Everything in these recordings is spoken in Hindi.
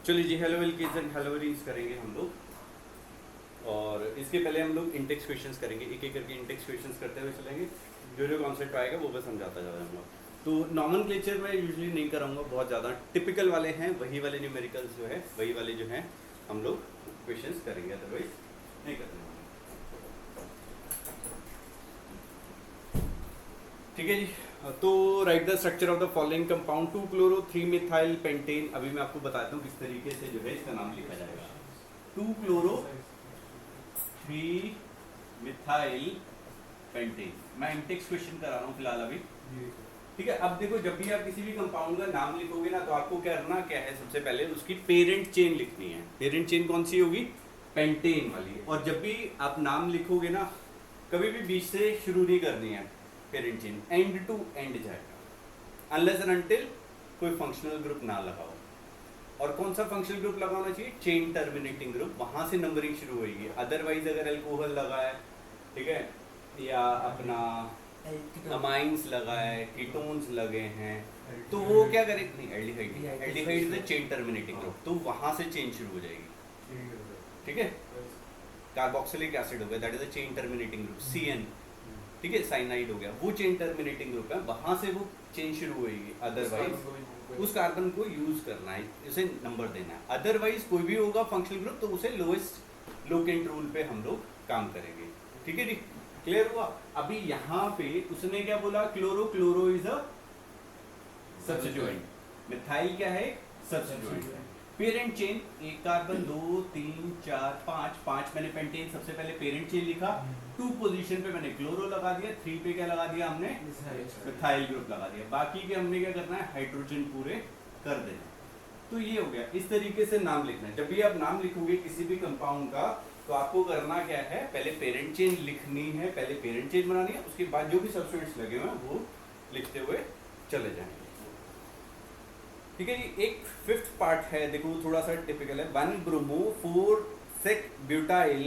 चलिए जी, हेलो वेलकीज एंड हेलो रीज करेंगे हम लोग। और इसके पहले हम लोग इंटेक्स क्वेश्चंस करेंगे, एक एक करके इंटेक्स क्वेश्चंस करते हुए चलेंगे। जो जो कॉन्सेप्ट आएगा वो बस समझाता जा रहा हम लोग। तो नॉमेनक्लेचर मैं यूजुअली नहीं कराऊंगा, बहुत ज़्यादा टिपिकल वाले हैं, वही वाले न्यूमेरिकल्स जो है वही वाले जो हैं हम लोग क्वेश्चंस करेंगे, अदरवाइज नहीं करेंगे। ठीक है जी। तो right the structure of the following compound 2-chloro-3-methyl pentane. अभी मैं आपको बताता हूँ किस तरीके से जो है इसका नाम लिखा जाएगा। 2-chloro-3-methyl pentane. मैं इंटेक्स क्वेश्चन करा रहा हूँ फिलहाल अभी। ठीक है, अब देखो जब भी आप किसी भी कंपाउंड का नाम लिखोगे ना, तो आपको करना क्या है, सबसे पहले उसकी पेरेंट चेन लिखनी है। पेरेंट चेन कौन सी होगी? पेंटेन वाली। और जब भी आप नाम लिखोगे ना, कभी भी बीच से शुरू नहीं करनी है parent chain, and to end जाएगा, अनलेस एंड अनटिल कोई फंक्शनल ग्रुप ना लगाओ। और कौन सा फंक्शनल ग्रुप लगाना चाहिए? चेन टर्मिनेटिंग ग्रुप, वहां से नंबरिंग शुरू होगी। अदरवाइज अगर अल्कोहल लगा है, ठीक है, या अपना अमाइंस लगा है, कीटोन्स लगे हैं, तो वो क्या करेंगे? नहीं, aldehyde, aldehyde is the chain terminating group, तो वहां से चेन शुरू हो जाएगी। ठीक है, कार्बोक्सिलिक एसिड हो गया, that is the chain terminating group. CN, ठीक है, साइनाइड हो गया, वो चेन टर्मिनेटिंग ग्रुप है, वहां से वो चेन शुरू होगी। अदरवाइज उस कार्बन को यूज करना है, उसे नंबर देना है। अदरवाइज कोई भी होगा फंक्शनल ग्रुप, तो उसे लोएस्ट लोकेंट रूल पे हम लोग काम करेंगे। ठीक है जी, क्लियर हुआ? अभी यहाँ पे उसने क्या बोला? Chloro, chloro is a substituent, methyl क्या है? सब्स्टिट्यूएंट। पेरेंट चेन, एक कार्बन, 2 3 4 5, 5 मैंने पेंटेन सबसे पहले पेरेंट चेन लिखा, 2 पोजीशन पे मैंने क्लोरो लगा दिया, 3 पे क्या लगा दिया हमने? मिथाइल ग्रुप लगा दिया। बाकी के हमने क्या करना है? हाइड्रोजन पूरे कर देना। तो ये हो गया, इस तरीके से नाम लिखना है। जब भी आप नाम लिखोगे किसी भी कंपाउंड का, तो आपको करना क्या है? पहले पेरेंट चेन लिखनी है, पहले पेरेंट चेन बनानी है, उसके बाद जो भी सब्स्टिट्यूएंट्स लगे हुए हैं वो लिखते हुए चले जाएंगे। ठीक है जी। एक फिफ्थ पार्ट है, देखो थोड़ा सा टिपिकल है। 1-bromo 4-sec-butyl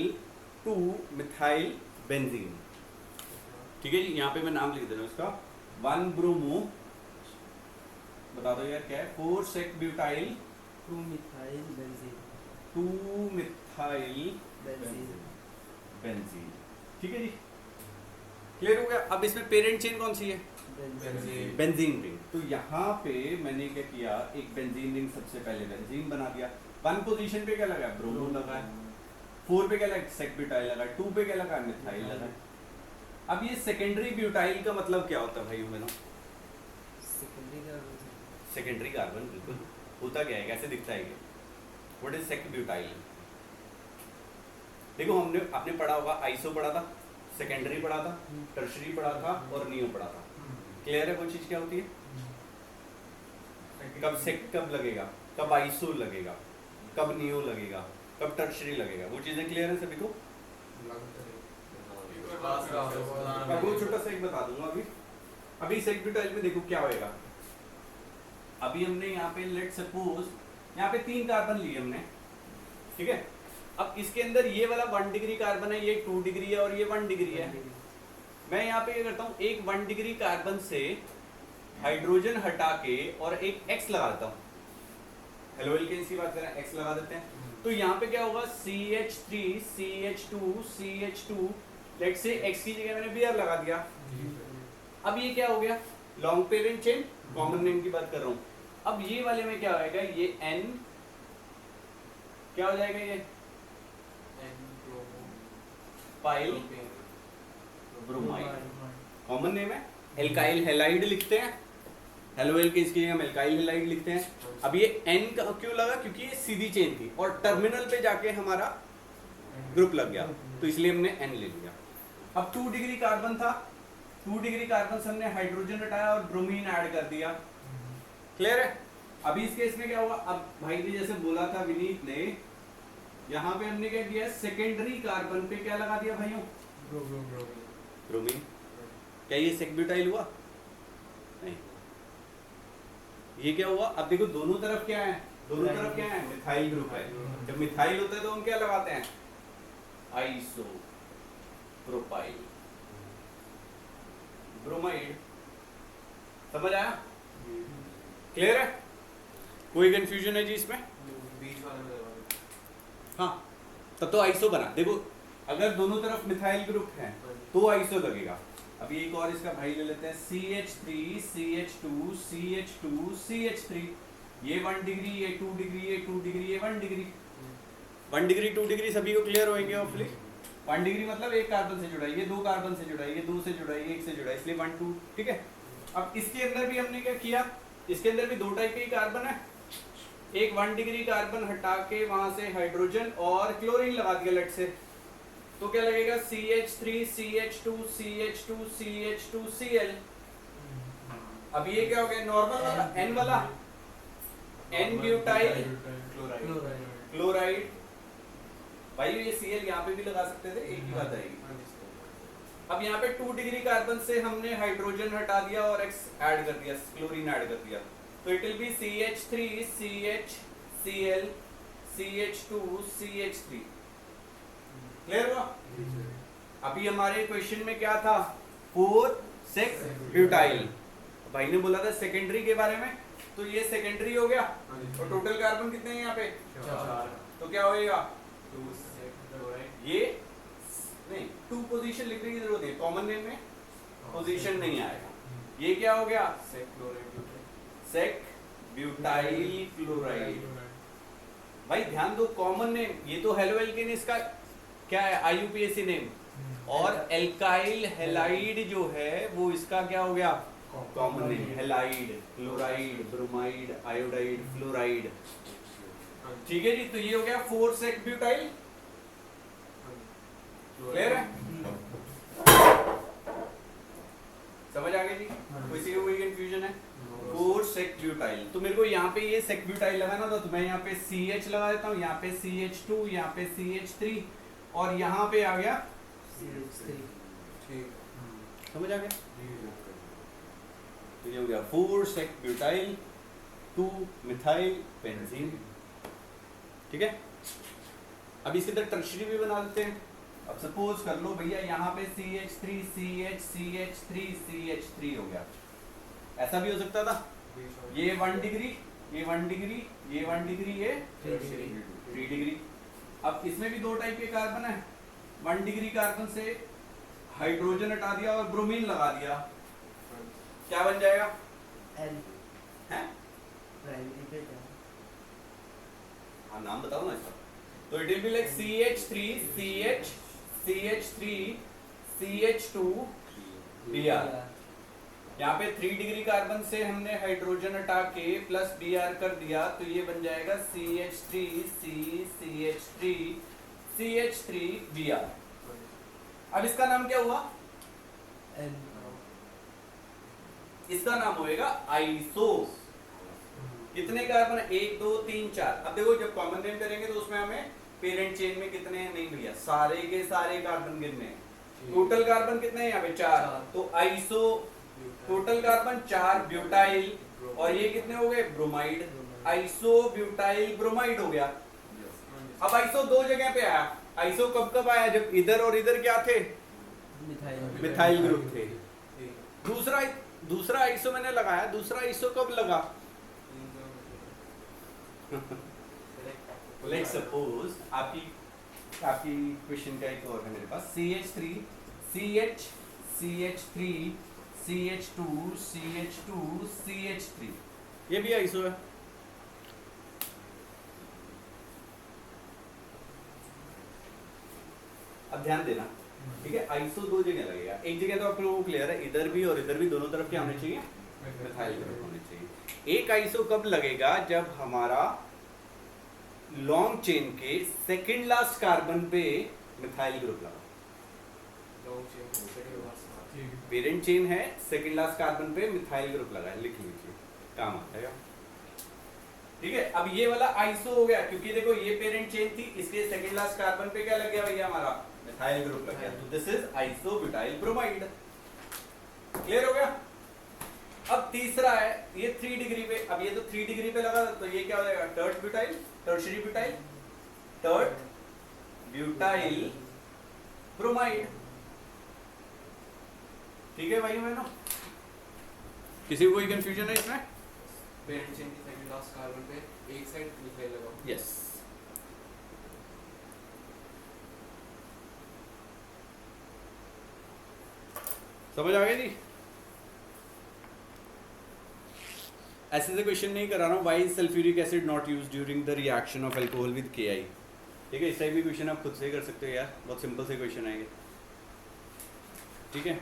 2-methyl benzene. ठीक है जी, यहाँ पे मैं नाम लिख दे रहा हूँ इसका। 1-bromo, बता दो यार क्या है? 4-sec-butyl 2-methyl benzene 2-methyl benzene benzene. ठीक है जी, क्लियर हो गया? अब इसमें पेरेंट चेन कौन सी है? Benzene ring. तो यहाँ पे मैंने क्या किया? एक बेंजीन रिंग सबसे पहले बेंजीन बना दिया। 1 पोजीशन पे क्या लगा? ब्रोमो लगा है। 4 पे क्या लगा? सेक-ब्यूटाइल लगा है। 2 पे क्या लगा? मिथाइल लगा है। अब ये सेकेंडरी ब्यूटाइल का मतलब क्या होता है भाई? मेरा सेकेंडरी कार्बन, बिल्कुल। होता क्या है, कैसे दिखता है ये? What is sec butyl? देखो आपने पढ़ा होगा, आइसो पढ़ा था, सेकेंडरी पढ़ा था, टर्शरी पढ़ा था और नियो पढ़ा था। क्लियर है वो चीज क्या होती है? कब सेक कब लगेगा, कब आइसो लगेगा, कब नियो लगेगा, कब टर्शरी लगेगा, वो चीजें क्लियर है सभी को? वो छोटा सा एक बता दूंगा अभी सेक-ब्यूटाइल में देखो क्या होएगा। अभी हमने यहाँ पे लेट सपोज यहाँ पे 3 कार्बन लिए हमने, ठीक है। अब इसके अंदर ये वाला 1 डिग्री कार्बन है, ये 2 डिग्री है और ये 1 डिग्री है। मैं यहाँ पे क्या करता हूँ? एक 1 डिग्री कार्बन से हाइड्रोजन हटा के और एक X लगा देता हूँ। हेलोइल की इसकी बात करें, X लगा देते हैं। तो यहाँ पे क्या होगा? CH3 CH2 CH2, लेट से X की जगह मैंने Br लगा दिया। अब ये क्या हो गया? Long parent chain, common name की बात कर रहा हूँ। अब ये वाले में क्या होएगा? ये N क्या हो जाएगा? ये पाइल ब्रोमाइड, कॉमन नेम है। एल्काइल हैलाइड लिखते हैं, हेलोइल के इसकी जगह हम एल्काइल हैलाइड लिखते हैं। अब ये N क्यों लगा? क्योंकि ये सीधी चेन थी और टर्मिनल पे जाके हमारा ग्रुप लग गया, तो इसलिए हमने N ले लिया। अब 2 डिग्री कार्बन था, 2 डिग्री कार्बन से हमने हाइड्रोजन हटाया और ब्रोमीन ऐड कर दिया। क्लियर है? अभी इस केस में क्या होगा? अब भाई ने जैसे बोला था विनीत ने, यहाँ पे हमने क्या किया? सेकेंडरी कार्बन पे क्या लगा दिया भाइयों? ब्रोमीन। क्या ये सेक-ब्यूटाइल हुआ? नहीं। ये क्या हुआ? अब देखो दोनों तरफ क्या है? दोनों तरफ क्या है? मिथाइल ग्रुप है। जब मिथाइल होता है तो हम क्या लगाते हैं? Iso propyl bromide. समझ आया? क्लियर है? कोई कंफ्यूजन है जी इसमें? हाँ, तब तो आइसो बना। देखो अगर दोनों तरफ मिथाइल ग्रुप है तो आइसो लगेगा। अभी एक और इसका भाई ले लेते हैं, CH3 CH2 CH2 CH3। ये 1 डिग्री, ये 2 डिग्री, ये 2 डिग्री, ये 1 डिग्री। 1 डिग्री 2 डिग्री सभी को क्लियर होंगे ऑफली। 1 डिग्री मतलब एक कार्बन से जुड़ा है, ये 2 कार्बन से जुड़ा है, ये 2 से जुड़ा है, ये 1 से जुड़ा है, इसलिए 1 2। ठीक है, अब इसके अंदर भी हमने क्या किया, इसके अंदर भी 2 टाइप के कार्बन है। एक 1 डिग्री कार्बन हटा के वहां से हाइड्रोजन और क्लोरीन लगा दिया लेट से, तो क्या लगेगा CH3 CH2 CH2 CH2 Cl। अब ये क्या हो गया, नॉर्मल वाला N वाला, N ब्यूटाइल क्लोराइड। भाई ये Cl यहाँ पे भी लगा सकते थे, एक ही बात आएगी। अब यहाँ पे 2 डिग्री कार्बन से हमने हाइड्रोजन हटा दिया और X ऐड कर दिया, क्लोरीन ऐड कर दिया, तो it will be CH3 CH Cl CH2 CH3। Clear हुआ? अभी हमारे क्वेश्चन में क्या था, 4 ब्यूटाइल। भाई ने बोला था सेकेंडरी के बारे में, तो ये सेकेंडरी हो गया। और टोटल कार्बन कितने हैं यहाँ पे, 4। तो क्या होएगा, ये नहीं 2 पोजीशन लिखने की जरूरत है, कॉमन नेम में पोजीशन नहीं आएगा। ये क्या हो गया, सेक ब्यूटाइल क्लोराइड। भाई ध्यान दो, कॉमन नेम, ये तो हेलो एल्केन, इसका क्या है IUPAC नेम, और एल्काइल हैलाइड जो है वो इसका क्या हो गया, common name. Halide, chloride, bromide, iodide, fluoride. ठीक है जी, तो ये हो गया 4 सेक ब्यूटाइल। क्लियर है, समझ आ गई जी? किसी को कोई कंफ्यूजन है? 4 सेक ब्यूटाइल। तो मेरे को यहाँ पे ये सेक ब्यूटाइल लगाना था, तो मैं यहाँ पे CH लगा देता हूँ, यहाँ पे CH2, यहाँ पे CH3, और यहाँ पे आ गया CH3। समझ आ गया? तो ये हो गया 4 सेक ब्यूटाइल 2 मिथाइल बेंजीन। ठीक है, अब इसके अंदर टर्शरी भी बना देते हैं। अब सपोज कर लो भैया यहाँ पे CH3 CH CH3 CH3 हो गया, ऐसा भी हो सकता था। ये 1 डिग्री, ये 1 डिग्री, ये 1 डिग्री, ये 3 डिग्री। अब इसमें भी 2 टाइप के कार्बन है। 1 डिग्री कार्बन से हाइड्रोजन हटा दिया और ब्रोमीन लगा दिया, क्या बन जाएगा, N हैं? प्राइमरी पे क्या, हाँ नाम बताओ ना इसका। तो it will be like CH3 CH CH3 CH2 Br। यहाँ पे 3 डिग्री कार्बन से हमने हाइड्रोजन हटा के प्लस Br कर दिया, तो ये बन जाएगा CH3 C CH3 CH3 Br। अब इसका नाम क्या हुआ, N इसका नाम होएगा आइसो। कितने कार्बन है, 1 2 3 4। अब देखो जब कॉमन नेम करेंगे तो उसमें हमें पेरेंट चेन में कितने हैं नहीं भैया, सारे के सारे कार्बन गिनने हैं। टोटल कार्बन कितने हैं यहाँ पे 4, तो आइसो टोटल कार्बन 4 ब्यूटाइल, और ये कितने हो गए, ब्रोमाइड। आइसो ब्यूटाइल ब्रोमाइड हो गया। अब आइसो 2 जगह पे आया। आइसो कब कब आया, जब इधर और इधर क्या थे, मिथाइल ग्रुप थे। दूसरा आइसो मैंने लगाया, दूसरा आइसो कब लगा, लेट्स सपोज आपकी क्वेश्चन का एक और है मेरे पास, CH3 CH CH3 CH2 CH2 CH3, ये भी आइसो है। अब ध्यान देना, ठीक है, आइसो 2 जगह लगेगा। एक जगह तो आप लोगों को क्लियर है, इधर भी और इधर भी दोनों तरफ क्या होने चाहिए, मिथाइल ग्रुप होने चाहिए। एक आइसो कब लगेगा, जब हमारा लॉन्ग चेन के सेकंड लास्ट कार्बन पे मिथाइल ग्रुप लगा। पेरेंट चेन है, सेकंड लास्ट कार्बन पे मिथाइल ग्रुप लगा है, लिख लीजिए, काम आ जाएगा। ठीक है, अब ये वाला आइसो हो गया, क्योंकि देखो ये पेरेंट चेन थी, इसलिए सेकंड लास्ट कार्बन पे क्या लग गया भैया, हमारा मिथाइल ग्रुप लग गया। तो this is isobutyl bromide. Clear हो गया? अब तीसरा है, ये 3 डिग्री पे, अब ये तो 3 डिग्री पे लगा, तो ये क्या हो जाएगा, tert butyl, tertiary butyl, tert butyl bromide. ठीक है भाई बहनों, किसी को कोई कंफ्यूजन है इसमें? पेरेंट चेन की सेकंड लास्ट कार्बन पे एक साइड मिथाइल लगाओ। यस, समझ आ गया जी? ऐसे से क्वेश्चन नहीं करा रहा हूँ, why is sulphuric acid not use during the reaction of alcohol with KI। ठीक है, इस टाइप भी क्वेश्चन आप खुद से ही कर सकते हो यार, बहुत सिंपल से क्वेश्चन आएंगे। ठीक है,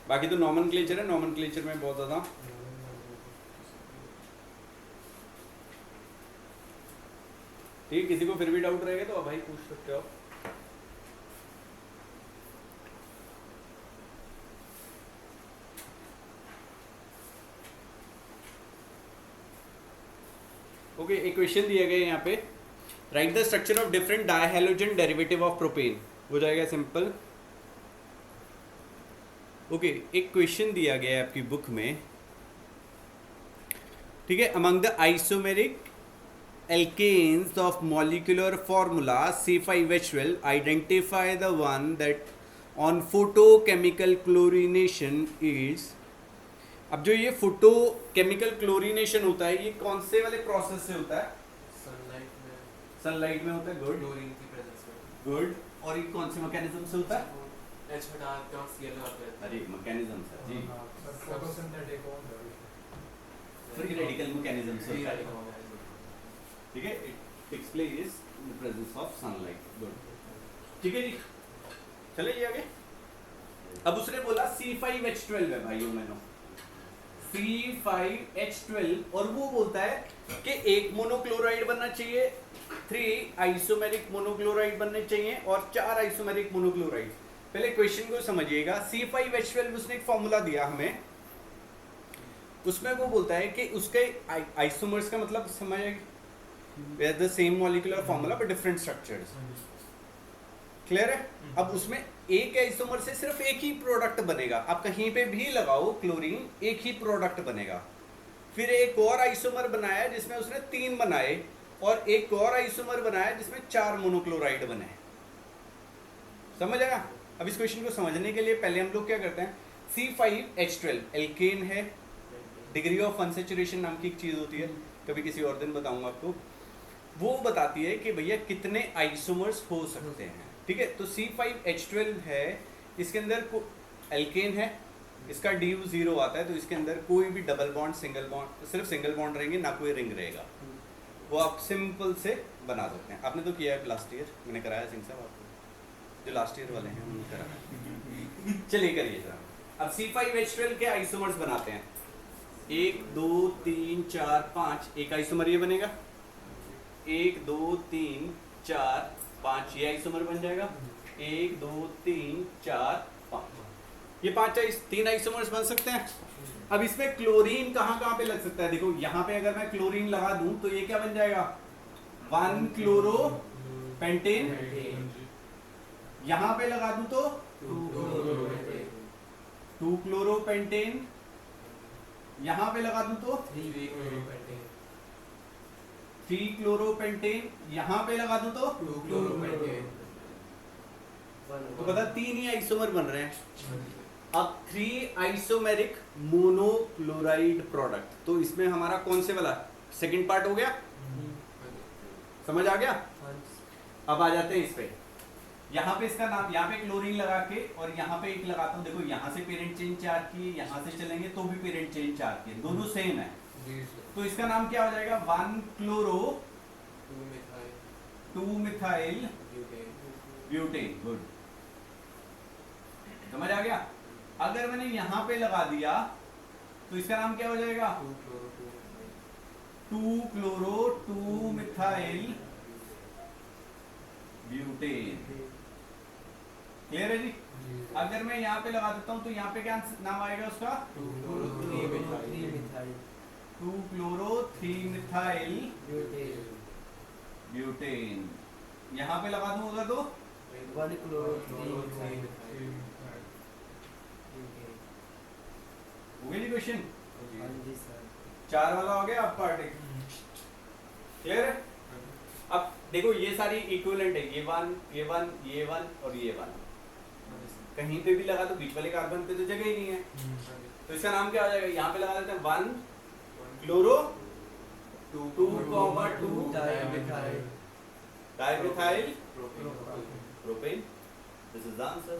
बाकी तो नॉमेनक्लेचर है, नॉमेनक्लेचर में बहुत ज़्यादा ठीक है। किसी को फिर भी डाउट रहेगा तो आप भाई पूछ सकते हो। ओके, एक क्वेश्चन दिया गया है यहाँ पे, write the structure of different dihalogen derivative of propane. हो जाएगा सिंपल। ओके, एक क्वेश्चन दिया गया है आपकी बुक में, ठीक है। Among the isomeric alkanes of molecular formula C5H12 identify the one that on photochemical chlorination is। अब जो ये photochemical chlorination होता है, ये कौन से वाले प्रोसेस से होता है? सनलाइट में होता है। गुड, क्लोरीन की प्रेजेंस में। गुड। और ये कौन से मैकेनिज्म से होता है? H हटाते हैं और Cl लगाते हैं। अरे मैकेनिज्म से जी, फोटोसिंथेटिक फ्री रेडिकल मैकेनिज्म से फ्री होता है। रेडिकल होगा। ठीक है, it takes place in the presence of sunlight. Good, ठीक है जी, चले जी आगे। अब उसने बोला C5H12 है भाइयों मैंने, C5H12, और वो बोलता है कि एक मोनोक्लोराइड बनना चाहिए, 3 आइसोमेरिक मोनोक्लोराइड बनने चाहिए और 4 आइसोमेरिक मोनोक्लोराइड। पहले क्वेश्चन को समझिएगा। C5H12 उसने एक फॉर्मूला दिया हमें, उसमें वो बोलता है कि उसके आइसोमर्स का मतलब समझ the same molecular formula but different structures. Clear है? अब उसमें एक आइसोमर से सिर्फ एक ही प्रोडक्ट बनेगा, आप कहीं पे भी लगाओ क्लोरीन, एक ही प्रोडक्ट बनेगा। फिर एक और आइसोमर बनाया जिसमें उसने 3 बनाए, और एक और आइसोमर बनाया जिसमें 4 मोनोक्लोराइड बने। समझ आया? अब इस क्वेश्चन को समझने के लिए पहले हम लोग क्या करते हैं, C5H12 एल्केन है, डिग्री ऑफ अनसैचुरेशन नाम की एक चीज होती है, कभी किसी और दिन बताऊंगा आपको, वो बताती है कि भैया कितने आइसोमर्स हो सकते हैं। ठीक है, तो C5H12 है, इसके अंदर एल्केन है, इसका DU 0 आता है, तो इसके अंदर कोई भी डबल बॉन्ड, सिंगल बॉन्ड, सिर्फ सिंगल बॉन्ड रहेंगे, ना कोई रिंग रहेगा। वो आप सिंपल से बना सकते हैं। आपने तो किया है लास्ट ईयर, मैंने कराया सिंह साहब आपको, जो लास्ट ईयर वाले हैं उन्होंने कराया। चलिए करिए जरा। अब C5H12 के आइसोमर्स बनाते हैं, 1 2 3 4 5, एक आइसोमर ये बनेगा, 1 2 3 4 5 ये आइसोमर बन जाएगा, 1 2 3 4 5, ये 3 आइसोमर्स बन सकते हैं। अब इसमें क्लोरीन कहाँ पे लग सकता है? देखो यहाँ पे अगर मैं क्लोरीन लगा दूं तो ये क्या बन जाएगा, 1 क्लोरो पेंटेन। यहाँ पे लगा दूं तो 2 क्लोरो पेंटेन, यहाँ पे लगा दूं तो 3 क्लोरो पेंटेन, यहाँ पे लगा दूं तो पता 3 ही आइसोमर बन रहे हैं। अब 3 आइसोमेरिक मोनोक्लोराइड प्रोडक्ट, तो इसमें हमारा कौन से वाला सेकंड पार्ट हो गया, समझ आ गया? अब आ जाते हैं इस पे, यहाँ पे इसका नाम, यहाँ पे क्लोरीन लगा के और यहाँ पे एक लगाता हूँ। देखो यहाँ से पेरेंट चेन 4 की, यहाँ से चलेंगे तो भी पेरेंट चेन 4 की, दोनों सेम है, तो इसका नाम क्या हो जाएगा, 1 क्लोरो 2 मिथाइल ब्यूटेन। गुड, समझ आ गया? अगर मैंने यहाँ पे लगा दिया तो इसका नाम क्या हो जाएगा, 2 क्लोरो 2 मिथाइल ब्यूटेन। क्लियर है जी? अगर मैं यहाँ पे लगा देता हूँ तो यहाँ पे क्या नाम आएगा उसका, 2 क्लोरो 3 मिथाइल ब्यूटेन। यहाँ पे लगा दूं अगर तो 1 क्लोरो 3 हो गया जी क्वेश्चन? हाँ जी सर। 4 वाला हो गया आप पार्ट। क्लियर है? अब देखो ये सारी इक्विवेलेंट है, ये 1 ये 1 ये 1 और ये 1, कहीं पे भी लगा तो बीच वाले कार्बन पे तो जगह ही नहीं है, तो इसका नाम क्या हो जाएगा, यहाँ पे लगा देते हैं 1 chloro 2 dimethyl propane. This is the answer.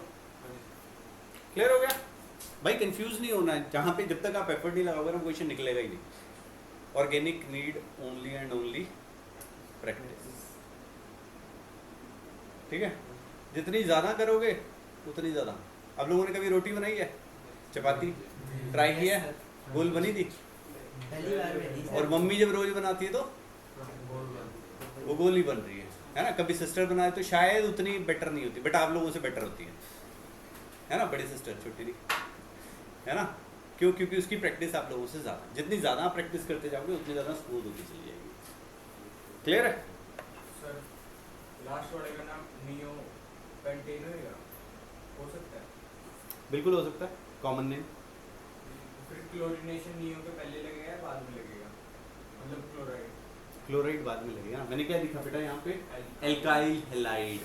Clear हो गया? भाई कंफ्यूज नहीं होना है, जहाँ पे जब तक आप एफर्ट नहीं लगाओगे ना क्वेश्चन निकलेगा ही नहीं। Organic need only and only practice, ठीक है। जितनी ज़्यादा करोगे उतनी ज़्यादा। आप लोगों ने कभी रोटी बनाई है, चपाती ट्राई किया है, गोल बनी थी? पहली बार में दी और मम्मी जब रोज बनाती है तो वो गोल नहीं बन रही है ना। कभी सिस्टर बनाए तो शायद उतनी बेटर नहीं होती, बट आप लोगों से बेटर होती है ना। बड़ी सिस्टर छोटी नहीं है ना, क्यों? क्योंकि उसकी प्रैक्टिस आप लोगों से ज़्यादा, जितनी ज़्यादा आप प्रैक्टिस करते जाओगे उतनी ज़्यादा स्मूथ होती चली जाएगी। क्लियर है? सर लास्ट वाले का नाम नियो पेंटेन होएगा, हो सकता है? बिल्कुल हो सकता है, कॉमन नेम। फिर क्लोरीनेशन नियो के पहले लगेगा या बाद में लगेगा, मतलब क्लोराइड? क्लोराइड बाद में लगेगा ना। मैंने क्या लिखा बेटा यहाँ पे? Alkyl halide.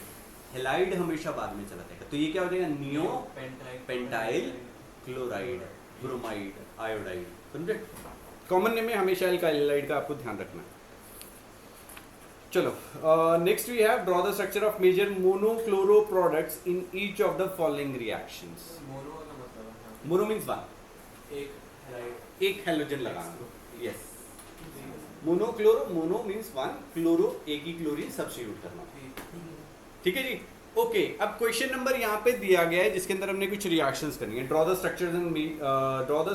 हेलाइड हमेशा बाद में चला जाएगा, तो ये क्या हो जाएगा? Neo pentyl chloride, bromide, iodide. समझे? कॉमन नेम में हमेशा एल्काइल हेलाइड का आपको ध्यान रखना है। चलो next we have draw the structure of major monochloro products in each of the following reactions. Mono का मतलब है हाँ। मोनो मींस वन, एक हैलाइड। एक हेलोजन लगाना। Yes, monochloro, mono means one, chloro एक ही क्लोरीन सब्स्टिट्यूट करना। ठीक है जी, ओके। अब क्वेश्चन नंबर यहाँ पे दिया गया है जिसके अंदर हमने कुछ रिएक्शंस करनी है। Draw the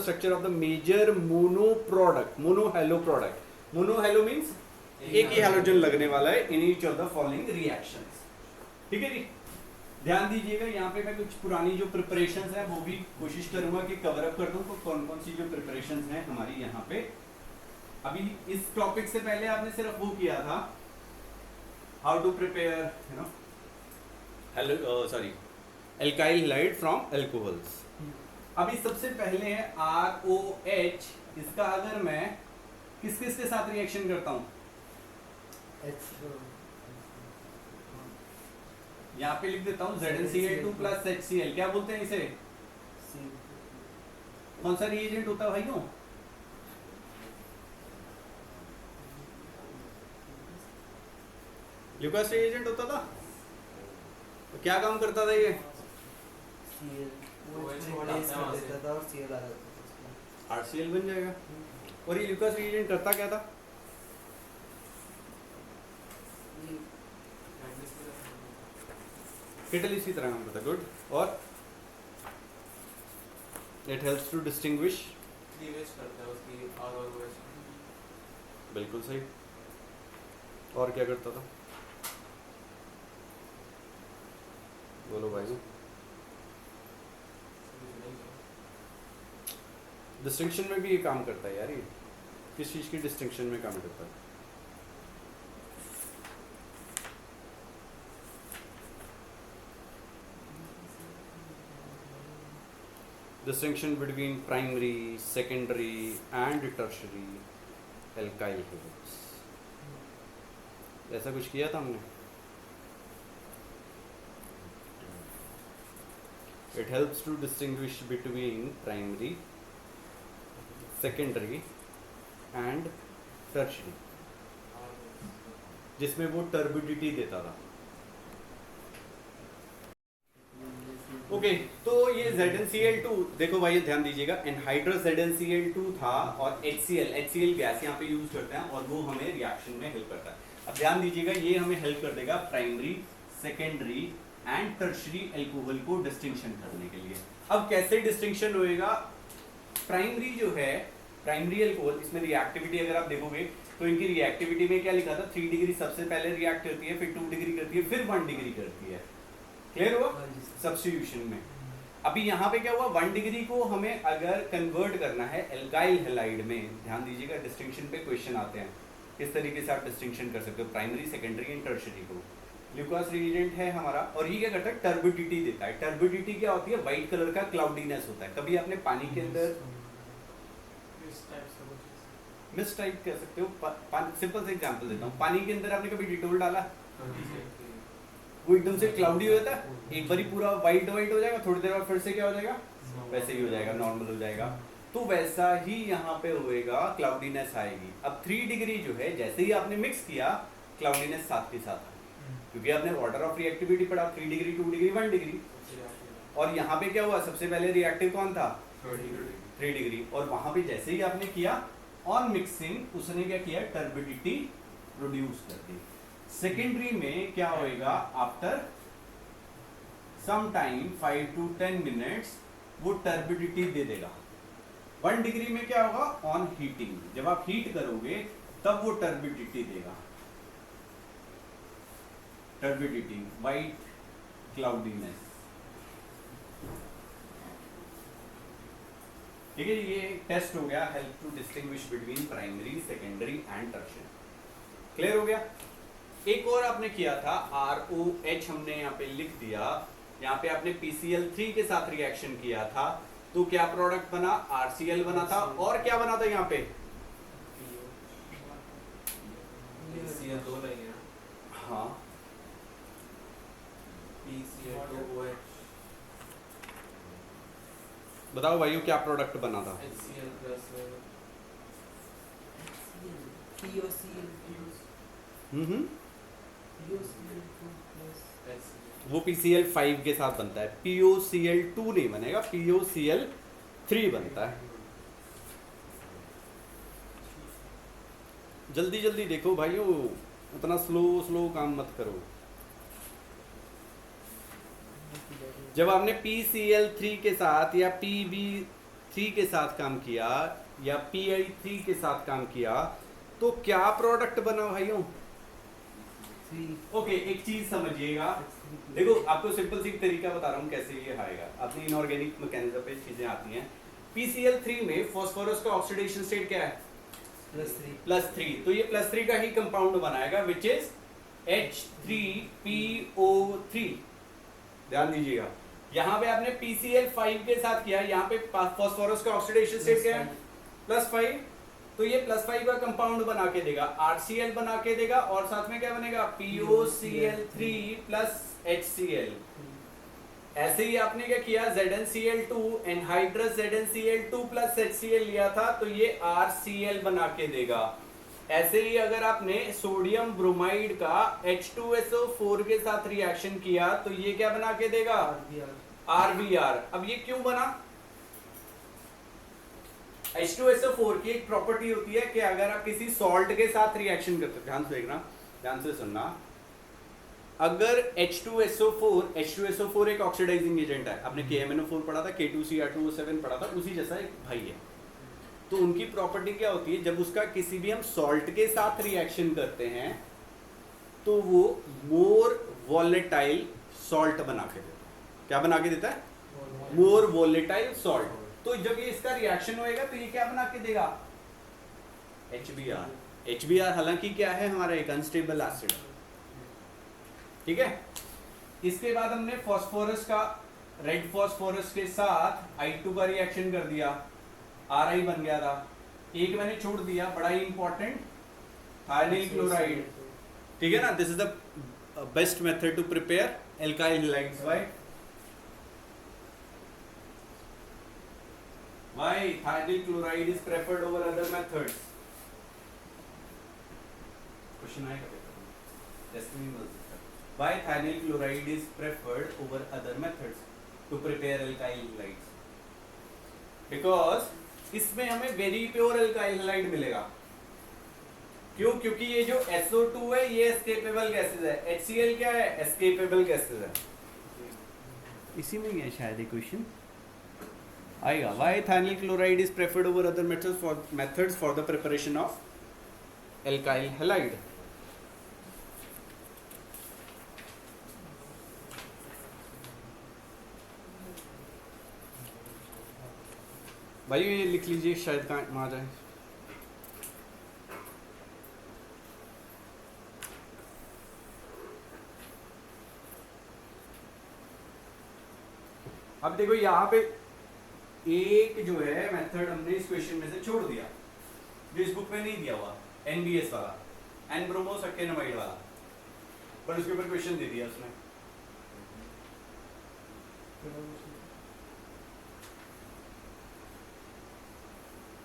structure of the major mono product, mono halo product. Mono halo means एक ही हेलोजन लगने वाला है in each of the following reactions. ठीक है जी, ध्यान दीजिएगा। यहाँ पे मैं कुछ पुरानी जो प्रिपरेशंस हैं वो भी कोशिश करूंगा कि कवर अप कर दूं। तो कौन कौन सी जो प्रिपरेशंस हैं हमारी यहाँ पे, अभी इस टॉपिक से पहले आपने सिर्फ वो किया था, how to prepare you know alkyl halide from alcohols. अभी सबसे पहले है ROH। इसका अगर मैं किस किस के साथ रिएक्शन करता हूँ, यहाँ पे लिख देता हूँ ZnCl2 प्लस HCl। क्या बोलते हैं इसे? कौन सा रिएजेंट होता है भाइयों? ल्यूकास रिएजेंट होता था। तो क्या काम करता था ये? RCl बन जाएगा। और ये ल्यूकास रिएजेंट करता क्या था? केटलिस की तरह काम करता। गुड। और it helps to distinguish. Cleavage करता है उसकी और बिल्कुल सही। और क्या करता था? बोलो भाई। डिस्टिंक्शन में भी ये काम करता है यार। ये किस चीज़ की डिस्टिंक्शन में काम करता है? Distinction between primary, secondary and tertiary alkyl halides। ऐसा कुछ किया था हमने? It helps to distinguish between primary, secondary and tertiary, जिसमें वो turbidity देता था। ओके तो ये ZnCl2 देखो भाई ध्यान दीजिएगा, एनहाइड्रस ZnCl2 था और HCl गैस यहाँ पे यूज करते हैं और वो हमें रिएक्शन में हेल्प करता है। अब ध्यान दीजिएगा ये हमें हेल्प कर देगा primary, secondary and tertiary alcohol को डिस्टिंक्शन करने के लिए। अब कैसे डिस्टिंक्शन होएगा? प्राइमरी जो है, प्राइमरी एल्कोहल, इसमें रिएक्टिविटी अगर आप देखोगे तो इनकी रिएक्टिविटी में क्या लिखा था? 3 डिग्री सबसे पहले रिएक्ट करती है, फिर 2 डिग्री करती है, फिर 1 डिग्री करती है। क्लियर हुआ? सब्स्टिट्यूशन में अभी यहाँ पे क्या हुआ? 1 डिग्री को हमें अगर कन्वर्ट करना है एल्काइल हैलाइड में, ध्यान दीजिएगा डिस्टिंक्शन पे क्वेश्चन आते हैं, किस तरीके से आप डिस्टिंक्शन कर सकते हो प्राइमरी, सेकेंडरी एंड टर्शियरी को। ल्यूकास रिएजेंट है हमारा और ये क्या करता है? टर्बिडिटी देता है। टर्बिडिटी क्या होती है? व्हाइट कलर का क्लाउडीनेस होता है। कभी आपने पानी के अंदर मिस्ट टाइप कह सकते हो। सिंपल से एग्जांपल देता हूँ, पानी के अंदर आपने कभी डिटोल डाला, वो एकदम से क्लाउडी हो जाता है, एक बारी पूरा व्हाइट हो जाएगा, थोड़ी देर बाद फिर से क्या हो जाएगा? वैसे ही हो जाएगा, नॉर्मल हो जाएगा। तो वैसा ही यहाँ पे होएगा, क्लाउडीनेस आएगी। अब 3 डिग्री जो है जैसे ही आपने मिक्स किया, क्लाउडीनेस साथ के साथ आएगी, क्योंकि आपने ऑर्डर ऑफ रिएक्टिविटी पढ़ा, 3 डिग्री, 2 डिग्री, 1 डिग्री। और यहाँ पे क्या हुआ, सबसे पहले रिएक्टिव कौन था, 3 डिग्री, और वहां पे जैसे ही आपने किया ऑन मिक्सिंग उसने क्या किया, टर्बिडिटी प्रोड्यूस कर दी। सेकेंडरी में क्या होएगा, after some time 5 to 10 minutes वो टर्बिडिटी दे देगा। 1 डिग्री में क्या होगा, ऑन हीटिंग, जब आप हीट करोगे तब वो टर्बिडिटी देगा, टर्बिडिटी, वाइट क्लाउडीनेस। ठीक है, ये टेस्ट हो गया, help to distinguish between primary, secondary and tertiary. Clear हो गया। एक और आपने किया था, ROH हमने यहाँ पे लिख दिया, यहाँ पे आपने PCl3 के साथ रिएक्शन किया था, तो क्या प्रोडक्ट बना, RCl बना था, और क्या बना था यहाँ पे, PCl 2 रहेंगे ना, हाँ PCl2OH, बताओ भाइयों क्या प्रोडक्ट बना था, HCl प्लस POCl हम्म, POCl2 plus HCl। वो PCl5 के साथ बनता है, POCl2 नहीं बनेगा, POCl3 बनता है। जल्दी जल्दी देखो भाइयों, उतना स्लो काम मत करो। जब आपने PCl3 के साथ या PB3 के साथ काम किया या PI3 के साथ काम किया तो क्या प्रोडक्ट बना भाइयों। 3 ओके, एक चीज समझिएगा, देखो आपको सिंपल सी तरीका बता रहा हूँ कैसे ये आएगा, अपनी इनऑर्गेनिक मैकेनिज्म पे चीजें आती हैं। PCl3 में फास्फोरस का ऑक्सीडेशन स्टेट क्या है, +3, तो ये +3 का ही कंपाउंड बनाएगा विच इज H3PO3। ध्यान दीजिएगा, यहाँ पे आपने PCl5 के साथ किया, यहाँ पे फास्फोरस का ऑक्सीडेशन स्टेट क्या है, +5, तो ये +5 का कंपाउंड बना के देगा, RCl बना के देगा, और साथ में क्या बनेगा, POCl3 प्लस HCl। ऐसे ही आपने क्या किया, ZnCl2 anhydrous ZnCl2 plus HCl लिया था, तो ये RCl बना के देगा। ऐसे ही अगर आपने सोडियम ब्रोमाइड का H2SO4 के साथ रिएक्शन किया तो ये क्या बना के देगा, RBr। अब ये क्यों बना, H2SO4 की एक प्रॉपर्टी होती है कि अगर आप किसी सॉल्ट के साथ रिएक्शन करते हो, ध्यान से देखना, ध्यान से सुनना, अगर H2SO4 एक ऑक्सीडाइजिंग एजेंट है, आपने KMnO4 पढ़ा था, K2Cr2O7 पढ़ा था, उसी जैसा एक भाई है, तो उनकी प्रॉपर्टी क्या होती है, जब उसका किसी भी हम सॉल्ट के साथ रिएक्शन करते हैं तो वो मोर वॉलेटाइल सॉल्ट बना के देता है। क्या बना के देता है, मोर वॉलेटाइल सॉल्ट। तो जब ये इसका रिएक्शन होएगा तो ये क्या बना के देगा, HBr। हालांकि क्या है, हमारा एक अनस्टेबल एसिड, ठीक है। इसके बाद हमने फास्फोरस का, रेड फास्फोरस के साथ I2 का रिएक्शन कर दिया, Ri बन गया था। एक मैंने छोड़ दिया, बड़ा ही इंपॉर्टेंट, थायनिल क्लोराइड, ठीक है ना। This is the best method to prepare alkyl halides. Why thionyl chloride is preferred over other methods? Question आएगा पेपर में, टेस्ट में मिल सकता है। Why thionyl chloride is preferred over other methods to prepare alkyl halides? Because इसमें हमें वेरी प्योर अल्काइल हैलाइड मिलेगा। क्यों, क्योंकि ये जो SO2 है ये एस्केपेबल गैसेस है, HCl क्या है, एस्केपेबल गैसेस है। इसी में ही है शायद ये क्वेश्चन आएगा। Why thionyl chloride is preferred over other methods for the preparation of alkyl halide? भाई ये लिख लीजिए, शायद कहाँ आ जाए। अब देखो यहाँ पे एक जो है मेथड हमने इस क्वेश्चन में से छोड़ दिया, जो इस बुक में नहीं दिया हुआ, NBS वाला, N-ब्रोमोसक्केनामाइड वाला, पर उसके ऊपर क्वेश्चन दे दिया उसने।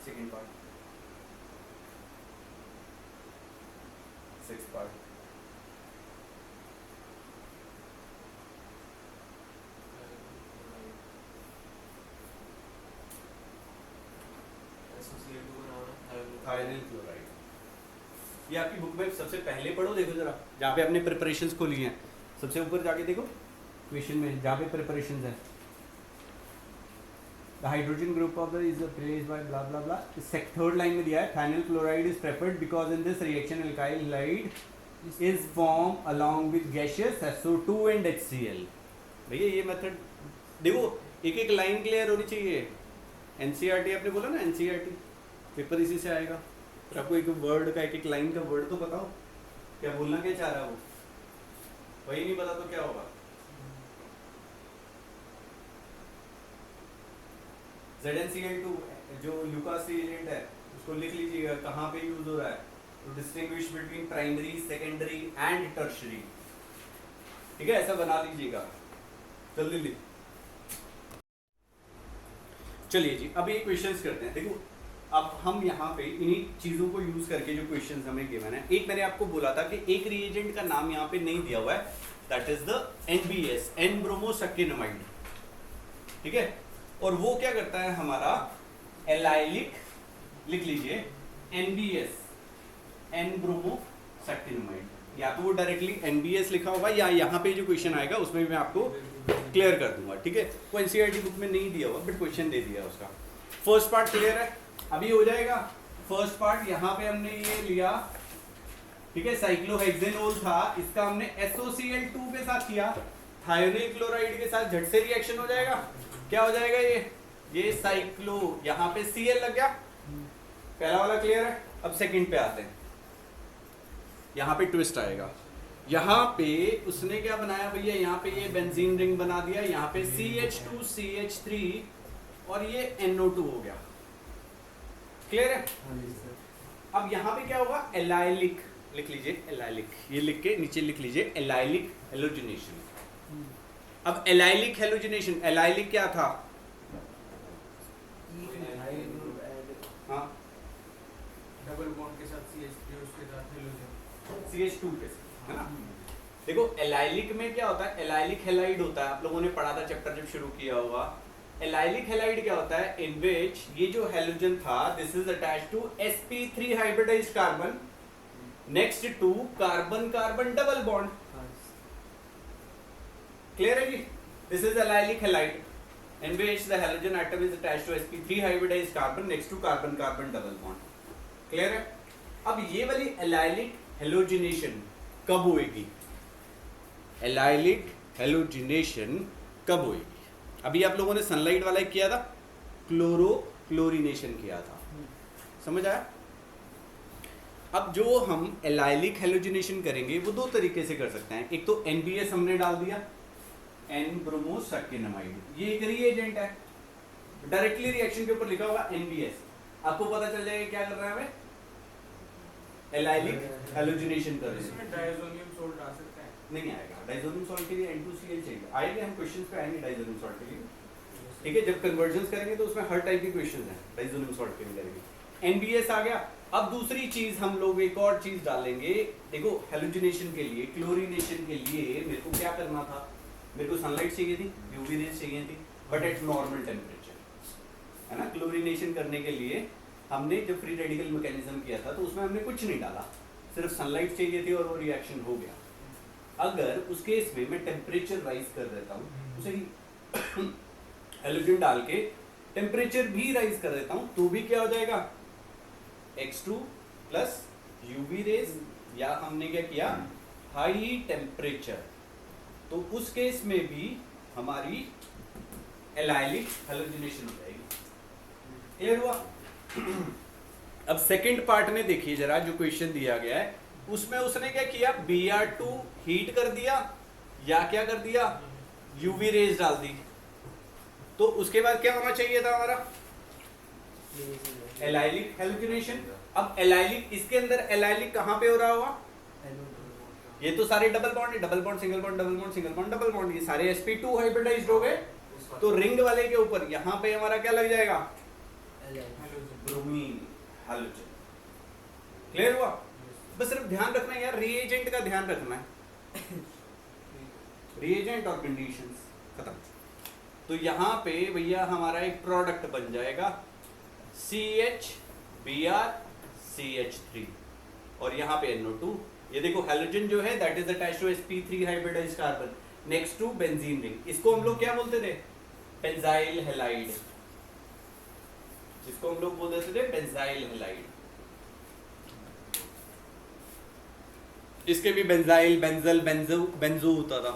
Second part, 6th part, thionyl chloride. ये आपकी बुक में सबसे पहले पढ़ो, देखो जरा जहाँ पे आपने प्रिपरेशंस को लिए हैं, सबसे ऊपर जाके देखो क्वेश्चन में जहाँ पे प्रिपरेशंस है, the hydrogen group of the is replaced by bla bla bla, third line में दिया है thionyl chloride is preferred because in this reaction alkyl halide is formed along with gaseous SO2 and HCl। भैया ये मेथड देखो, एक एक लाइन क्लियर होनी चाहिए। NCERT आपने बोला ना, NCERT पेपर इसी से आएगा। तो आपको एक वर्ड का, एक एक लाइन का वर्ड तो बताओ, क्या बोलना क्या चाह रहा है वो, वही नहीं पता तो क्या होगा। ZnCl2 जो ल्यूकास एजेंट है उसको लिख लीजिएगा कहाँ पे यूज हो रहा है, तो distinguish between primary, secondary and tertiary, ठीक है, ऐसा बना लीजिएगा। जल्दी लिख। चलिए जी, अब ये क्वेश्चंस करते हैं। देखो अब हम यहाँ पे इन्हीं चीज़ों को यूज करके जो क्वेश्चंस हमें गिवन है, एक मैंने आपको बोला था कि एक रिएजेंट का नाम यहाँ पे नहीं दिया हुआ है, that is the NBS, N bromosuccinimide, ठीक है। और वो क्या करता है हमारा एलाइलिक, लिख लीजिए NBS, एन ब्रोमोसक्किनामाइड, या तो वो डायरेक्टली NBS लिखा होगा या यहाँ पे जो क्वेश्चन आएगा उसमें भी मैं आपको क्लियर कर दूंगा, ठीक है। वो NCERT बुक में नहीं दिया हुआ बट क्वेश्चन दे दिया उसका। फर्स्ट पार्ट क्लियर है, अभी हो जाएगा। फर्स्ट पार्ट यहाँ पे हमने ये लिया, ठीक है, साइक्लोहेक्सेनोल था, इसका हमने SOCl2 के साथ किया, थायोनिल क्लोराइड के साथ झट से रिएक्शन हो जाएगा। क्या हो जाएगा ये साइक्लो, यहाँ पे Cl लग गया, पहला वाला क्लियर है। अब सेकंड पे आते हैं, यहाँ पे ट्विस्ट आएगा। यहाँ पे उसने क्या बनाया भैया, यहाँ पे ये बेंजीन रिंग बना दिया, यहाँ पे CH2 CH3 और ये NO2 हो गया, क्लियर है। अब यहाँ पे क्या होगा, एलाइलिक, लिख लीजिए एलाइलिक, ये लिख के नीचे लिख लीजिए एलाइलिक हेलोजिनेशन। अब एलाइलिक हेलोजिनेशन, एलाइलिक क्या था, हाँ डबल बॉन्ड के साथ CH3 उसके साथ हेलोजन, CH2 के साथ, है ना। देखो एलाइलिक में क्या होता है, एलाइलिक हैलाइड होता है, आप लोगों ने पढ़ा था चैप्टर जब शुरू किया हुआ। एलाइलिक हैलाइड क्या होता है, इन विच ये जो हेलोजन था this is attached to sp3 hybridised carbon next to carbon carbon double bond, clear है जी। This is allylic halide in which the halogen atom is attached to sp3 hybridized carbon next to carbon carbon double bond, clear है। अब ये वाली एलाइलिक हेलोजिनेशन कब होएगी, एलाइलिक हेलोजिनेशन कब होएगी, अभी आप लोगों ने सनलाइट वाला किया था, क्लोरोक्लोरिनेशन किया था, समझ आया। अब जो हम एलाइलिक हेलोजिनेशन करेंगे वो दो तरीके से कर सकते हैं, एक तो NBS हमने डाल दिया, एन ब्रोमोसक्किनामाइड, ये एक रिएजेंट है, डायरेक्टली रिएक्शन के ऊपर लिखा होगा NBS, आपको पता चल जाएगा क्या कर रहा है हमें, एलाइलिक हेलोजिनेशन कर रहे हैं। इसमें डायज़ोनियम सोल्ट आ सकता है, नहीं आएगा, डाइजोनियम सॉल्ट के लिए N2Cl चाहिए, आएंगे हम क्वेश्चंस पे आएंगे डाइजोनियम सॉल्ट के लिए, ठीक है। जब कन्वर्जन्स करेंगे तो उसमें हर टाइप के क्वेश्चंस हैं, डाइजोनियम सॉल्ट के लिए करेंगे। NBS आ गया। अब दूसरी चीज हम लोग एक और चीज डालेंगे, देखो हेलोजिनेशन के लिए, क्लोरीनेशन के लिए मेरे को क्या करना था, मेरे को सनलाइट चाहिए थी, यूवी रेज चाहिए थी, बट एट नॉर्मल टेम्परेचर, है ना। क्लोरीनेशन करने के लिए हमने जब फ्री रेडिकल मैकेनिज्म किया था तो उसमें हमने कुछ नहीं डाला, सिर्फ सनलाइट चाहिए थी और वो रिएक्शन हो गया। अगर उस केस में मैं टेम्परेचर राइज कर देता हूँ, उसे हेलोजन डाल के टेम्परेचर भी राइज कर देता हूँ, तो भी क्या हो जाएगा, X2 प्लस यूवी रेज, या हमने क्या किया, हाई टेम्परेचर, तो उस केस में भी हमारी एलाइलिक हेलोजिनेशन हो जाएगी, क्लियर हुआ। अब सेकंड पार्ट में देखिए जरा, जो क्वेश्चन दिया गया है उसमें उसने क्या किया, Br2 हीट कर दिया या क्या कर दिया, यूवी रेज डाल दी, तो उसके बाद क्या होना चाहिए था हमारा, एलाइलिक हेलोजिनेशन। अब एलाइलिक, इसके अंदर एलाइलिक कहां पे हो रहा होगा, ये तो सारे double bond, double bond single bond double bond single bond double bond, ये सारे sp2 हाइब्रिडाइज्ड हो गए, तो रिंग वाले के ऊपर यहाँ पे हमारा क्या लग जाएगा, ब्रोमीन हेलोजन, क्लियर हुआ। बस सिर्फ ध्यान रखना है यार, रिएजेंट का ध्यान रखना है, रिएजेंट और कंडीशंस खत्म। तो यहाँ पे भैया हमारा एक प्रोडक्ट बन जाएगा CH Br CH3 और यहाँ पे NO2। ये देखो हैलोजन जो है that is attached to sp3 hybridised carbon next to benzene ring. इसको हम लोग क्या बोलते थे? Benzyl halide. जिसको हम लोग बोलते थे बेंजाइल हैलाइड। इसके भी बेंजाइल, बेंजल, बेंजो बेंजो होता था।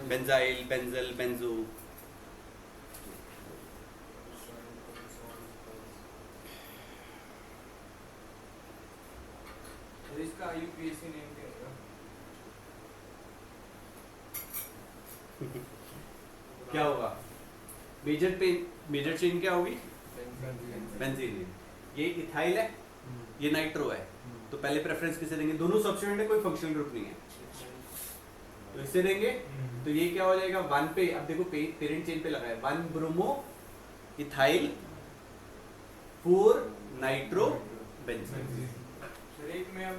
Benzyl, benzal, benzo. तो इसका IUPAC नेम क्या होगा? क्या होगा? मेजर चेन क्या होगी? बेंजीन। ये इथाइल है, ये नाइट्रो है, तो पहले प्रेफरेंस किसे देंगे? दोनों सब्स्टिट्यूएंट है, कोई फंक्शनल ग्रुप नहीं है, तो इसे देंगे। तो ये क्या हो जाएगा? 1 पे, अब देखो पेरेंट चेन पे लगा है 1 ब्रोमो इथाइल 4 नाइट्रो बेंजीन। फिर एक में हम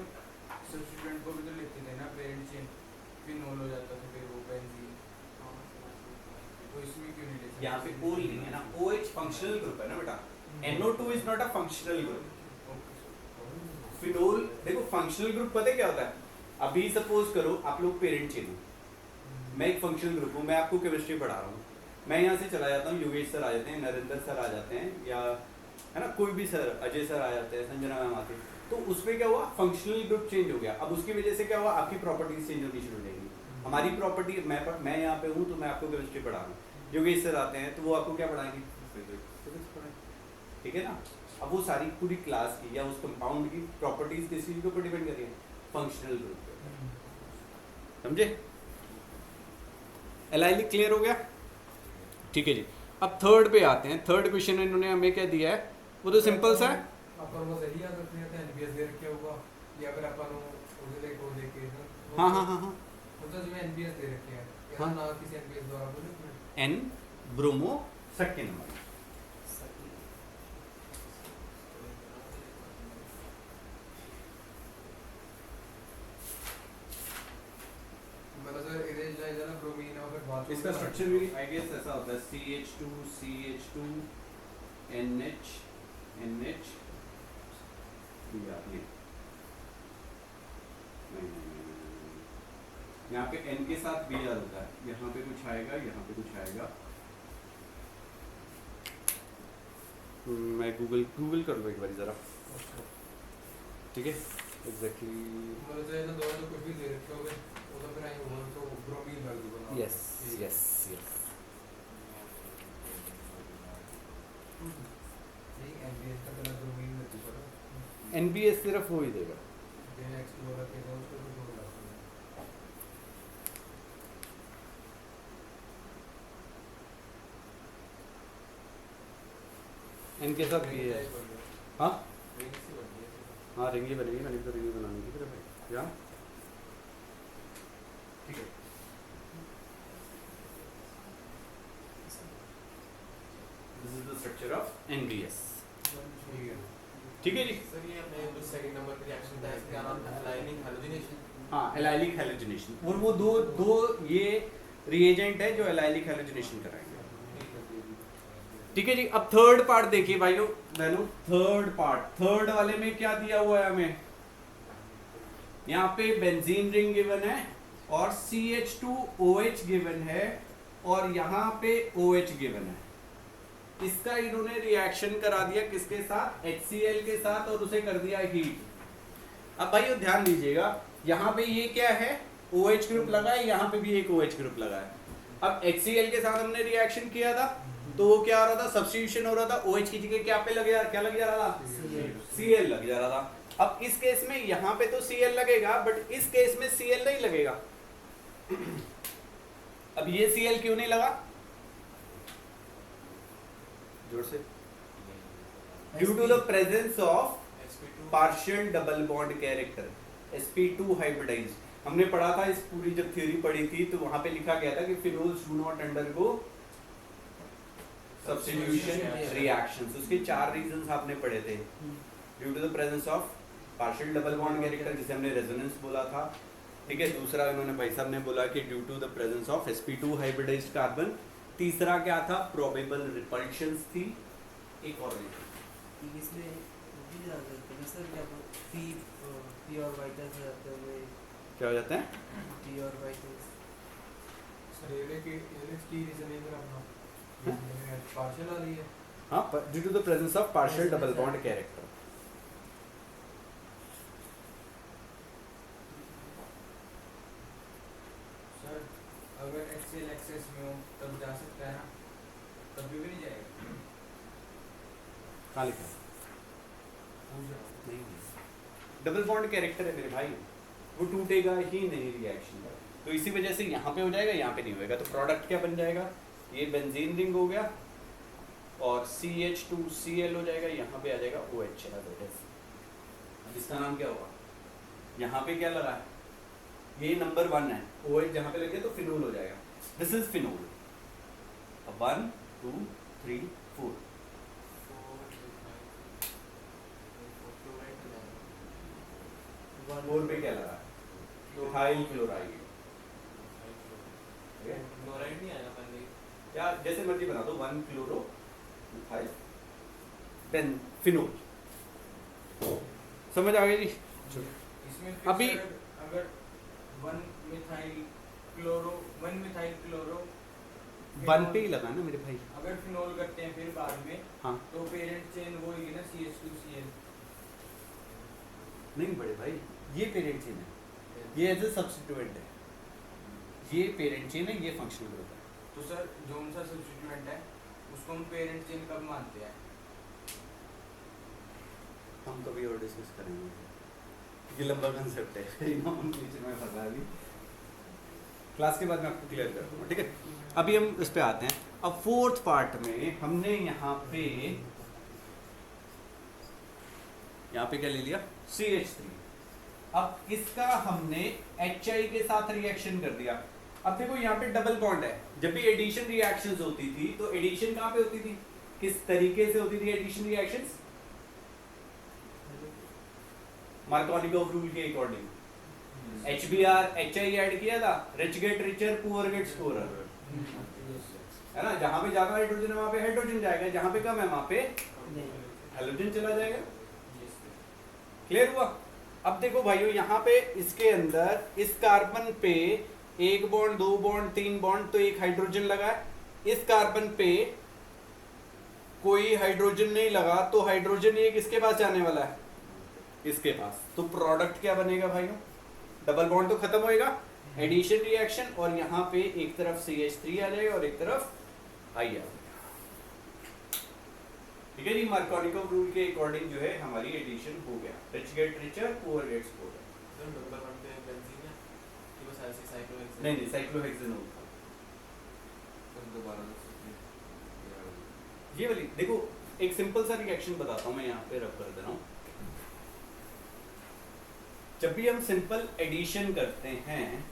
सब्स्टिट्यूएंट को भी तो लिखते थे ना, पेरेंट चेन फिनोल हो जाता था, फिर वो बेंजीन। तो इसमें क्यों नहीं लिखा? यहाँ पे OL नहीं है ना, OH फंक्शनल ग्रुप है ना बेटा। NO2 is not a functional group. Phenol देखो फंक्शनल ग्रुप पता है क्या होता है? अभी सपोज करो आप लोग पेरेंट चेन हो, मैं एक फंक्शनल ग्रुप हूँ, मैं आपको केमिस्ट्री पढ़ा रहा हूँ, मैं यहाँ से चला जाता हूँ, योगेश सर आ जाते हैं, नरेंद्र सर आ जाते हैं, या है ना कोई भी सर, अजय सर आ जाते हैं, संजना मैम आते हैं, तो उसमें क्या हुआ? फंक्शनल ग्रुप चेंज हो गया। अब उसकी वजह से क्या हुआ? आपकी प्रॉपर्टीज चेंज होनी शुरू हो जाएगी। हमारी प्रॉपर्टी, मैं यहाँ पे हूँ तो मैं आपको केमिस्ट्री पढ़ा रहा हूँ, योगेश सर आते हैं तो वो आपको क्या पढ़ाएंगे? फिजिक्स पढ़ाएंगे, ठीक है ना। अब वो सारी पूरी क्लास की या उस कंपाउंड की प्रॉपर्टीज किस चीज के ऊपर डिपेंड कर रही है? फंक्शनल ग्रुप पे। समझे? एलाइलिक क्लियर हो गया? ठीक है जी। अब थर्ड पे आते हैं। थर्ड क्वेश्चन इन्होंने हमें क्या दिया है? वो तो सिंपल सा है। अपन वो सही याद रखने थे एनबीएस दे रखे होगा या अगर अपन उसे देख वो देखे हाँ हाँ हाँ हाँ मतलब जिसमें एनबीएस दे रखे हैं या हाँ। ना किसी एनबीएस द्वारा बोले N ब्रोमो सेकंड नंबर। मतलब सर इरेज लाइज है ना ब्रोमीन और फिर बात इसका स्ट्रक्चर भी आई गेस ऐसा होता है CH2 CH2 NH NH यहाँ पे N के साथ Br होता है, यहाँ पे कुछ आएगा, यहाँ पे कुछ आएगा। मैं गूगल कर लो एक बार जरा, ठीक है? एग्जैक्टली मतलब जो ना दोनों कुछ भी दे रखे होगे वो तो फिर आई वो तो ब्रोमीन लग दूंगा यस यस यस। नहीं एनबीएस का तो ब्रोमीन में दूसरा NBS सिर्फ वो ही देगा। देन एक्स वाला के तो उसको तो बोला N के साथ भी है। हाँ हाँ रिंगी बनेगी, मैंने तो रिंगी बनानी थी फिर भाई क्या, ठीक है। This is the structure of NBS, ठीक है ठीक है जी। सर ये अपने जो सेकंड नंबर की रिएक्शन था इसका नाम था एलाइनिक हैलोजिनेशन। हाँ एलाइलिक हैलोजिनेशन, और वो दो ये रिएजेंट है जो एलाइलिक हैलोजिनेशन कराएंगे, ठीक है जी। अब थर्ड पार्ट देखिए भाइयों बहनों, थर्ड वाले में क्या दिया हुआ है हमें? यहाँ पे बेंजीन रिंग गिवन है और CH2OH गिवन है और यहाँ पे OH गिवन है। इसका इन्होंने रिएक्शन करा दिया किसके साथ? HCl के साथ, और उसे कर दिया हीट। अब भाइयों ध्यान दीजिएगा, यहाँ पे ये क्या है? OH ग्रुप लगा है, यहाँ पे भी एक OH ग्रुप लगा है। अब HCl के साथ हमने रिएक्शन किया था तो वो क्या हो रहा था? सब्स्टिट्यूशन हो रहा था, OH की जगह क्या लग जा रहा था? Cl लग जा रहा था। अब इस केस में यहाँ पे तो Cl लगेगा, बट इस केस में Cl नहीं लगेगा। अब ये Cl क्यों नहीं लगा? जोर से। Due to the presence of partial double bond character, sp2 hybridized. हमने पढ़ा था, इस पूरी जब थ्योरी पढ़ी थी तो वहां पे लिखा गया था कि phenols do not undergo substitution reactions. उसके 4 रीजंस आपने पढ़े थे। Due to the presence of partial double bond character, जिसे हमने रेजोनेंस बोला था, ठीक है। दूसरा इन्होंने भाई साहब ने बोला कि due to the presence of sp2 hybridized carbon. तीसरा क्या था? प्रोबेबल रिपल्शंस थी। एक और इसमें चीज़ डाल सकते हैं सर, क्या वो पी और वाई का जाते हुए क्या हो जाते हैं? पी और वाई का सर ये की रीजन है मेरा अपना पार्शियल आ रही है। हाँ, due to the presence of partial double bond character. Sir अगर एक्सेल एक्सेस में हो तब जा सकता है ना, तब भी नहीं जाएगा। कहाँ लिखा है? पूछ रहा हूँ। नहीं, डबल बॉन्ड कैरेक्टर है मेरे भाई, वो टूटेगा ही नहीं रिएक्शन का, तो इसी वजह से यहाँ पे हो जाएगा, यहाँ पे नहीं होएगा। तो प्रोडक्ट क्या बन जाएगा? ये बेंजीन रिंग हो गया और CH2Cl हो जाएगा, यहाँ पे आ जाएगा OH। अब इसका नाम क्या होगा? यहाँ पे क्या लगा है? ये नंबर 1 है, OH जहाँ पे लगे तो फिनोल हो जाएगा। This is phenol. अब 1 2 3 4 4 पे क्या लगा है? Ethyl chloride. क्लोराइड नहीं आएगा पहले। या जैसे मर्जी बना दो, 1 क्लोरो इथाइल देन फिनोल। समझ आ गई जी? इसमें फिर अभी- सर अगर 1 मिथाइल क्लोरो 1 पे ही लगाना मेरे भाई। अगर फिनोल करते हैं फिर बाद में, हाँ, तो पेरेंट चेन वो होगी ना CH2Cl। नहीं बड़े भाई, ये पेरेंट चेन है, ये एज ए सब्स्टिट्यूएंट है। ये पेरेंट चेन है, ये फंक्शनल ग्रुप है। तो सर जोन सा सब्स्टिट्यूएंट है उसको हम पेरेंट चेन कब मानते हैं? हम कभी और डिस्कस करेंगे, ये लंबा कंसेप्ट है, नॉमेनक्लेचर में फंसा है अभी। क्लास के बाद मैं आपको क्लियर कर दूंगा, ठीक है? अभी हम इस पे आते हैं। अब 4th पार्ट में हमने यहाँ पे क्या ले लिया? CH3। अब इसका हमने HI के साथ रिएक्शन कर दिया। अब देखो यहाँ पे डबल बॉन्ड है। जब भी एडिशन रिएक्शंस होती थी तो एडिशन कहाँ पे होती थी? किस तरीके से होती थी एडिशन रिएक्शंस? मार्कोनिकोव रूल के अकॉर्डिंग। HBr HI ऐड किया था, rich get richer, poor gets poorer, है ना? जहाँ पे ज्यादा हाइड्रोजन है वहाँ पे हाइड्रोजन जाएगा, जहाँ पे कम है वहाँ पे हाइड्रोजन चला जाएगा। क्लियर हुआ? अब देखो भाइयों, यहाँ पे इसके अंदर इस कार्बन पे 1 बॉन्ड 2 बॉन्ड 3 बॉन्ड, तो एक हाइड्रोजन लगा है। इस कार्बन पे कोई हाइड्रोजन नहीं लगा, तो हाइड्रोजन ये किसके पास जाने वाला है? इसके पास। तो प्रोडक्ट क्या बनेगा भाइयों? डबल बॉन्ड तो खत्म होएगा, एडिशन रिएक्शन, और यहाँ पे एक तरफ CH3 आ जाएगा और एक तरफ I आ जाएगा। ठीक है जी? मार्कोनिकोव रूल के अकॉर्डिंग जो है हमारी एडिशन हो गया। Rich get richer, poor gets poorer. Sir double bond पे बेंजीन है कि बस ऐसे साइक्लोहेक्सेन। नहीं, साइक्लोहेक्सेनोल था दोबारा ये वाली। देखो एक सिंपल सा रिएक्शन बताता हूँ मैं, यहाँ पे रब कर दे रहा हूँ। जब भी हम सिंपल एडिशन करते हैं,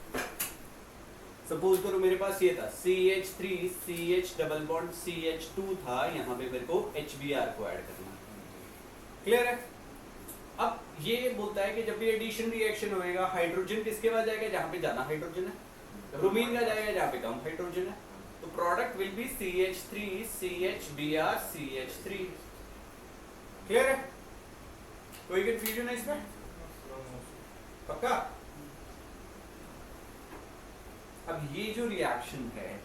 सपोज करो मेरे पास ये था CH3 CH double bond CH2 था, यहाँ पे मेरे को HBr को ऐड करना। क्लियर है? अब ये बोलता है कि जब भी एडिशन रिएक्शन होएगा, हाइड्रोजन किसके पास जाएगा? जहाँ पे ज्यादा हाइड्रोजन है। ब्रोमीन का जाएगा जहाँ पे कम हाइड्रोजन है। तो product will be CH3 CHBr CH3। Clear है? कोई कंफ्यूजन है इसमें? पक्का? अब ये जो रिएक्शन है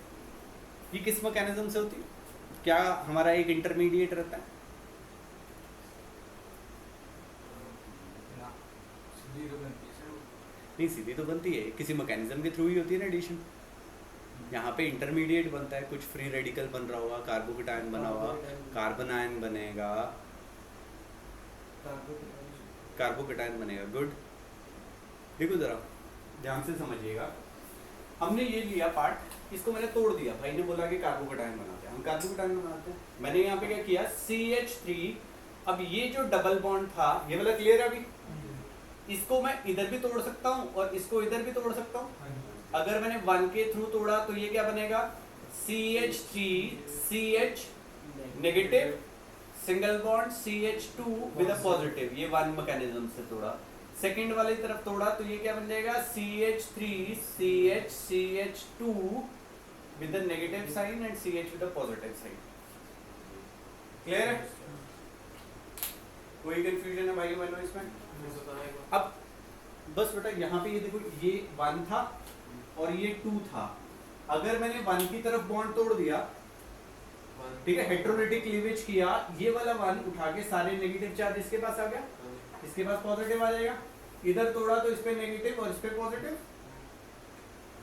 ये किस मैकेनिज्म से होती है? क्या हमारा एक इंटरमीडिएट रहता है? सीधी तो बनती है सर। नहीं, सीधी तो बनती है, किसी मैकेनिज्म के थ्रू ही होती है ना एडिशन। यहाँ पे इंटरमीडिएट बनता है, कुछ फ्री रेडिकल बन रहा होगा, कार्बोकेटायन बना हुआ, कार्बन आयन बनेगा, कार्बोकेटायन बनेगा। गुड। देखो जरा ध्यान से समझिएगा, हमने ये लिया पार्ट, इसको मैंने तोड़ दिया, भाई ने बोला कि कार्बोकेटायन बनाते हैं, हम कार्बोकेटायन बनाते हैं। मैंने यहाँ पे क्या किया? CH3। अब ये जो डबल बॉन्ड था ये वाला क्लियर है? अभी इसको मैं इधर भी तोड़ सकता हूँ और इसको इधर भी तोड़ सकता हूँ। अगर मैंने 1 के थ्रू तोड़ा तो ये क्या बनेगा? CH3 CH negative, single bond CH2 with a positive, ये 1 मैकेनिज्म से तोड़ा। सेकंड वाली तरफ तोड़ा तो ये क्या बन जाएगा? CH3 CH CH2 with a negative sign and CH with a positive sign. Clear है? कोई कंफ्यूजन है भाई बहनों इसमें? नहीं बताएगा। अब बस बेटा यहाँ पे ये देखो, ये 1 था और ये 2 था। अगर मैंने 1 की तरफ बॉन्ड तोड़ दिया, ठीक है, हेटेरोनेटिक क्लीवेज किया, ये वाला 1 उठा के सारे नेगेटिव चार्ज इसके पास आ गया, इसके पास पॉजिटिव आ जाएगा, इधर तोड़ा तो इस पे नेगेटिव और इस पे पॉजिटिव।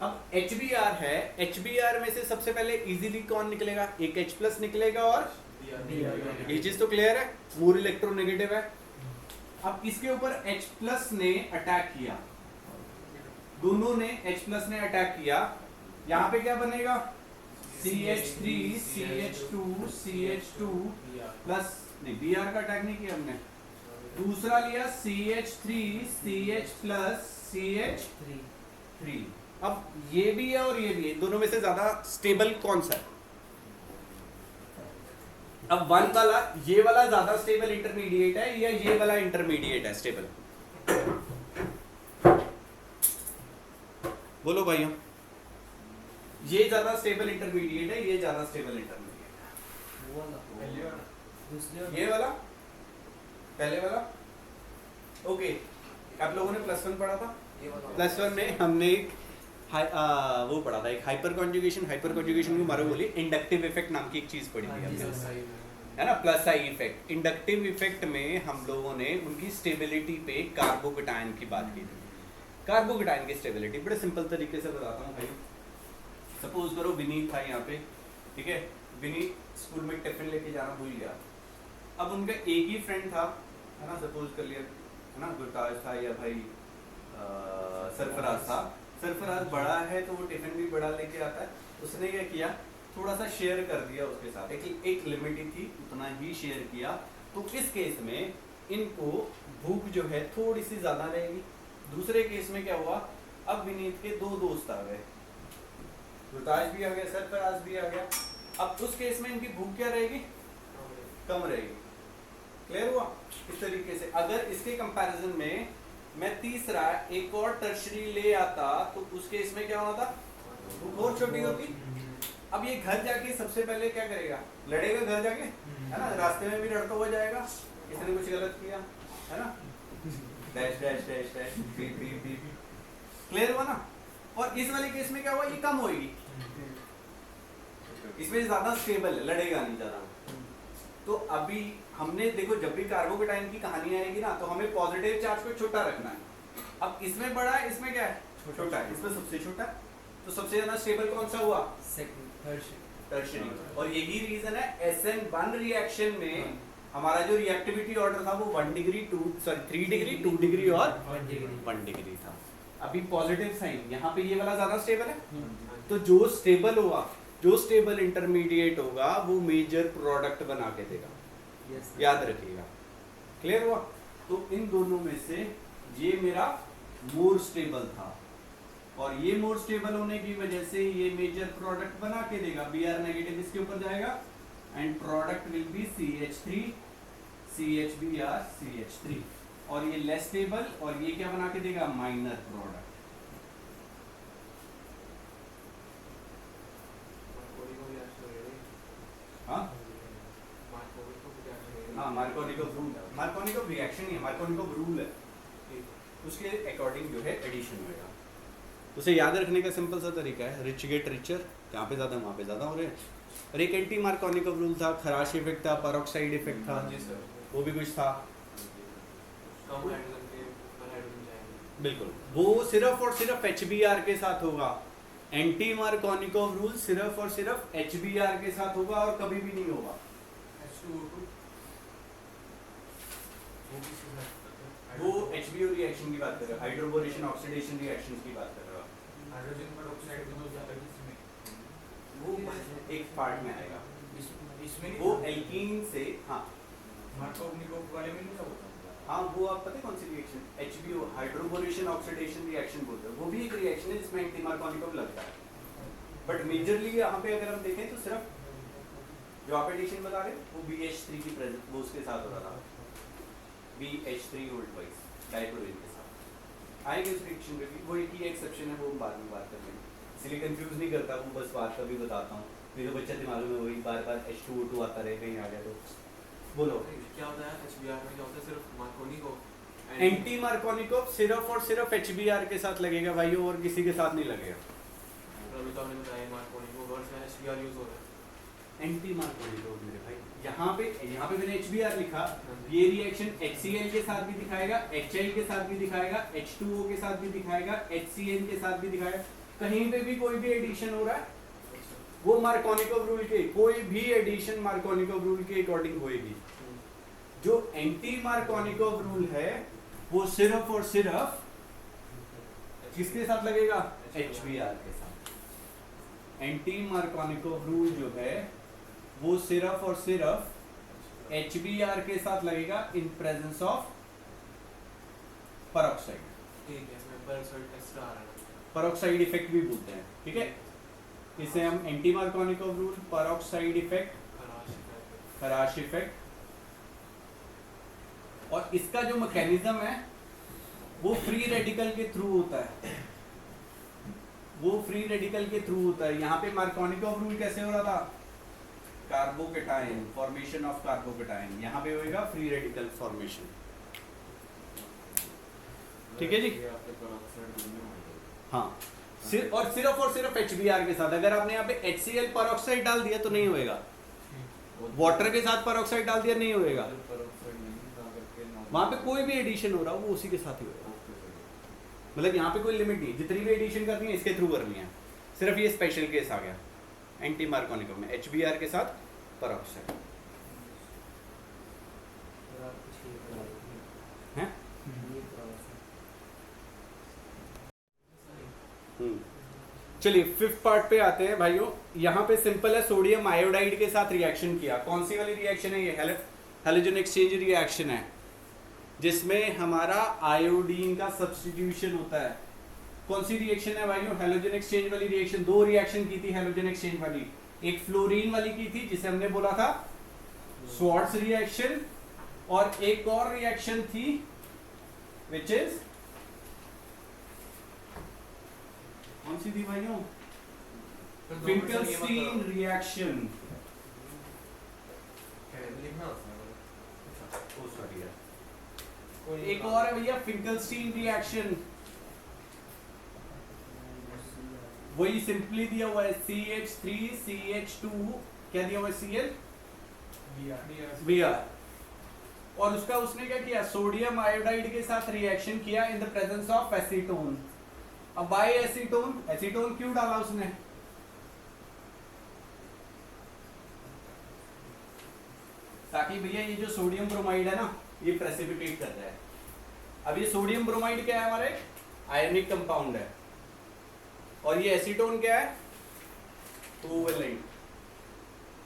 अब HBr है, HBr में से सबसे पहले इजीली कौन निकलेगा? एक H+ निकलेगा और ये चीज तो क्लियर है, मोर इलेक्ट्रोनेगेटिव है। अब इसके ऊपर H+ ने अटैक किया, दोनों ने H+ ने अटैक किया, यहाँ पे क्या बनेगा? CH3 CH2 CH2 प्लस, नहीं Br का अटैक नहीं किया हमने, दूसरा लिया CH3 CH प्लस CH3। अब ये भी है और ये भी है, दोनों में से ज्यादा स्टेबल कौन सा है? अब 1 वाला, ये वाला ज्यादा स्टेबल इंटरमीडिएट है या ये वाला इंटरमीडिएट है स्टेबल? बोलो भाइयों, ये ज्यादा स्टेबल इंटरमीडिएट है, ये ज्यादा स्टेबल इंटरमीडिएट है? वो वाला, पहले वाला, दूसरे वाला। ये वाला, पहले वाला। ओके, आप लोगों ने +1 पढ़ा था? ये वाला +1 में हमने एक वो पढ़ा था, एक हाइपर कॉन्जुगेशन को मारो बोली इंडक्टिव इफेक्ट नाम की एक चीज पढ़ी थी हमने, है ना, +I इफेक्ट। इंडक्टिव इफेक्ट में हम लोगों ने उनकी स्टेबिलिटी पे कार्बोकेटायन की बात की थी। कार्बोकेटायन की स्टेबिलिटी बड़े सिंपल तरीके से बताता हूँ भाई। सपोज करो विनीत था यहाँ पे, ठीक है, विनीत स्कूल में टिफिन लेके जाना भूल गया। अब उनका एक ही फ्रेंड था, है ना, सपोज कर लिया, है ना, गुरताज था या भाई सरफराज था। सरफराज बड़ा है तो वो टिफिन भी बड़ा लेके आता है, उसने क्या किया, थोड़ा सा शेयर कर दिया उसके साथ, एक लिमिट ही थी, उतना ही शेयर किया। तो इस केस में इनको भूख जो है थोड़ी सी ज्यादा रहेगी। दूसरे केस में क्या हुआ, अब विनीत के 2 दोस्त आ गए, गुरताज भी आ गया, सरफराज भी आ गया। अब उस केस में इनकी भूख क्या रहेगी? कम रहेगी। क्लियर हुआ? इस तरीके से अगर इसके कंपैरिजन में मैं तीसरा एक और टर्शरी ले आता तो उस केस में क्या होता, भूख और छोटी होती। अब ये घर जाके सबसे पहले क्या करेगा, लड़ेगा घर जाके, है ना, रास्ते में भी लड़ता हुआ जाएगा, इसने कुछ गलत किया, है ना, dash dash dash dash beep beep beep. Clear हुआ ना? और इस वाले केस में क्या हुआ, ये कम होगी, इसमें ज्यादा स्टेबल है, लड़ेगा नहीं ज्यादा। तो अभी हमने देखो, जब भी कार्बोकेटायन की कहानी आएगी ना, तो हमें पॉजिटिव चार्ज को छोटा रखना है। अब इसमें बड़ा है, इसमें क्या है, छोटा है, इसमें सबसे छोटा है। तो सबसे ज्यादा स्टेबल कौन सा हुआ? टर्शियरी। और यही रीजन है SN1 रिएक्शन में हमारा जो रिएक्टिविटी ऑर्डर था वो 1 डिग्री 3 डिग्री 2 डिग्री और 1 डिग्री था। अभी पॉजिटिव साइन, यहाँ पे ये वाला ज्यादा स्टेबल है। तो जो स्टेबल हुआ, जो स्टेबल इंटरमीडिएट होगा वो मेजर प्रोडक्ट बना के देगा, याद रखिएगा। क्लियर हुआ? तो इन दोनों में से ये मेरा मोर स्टेबल था, और ये मोर स्टेबल होने की वजह से ये मेजर प्रोडक्ट बना के देगा। Br नेगेटिव इसके ऊपर जाएगा and product will be CH3 CHBr CH3, और ये लेस स्टेबल, और ये क्या बना के देगा, माइनर प्रोडक्ट। हाँ हाँ, मार्कोनिकोव रूल, मार्कोनिकोव रिएक्शन नहीं है, मार्कोनिकोव रूल है, उसके अकॉर्डिंग जो है एडिशन होगा। उसे याद रखने का सिंपल सा तरीका है, रिच गेट रिचर, जहाँ पे ज़्यादा वहाँ पे ज़्यादा हो रहे हैं। और एक एंटी मार्कोनिकोव रूल था, खराश इफेक्ट था, पेरोक्साइड इफेक्ट था, वो भी कुछ था, बिल्कुल। वो सिर्फ और सिर्फ HBr के साथ होगा। एंटी मार्कोनिकोव रूल सिर्फ और सिर्फ HBr के साथ होगा और कभी भी नहीं होगा। वो HBO रिएक्शन की बात कर रहे हो, हाइड्रोबोरेशन ऑक्सीडेशन रिएक्शंस की बात कर रहे हो। हाइड्रोजन पेरोक्साइड भी हो जाता है इसमें, वो एक पार्ट में आएगा, इसमें नहीं वो एल्कीन से, हाँ मार्कोनिकोव वाले में नहीं था वो। हाँ, वो आप पता है कौन सी reaction, HBO hydroboration oxidation reaction बोलते हैं, वो भी एक रिएक्शन है जिसमें एंटी मार्कोनिकोव लगता है। बट मेजरली यहाँ पे अगर हम देखें तो सिर्फ जो आप एडिशन बता रहे हैं वो BH3 की प्रेजेंस, वो उसके साथ हो रहा था, BH3 वोल्ट वाइज डाइक्लोरीन के साथ आएंगे उस रिएक्शन पे भी। वो एक ही एक्सेप्शन है, वो हम बाद में बात कर लेंगे, इसलिए कंफ्यूज नहीं करता, वो बस बात का भी बताता हूँ, मेरे बच्चा दिमाग में वही बार बार H2O2 आता रहे कहीं आ गया तो। बोलो। क्या होता है HBr में, क्या होता है सिर्फ मार्कोनिको एंटी मार्कोनिकोव सिर्फ और सिर्फ HBr के साथ लगेगा भाई, और किसी के साथ नहीं लगेगा। अभी तो हमने बताया मार्कोनिको वर्ड्स में HBr यूज हो रहा है। एंटी मार्कोनिकोव मेरे भाई, यहाँ पे मैंने HBr लिखा, ये रिएक्शन HCl के साथ भी दिखाएगा, HI के साथ भी दिखाएगा, H2O के साथ भी दिखाएगा, HCN के साथ भी दिखाएगा। कहीं पे भी कोई भी एडिशन हो रहा है वो मार्कोनिकोव रूल के, कोई भी एडिशन मार्कोनिकोव रूल के अकॉर्डिंग होएगी। जो एंटी मार्कोनिकोव रूल है वो सिर्फ और सिर्फ किसके साथ लगेगा? HBr के साथ। एंटी मार्कोनिकोव रूल जो है वो सिर्फ और सिर्फ HBr के साथ लगेगा इन प्रेजेंस ऑफ पेरोक्साइड। ठीक है, इसमें पेरोक्साइड एक्स्ट्रा आ रहा है। पेरोक्साइड इफेक्ट भी बोलते हैं, ठीक है। इसे हम anti Markovnikov rule, peroxide effect, खराश इफेक्ट, और इसका जो मैकेनिज्म है वो फ्री रेडिकल के थ्रू होता है, वो फ्री रेडिकल के थ्रू होता है। यहाँ पे मार्कोनिकोव रूल कैसे हो रहा था? कार्बोकेटाइन, फॉर्मेशन ऑफ कार्बोकेटाइन, यहाँ पे होएगा फ्री रेडिकल फॉर्मेशन। ठीक है जी, हाँ। और सिर्फ HBr के साथ। अगर आपने यहाँ पे HCl पेरोक्साइड डाल दिया तो नहीं होएगा, वाटर के साथ पेरोक्साइड डाल दिया नहीं होएगा, वहां पे कोई भी एडिशन हो रहा हो वो उसी के साथ ही होगा। मतलब यहाँ पे कोई लिमिट नहीं, जितनी भी एडिशन करनी है इसके थ्रू करनी है। सिर्फ ये स्पेशल केस आ गया एंटी मार्कोनिकोव में, HBr के साथ पेरोक्साइड है। चलिए फिफ्थ पार्ट पे आते हैं भाइयों। यहाँ पे सिंपल है, सोडियम आयोडाइड के साथ रिएक्शन किया। कौन सी वाली रिएक्शन है ये? हैलोजन एक्सचेंज रिएक्शन है, जिसमें हमारा आयोडीन का सब्स्टिट्यूशन होता है। कौन सी रिएक्शन है भाइयों? हैलोजन एक्सचेंज वाली रिएक्शन। दो रिएक्शन की थी हैलोजन एक्सचेंज वाली, एक फ्लोरीन वाली की थी जिसे हमने बोला था स्वार्ट्स रिएक्शन, और एक और रिएक्शन थी विच इज कौन सी थी भाइयों? Finkelstein reaction. एक और है भैया फिंकलस्टीन रिएक्शन, वही सिंपली दिया हुआ है CH3CH2, क्या दिया हुआ है? Cl Br। और उसका उसने क्या किया? सोडियम आयोडाइड के साथ रिएक्शन किया इन द प्रेजेंस ऑफ एसीटोन। अब बाय एसीटोन, एसीटोन क्यों डाला उसने? ताकि भैया ये जो सोडियम ब्रोमाइड है ना ये प्रेसिपिटेट कर रहा है। अब ये सोडियम ब्रोमाइड क्या है? हमारे आयनिक कंपाउंड है, और ये एसीटोन क्या है? कोवैलेंट,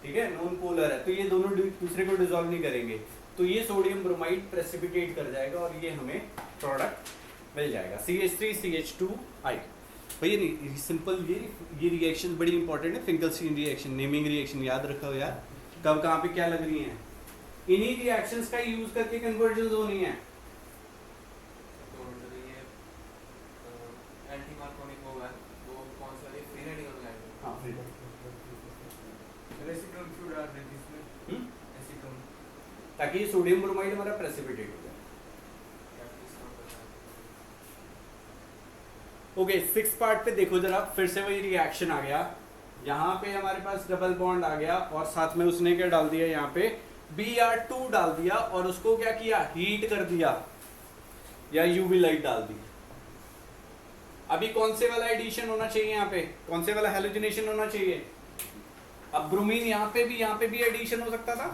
ठीक है, नॉन पोलर है। तो ये दोनों दूसरे को डिसॉल्व नहीं करेंगे, तो ये सोडियम ब्रोमाइड प्रेसिपिटेट कर जाएगा और ये हमें प्रोडक्ट मिल जाएगा CH3CH2I। भैया नहीं सिंपल, ये रिएक्शन बड़ी इंपॉर्टेंट है। फिंकलस्टीन रिएक्शन, नेमिंग रिएक्शन याद रखो यार, कब कहाँ पे क्या लग रही है। इन्हीं रिएक्शंस का यूज करके कन्वर्जन होनी है। एंटी मार्कोनिको है वो कौन सा? फ्री रेडिकल में आएगा। हाँ, एसीटोन क्यों डाल रहे थे इसमें? एसीटोन ताकि ये सोडियम ब्रोमाइड हमारा प्रेसिपिटेट हो जाए। ओके, सिक्स पार्ट पे देखो जरा, फिर से वही रिएक्शन आ गया। यहाँ पे हमारे पास डबल बॉन्ड आ गया, और साथ में उसने क्या डाल दिया? यहाँ पे Br2 डाल दिया, और उसको क्या किया? हीट कर दिया या यूवी लाइट डाल दी। अभी कौन से वाला एडिशन होना चाहिए? यहाँ पे कौन से वाला हेलोजिनेशन होना चाहिए? अब ब्रोमीन यहाँ पे भी एडिशन हो सकता था।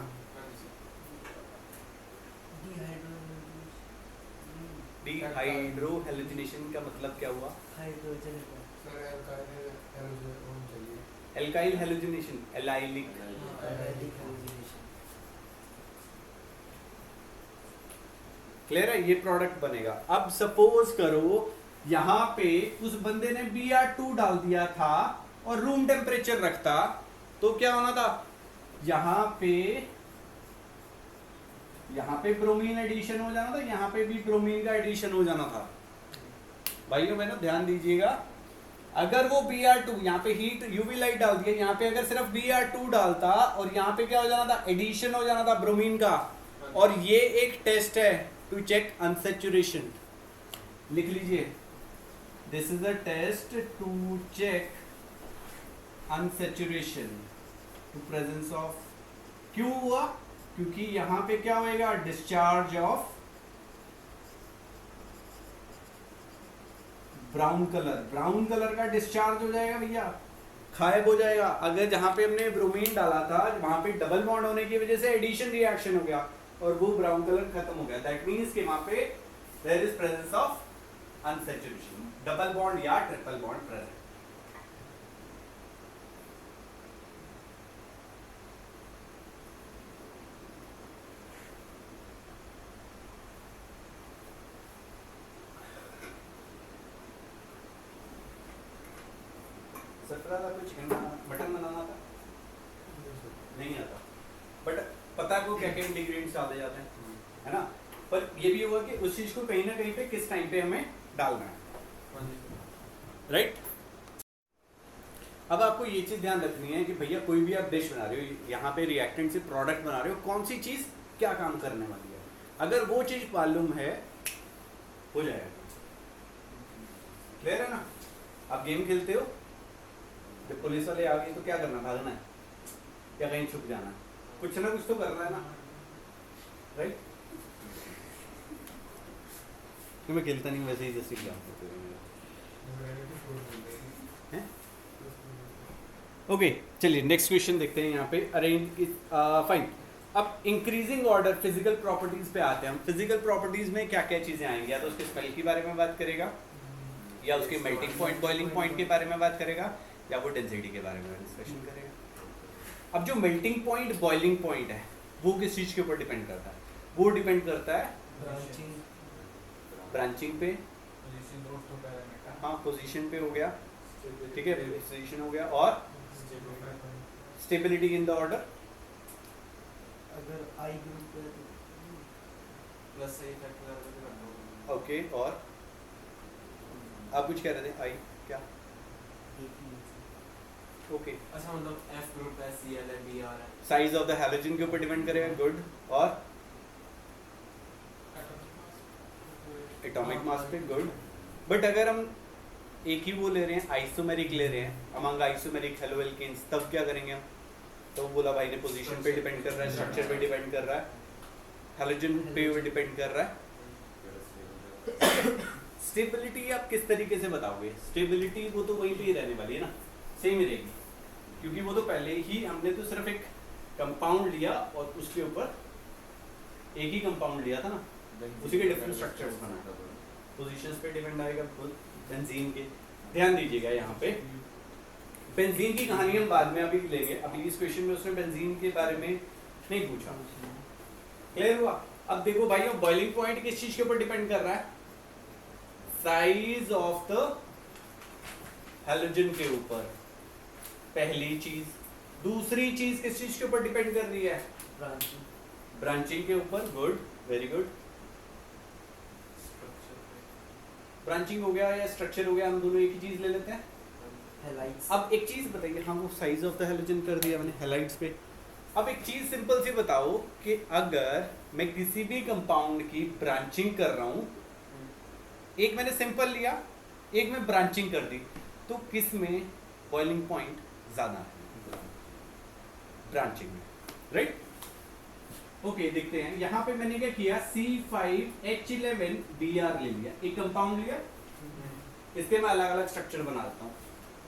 डिहाइड्रो हेलोजिनेशन का मतलब क्या हुआ? हाइड्रोजन सर एल्काइल चाहिए। Alkyl halogenation, allylic. क्लियर है? ये प्रोडक्ट बनेगा। अब सपोज करो यहाँ पे उस बंदे ने Br2 डाल दिया था और रूम टेम्परेचर रखता, तो क्या होना था? यहाँ पे ब्रोमीन एडिशन हो जाना था, यहाँ पे भी ब्रोमीन का एडिशन हो जाना था। भाइयों बहनों ध्यान दीजिएगा, अगर वो Br2 यहाँ पे हीट यूवी लाइट डाल दिया, यहाँ पे अगर सिर्फ Br2 डालता और यहाँ पे क्या हो जाना था, एडिशन हो जाना था ब्रोमीन का। और ये एक टेस्ट है टू चेक अनसैचुरेशन, लिख लीजिए, this is a test to check unsaturation to presence of, क्यों हुआ, क्योंकि यहाँ पे क्या होएगा, डिस्चार्ज ऑफ ब्राउन कलर का डिस्चार्ज हो जाएगा भैया, गायब हो जाएगा। अगर जहां पे हमने ब्रोमीन डाला था वहां पे डबल बॉन्ड होने की वजह से एडिशन रिएक्शन हो गया और वो ब्राउन कलर खत्म हो गया। दैट मींस कि वहां पे there is presence of unsaturation, double bond या ट्रिपल बॉन्ड प्रेजेंट। सत्रह का कुछ मटन बनाना था, नहीं आता, बट पता को क्या क्या इंग्रेडिएंट्स डाले जाते हैं, है ना। पर ये भी होगा कि उस चीज को कहीं ना कहीं पे किस टाइम पे हमें डालना है, राइट। अब आपको ये चीज ध्यान रखनी है कि भैया कोई भी आप डिश बना रहे हो, यहाँ पे रिएक्टेंट से प्रोडक्ट बना रहे हो, कौन सी चीज क्या काम करने वाली है, अगर वो चीज मालूम है हो जाएगा। क्लियर है ना। आप गेम खेलते हो, जब पुलिस वाले आ गए तो क्या करना, भागना है या कहीं छुप जाना है, कुछ ना कुछ तो करना है ना, राइट। तो मैं खेलता नहीं वैसे ही जैसे हैं। ओके चलिए नेक्स्ट क्वेश्चन देखते हैं। यहाँ पे अरेंज फाइन। अब इंक्रीजिंग ऑर्डर फिजिकल प्रॉपर्टीज पे आते हैं हम। फिजिकल प्रॉपर्टीज में क्या क्या चीजें आएंगी, या तो उसके स्मेल के बारे में बात करेगा, या उसके मेल्टिंग पॉइंट बॉइलिंग पॉइंट के बारे में बात करेगा, या वो डेंसिटी के बारे में डिस्कशन करेगा। अब जो मेल्टिंग पॉइंट बॉइलिंग पॉइंट है वो किस चीज के ऊपर डिपेंड करता है, वो डिपेंड करता है ब्रांचिंग पे, हाँ पोजीशन पे हो गया, ठीक है पोजीशन हो गया, और स्टेबिलिटी इन द ऑर्डर, अगर आई ग्रुप है तो प्लस से फैक्टर ओके। और आप कुछ कह रहे थे, आई क्या, ओके अच्छा मतलब एफ ग्रुप है, सी एल है, बी आर है, साइज ऑफ द हैलोजन के ऊपर डिपेंड करेगा, गुड। और एटॉमिक मास पे, गुड। बट अगर हम एक ही वो ले रहे हैं, आइसोमेरिक ले रहे हैं, अमंग आइसोमेरिक हेलो एल्केन्स, तब क्या करेंगे हम, तो बोला भाई ने पोजीशन पे डिपेंड कर रहा है, स्ट्रक्चर पे डिपेंड कर रहा है, हैलोजन पे डिपेंड कर रहा है। स्टेबिलिटी आप किस तरीके से बताओगे, स्टेबिलिटी वो तो वहीं पे ही रहने वाली है ना, सेम ही रहेगी, क्योंकि वो तो पहले ही हमने तो सिर्फ एक कंपाउंड लिया और उसके ऊपर एक ही कंपाउंड लिया था ना, उसी के डिफरेंट स्ट्रक्चर्स बनाए, पोजीशंस पे डिपेंड आएगा खुद बेंजीन के। ध्यान दीजिएगा यहाँ पे बेंजीन की कहानी हम बाद में अभी लेंगे, अभी इस क्वेश्चन में उसने बेंजीन के बारे में नहीं पूछा। क्लियर हुआ। अब देखो भाई बॉइलिंग पॉइंट किस चीज के ऊपर डिपेंड कर रहा है, साइज ऑफ द हैलोजन के ऊपर, पहली चीज। दूसरी चीज किस चीज के ऊपर डिपेंड कर रही है, ब्रांचिंग के ऊपर, गुड वेरी गुड। ब्रांचिंग हो गया या स्ट्रक्चर हो गया, हम दोनों एक ही चीज ले लेते हैं, हैलाइट्स। अब एक चीज बताइए, हाँ वो साइज ऑफ द हैलोजन कर दिया मैंने हैलाइड्स पे। अब एक चीज सिंपल सी बताओ कि अगर मैं किसी भी कंपाउंड की ब्रांचिंग कर रहा हूं, एक मैंने सिंपल लिया, एक में ब्रांचिंग कर दी, तो किस में बॉइलिंग पॉइंट ज्यादा है, ब्रांचिंग में, राइट। ओके देखते हैं यहाँ पे मैंने क्या किया, C5H11Br ले लिया, एक कंपाउंड लिया, इसके मैं अलग अलग स्ट्रक्चर बना देता हूँ,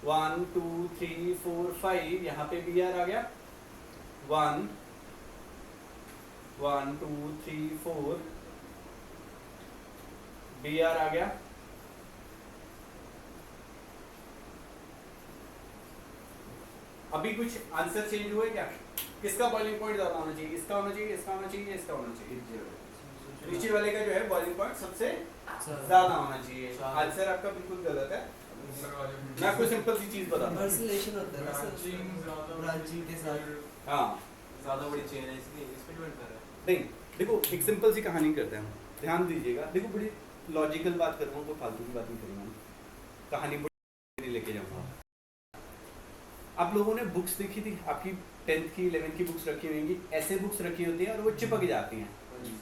1 2 3 4 5, यहाँ पे Br आ गया, 1 1 2 3 4 Br आ गया, अभी कुछ आंसर चेंज हुए क्या, किसका बॉइलिंग पॉइंट ज्यादा होना चाहिए, इसका होना चाहिए, इसका होना चाहिए, इसका होना चाहिए, नीचे वाले का जो है बॉइलिंग पॉइंट सबसे ज्यादा होना चाहिए। आंसर आपका बिल्कुल गलत है। मैं आपको सिंपल सी चीज बताता हूँ, रिलेशन होता है ना सर, ब्रांचिंग के साथ। हाँ ज्यादा बड़ी चेन है इसलिए इस पे डिपेंड कर रहा है। नहीं देखो एक सिंपल सी कहानी करते हैं हम, ध्यान दीजिएगा, देखो बड़ी लॉजिकल बात करूँगा, कोई फालतू की बात नहीं करूँगा, कहानी बड़ी लेके आप लोगों ने बुक्स देखी थी, आपकी 10th की 11th की बुक्स रखी होंगी, ऐसे बुक्स रखी होती हैं और वो चिपक जाती हैं।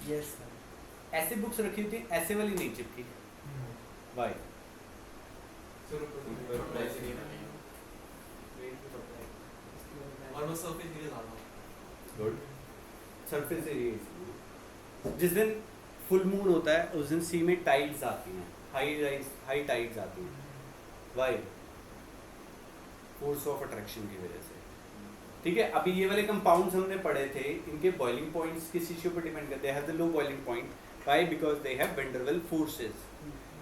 Yes sir. ऐसे बुक्स रखी होती हैं, ऐसे वाली नहीं चिपकी। वाई? और वो सरफेस एरिया ज़्यादा हो। गुड। Surface area. जिस दिन फुल मून होता है उस दिन सी में टाइड्स आती हैं, हाई टाइड्स आती हैं। वाई? फोर्स ऑफ अट्रैक्शन की वजह से। ठीक है, अभी ये वाले कंपाउंड्स हमने पढ़े थे, इनके बॉइलिंग पॉइंट्स किस चीज़ के ऊपर डिपेंड करते हैं? Have the low boiling point. Why? Because they have van der Waals forces.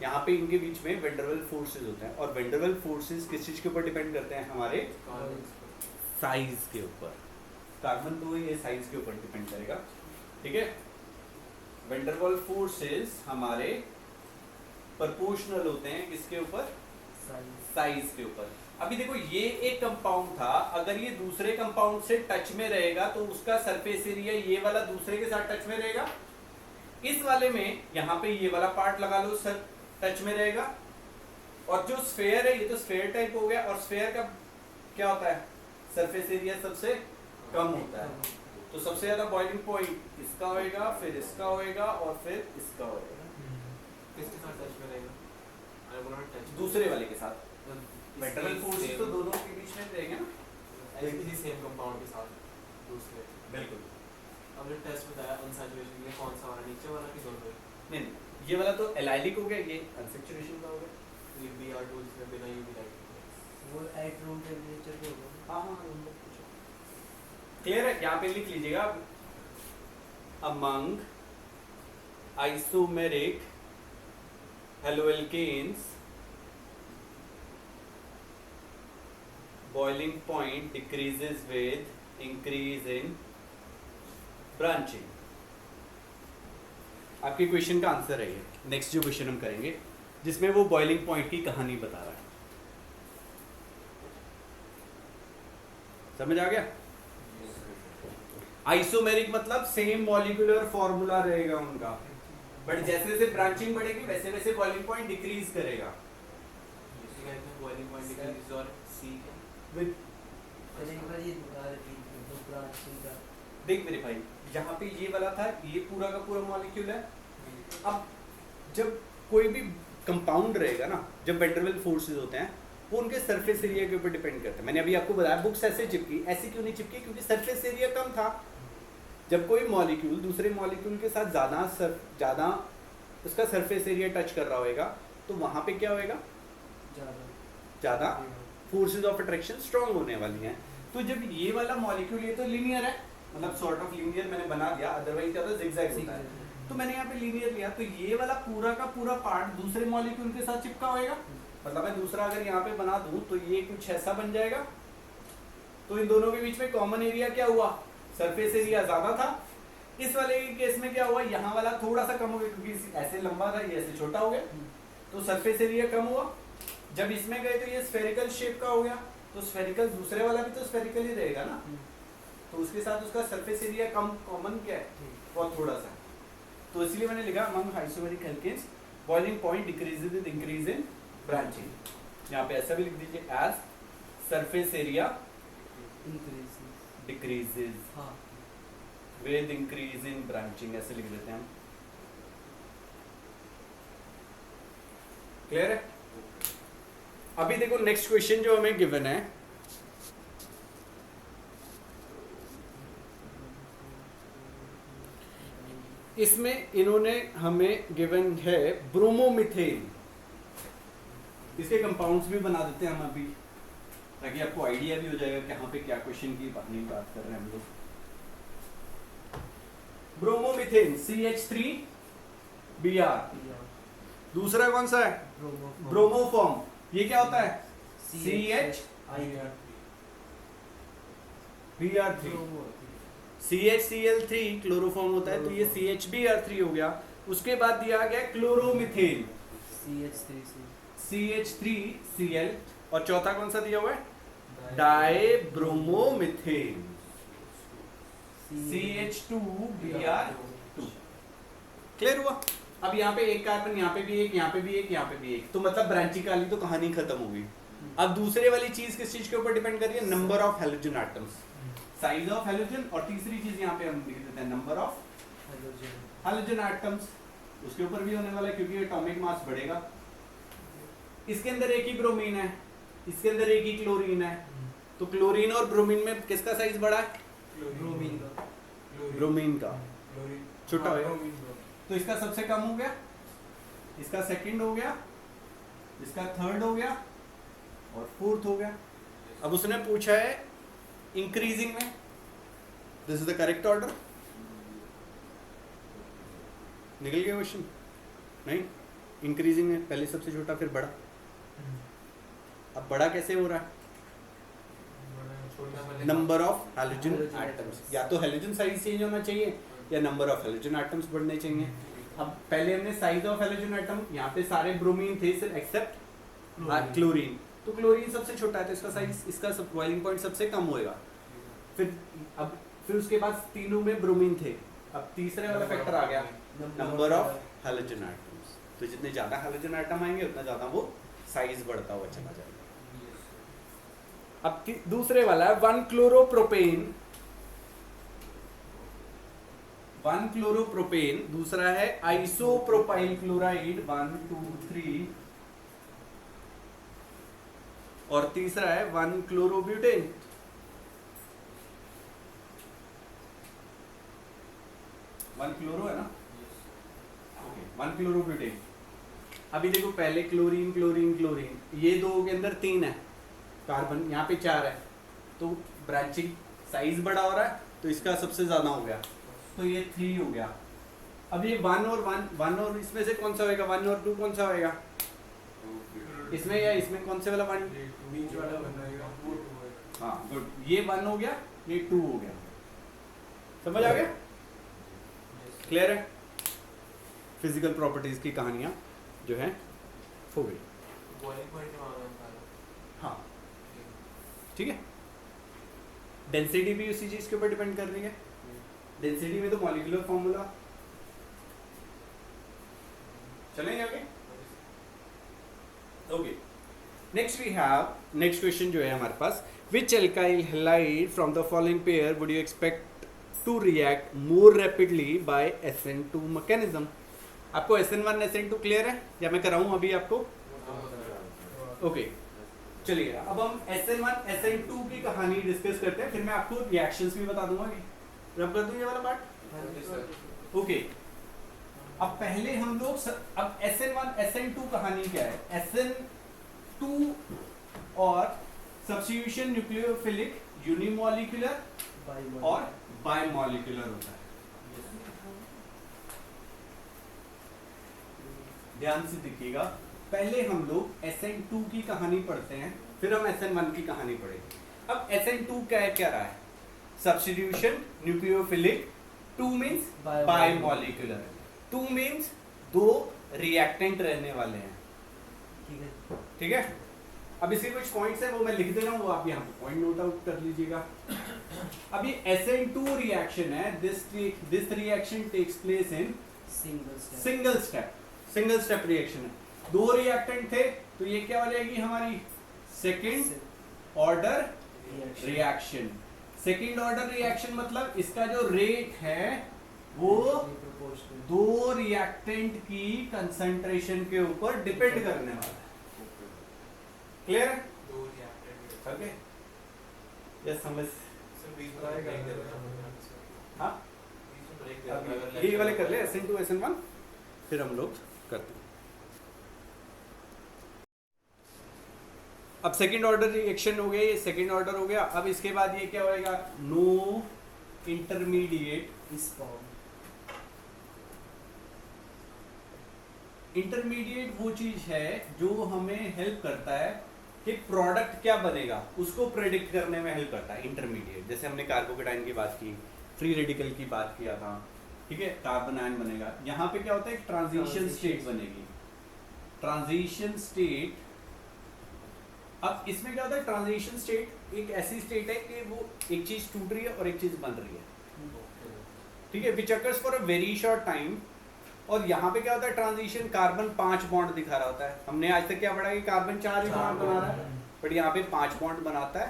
यहाँ पे इनके बीच में वेंडरवेल फोर्सेस होते हैं, और वेंडरवेल फोर्सेस किस चीज़ के ऊपर डिपेंड करते हैं? हमारे साइज के ऊपर। कार्बन तो ये साइज के ऊपर डिपेंड करेगा। ठीक है, वेंडरवेल फोर्सेस हमारे प्रोपोर्शनल होते हैं किसके ऊपर? साइज के ऊपर। अभी देखो ये एक कंपाउंड था, अगर ये दूसरे कंपाउंड से टच में रहेगा तो उसका सरफेस एरिया ये वाला दूसरे के साथ टच में रहेगा। इस वाले में यहाँ पे ये वाला पार्ट लगा लो, सर टच में रहेगा। और जो स्फेयर है ये तो स्फेयर टाइप हो गया, और स्फेयर का क्या होता है? सरफेस एरिया सबसे कम होता है। तो सबसे ज्यादा बॉइलिंग पॉइंट इसका होएगा, फिर इसका होएगा और फिर इसका होएगा। किसके साथ टच में रहेगा? आई वांट टू टच दूसरे वाले के साथ। वेंडरवेल फोर्सेस तो दोनों के बीच में रहेंगे ना, किसी सेम कंपाउंड के साथ दूसरे। बिल्कुल। हमने टेस्ट बताया अनसैचुरेशन के लिए, कौन सा वाला, नीचे वाला कि दोनों? नहीं, ये वाला तो एलाइलिक हो गया, ये अनसैचुरेशन का हो गया। ये Br2 जिसमें बिना यूवी लाइट। वो एट रूम टेम्परेचर पे होगा। हाँ, क्लियर है? यहाँ पे लिख लीजिएगा, among isomeric haloalkanes boiling point decreases with increase in branching। आपके क्वेश्चन का आंसर है ये। नेक्स्ट जो क्वेश्चन हम करेंगे जिसमें वो बॉइलिंग पॉइंट की कहानी बता रहा है। समझ आ गया? आइसोमेरिक मतलब सेम मॉलिक्यूलर फॉर्मूला रहेगा उनका, बट जैसे जैसे ब्रांचिंग बढ़ेगी वैसे वैसे बॉइलिंग पॉइंट डिक्रीज करेगा। बॉइलिंग पॉइंट डिक्रीज और सी विद मैंने एक बार ये बता रही थी दो ब्रांचिंग का। देख मेरे भाई, यहाँ पे ये वाला था, ये पूरा का पूरा मॉलिक्यूल है। अब जब कोई भी कंपाउंड रहेगा ना, जब वेंडरवेल फोर्सेस होते हैं वो उनके सरफेस एरिया के ऊपर डिपेंड करते हैं। मैंने अभी आपको बताया बुक्स ऐसे चिपकी, ऐसे क्यों नहीं चिपकी? क्योंकि सरफेस एरिया कम था। जब कोई मॉलिक्यूल दूसरे मॉलिक्यूल के साथ ज़्यादा उसका सरफेस एरिया टच कर रहा होगा तो वहाँ पे क्या होएगा? ज़्यादा फोर्सेस ऑफ अट्रैक्शन स्ट्रॉन्ग होने वाली हैं। तो जब ये वाला मॉलिक्यूल, ये तो लीनियर है, मतलब सॉर्ट ऑफ लीनियर मैंने बना दिया, अदरवाइज क्या होता है जिगजैग होता है। तो मैंने यहाँ पे लीनियर लिया, तो ये वाला पूरा का पूरा पार्ट दूसरे मॉलिक्यूल के साथ चिपका होएगा। मतलब मैं दूसरा अगर यहाँ पे बना दूं तो ये कुछ ऐसा बन जाएगा। तो इन दोनों के बीच में कॉमन एरिया क्या हुआ? सरफेस एरिया ज्यादा था। इस वाले केस में क्या हुआ? यहाँ वाला थोड़ा सा कम हो गया, क्योंकि ऐसे लंबा था, ये ऐसे छोटा हो गया, तो सरफेस एरिया कम हुआ। जब इसमें गए तो ये स्फेरिकल शेप का हो गया, तो स्फेरिकल दूसरे वाला भी तो स्फेरिकल ही रहेगा ना, तो उसके साथ उसका सरफेस एरिया कम कॉमन क्या है? बहुत थोड़ा सा। तो इसलिए मैंने लिखा among isomeric alkenes boiling point decreases with increase in branching. यहाँ पे ऐसा भी लिख दीजिए एज सरफेस एरिया डिक्रीजेस हाँ विद इंक्रीज इन ब्रांचिंग, ऐसे लिख देते हैं हम। क्लियर है? अभी देखो नेक्स्ट क्वेश्चन जो हमें गिवन है, इसमें इन्होंने हमें गिवन है ब्रोमोमिथेन। इसके कंपाउंड्स भी बना देते हैं हम अभी, ताकि आपको आइडिया भी हो जाएगा कि यहाँ पे क्या क्वेश्चन की बात कर रहे हैं हम लोग। Bromomethane CH3Br। दूसरा कौन सा है? ब्रोमोफॉर्म। ये क्या होता है? CH3Br3। CHCl3 क्लोरोफॉर्म होता है, तो ये CHBr3 हो गया। उसके बाद दिया गया क्लोरोमिथेन CH3Cl, और चौथा कौन सा दिया हुआ है? डाइब्रोमोमिथेन CH2Br2। क्लियर हुआ? अब यहाँ पे एक कार्बन, यहाँ पे भी एक, यहाँ पे भी एक, यहाँ पे भी एक, तो मतलब ब्रांचिंग वाली तो कहानी खत्म होगी। अब दूसरे वाली चीज किस चीज के ऊपर डिपेंड कर रही है? Number of halogen atoms, size of halogen, और तीसरी चीज यहाँ पे हम लिख देते हैं नंबर ऑफ हैलोजन एटम्स, उसके ऊपर भी होने वाला है क्योंकि एटॉमिक मास बढ़ेगा। इसके अंदर एक ही ब्रोमीन है, इसके अंदर एक ही क्लोरीन है, तो क्लोरीन और ब्रोमीन में किसका साइज बड़ा है? ब्रोमीन का। ब्रोमीन का छोटा हाँ, होगा, तो इसका सबसे कम हो गया, इसका सेकंड हो गया, इसका थर्ड हो गया और फोर्थ हो गया। अब उसने पूछा है इंक्रीजिंग में, this is the correct order. निकल गया क्वेश्चन? नहीं, इंक्रीजिंग में पहले सबसे छोटा फिर बड़ा। अब बड़ा कैसे हो रहा है? नंबर ऑफ हैलोजन एटम्स, या तो हैलोजन साइज चेंज होना चाहिए या नंबर ऑफ हैलोजन एटम्स बढ़ने चाहिए। अब पहले हमने साइज ऑफ हैलोजन एटम, यहाँ पे सारे ब्रोमीन थे सिर्फ एक्सेप्ट क्लोरीन, तो क्लोरीन सबसे छोटा है तो इसका साइज, इसका सब बॉइलिंग पॉइंट सबसे कम होएगा। फिर उसके बाद तीनों में ब्रोमीन थे, अब तीसरे वाला फैक्टर आ गया नंबर ऑफ हैलोजन एटम्स, तो जितने ज्यादा हैलोजन एटम आएंगे उतना ज्यादा वो साइज बढ़ता हुआ चला जाएगा। अब दूसरे वाला है 1 क्लोरोप्रोपेन, 1 क्लोरोप्रोपेन, दूसरा है आइसोप्रोपाइल क्लोराइड 1 2 3, और तीसरा है 1 क्लोरोब्यूटेन। वन क्लोरो है ना, ओके, 1 क्लोरोब्यूटेन। अभी देखो पहले क्लोरीन क्लोरीन क्लोरीन, ये दो के अंदर 3 है कार्बन, यहाँ पे 4 है, तो ब्रांचिंग साइज बड़ा हो रहा है, तो इसका सबसे ज्यादा हो गया, तो ये 3 हो गया। अब ये 1 और इसमें से कौन सा होएगा? 1 और 2 कौन सा होएगा इसमें, या इसमें कौन से वाला 1? बीच वाला बनाएगा वो 2 है। हाँ गुड, ये 1 हो गया, ये 2 हो गया, समझ आ गया? क्लियर है? फिजिकल प्रॉपर्टीज की कहानियां जो है हो गई। बॉइलिंग पॉइंट के मामले में हाँ ठीक है, डेंसिटी भी उसी चीज के ऊपर डिपेंड कर रही है। डेंसिटी में तो मॉलिक्यूलर फॉर्मूला, चलेंगे आगे? Okay, next we have, next question जो है हमारे पास, which alkyl halide from the following pair would you expect to react more rapidly by SN2 mechanism? आपको SN1 SN2 क्लियर है या मैं कराऊं अभी आपको? ओके चलिए, अब हम SN1 SN2 की कहानी डिस्कस करते हैं, फिर मैं आपको रिएक्शंस भी बता दूंगा। रब कर दूं ये वाला पार्ट? ओके, अब पहले हम लोग अब SN1 SN2 कहानी क्या है? SN2 और सब्स्टिट्यूशन न्यूक्लियोफिलिक, यूनिमॉलिक्यूलर और बायमॉलिक्यूलर होता है। ध्यान से देखिएगा, पहले हम लोग SN2 की कहानी पढ़ते हैं, फिर हम SN1 की कहानी पढ़ेंगे। अब SN2 क्या रहा है? Substitution nucleophilic, 2 means bimolecular, 2 means 2 reactant रहने वाले हैं। ठीक है, अब इसके कुछ पॉइंट्स हैं वो मैं लिख दे रहा हूँ, वो आप यहाँ पॉइंट नोट आउट कर लीजिएगा। अब ये SN2 रिएक्शन है, this reaction takes place in single step reaction है। 2 रिएक्टेंट थे, तो ये क्या हो जाएगी हमारी? Second order reaction. Second order reaction मतलब इसका जो रेट है वो 2 रिएक्टेंट की कंसंट्रेशन के ऊपर डिपेंड करने वाला है। क्लियर है? 2 रिएक्टेंट ओके, यस समझ। सर बीच में ब्रेक दे रहा है। हाँ, बीच में ब्रेक दे रहा है। ये वाले कर ले, SN2 SN1, फिर हम लोग करते हैं। अब सेकंड ऑर्डर रिएक्शन हो गया, ये सेकंड ऑर्डर हो गया। अब इसके बाद ये क्या होएगा? नो इंटरमीडिएट इस फॉर्म। इंटरमीडिएट वो चीज है जो हमें हेल्प करता है कि प्रोडक्ट क्या बनेगा उसको प्रेडिक्ट करने में हेल्प करता है। इंटरमीडिएट, जैसे हमने कार्बोकेटाइन की बात की, फ्री रेडिकल की बात किया था, ठीक है, कार्बन आयन बनेगा। यहाँ पे क्या होता है? ट्रांजिशन स्टेट बनेगी, ट्रांजिशन स्टेट। अब इसमें क्या होता है? ट्रांजिशन स्टेट एक ऐसी स्टेट है कि वो एक चीज टूट रही है और एक चीज बन रही है, ठीक है, which occurs for a very short time और यहाँ पे क्या होता है ट्रांजिशन, कार्बन 5 बॉन्ड दिखा रहा होता है। हमने आज तक क्या पढ़ा कि कार्बन 4 ही बॉन्ड बना रहा है, बट यहाँ पे 5 बॉन्ड बनाता है।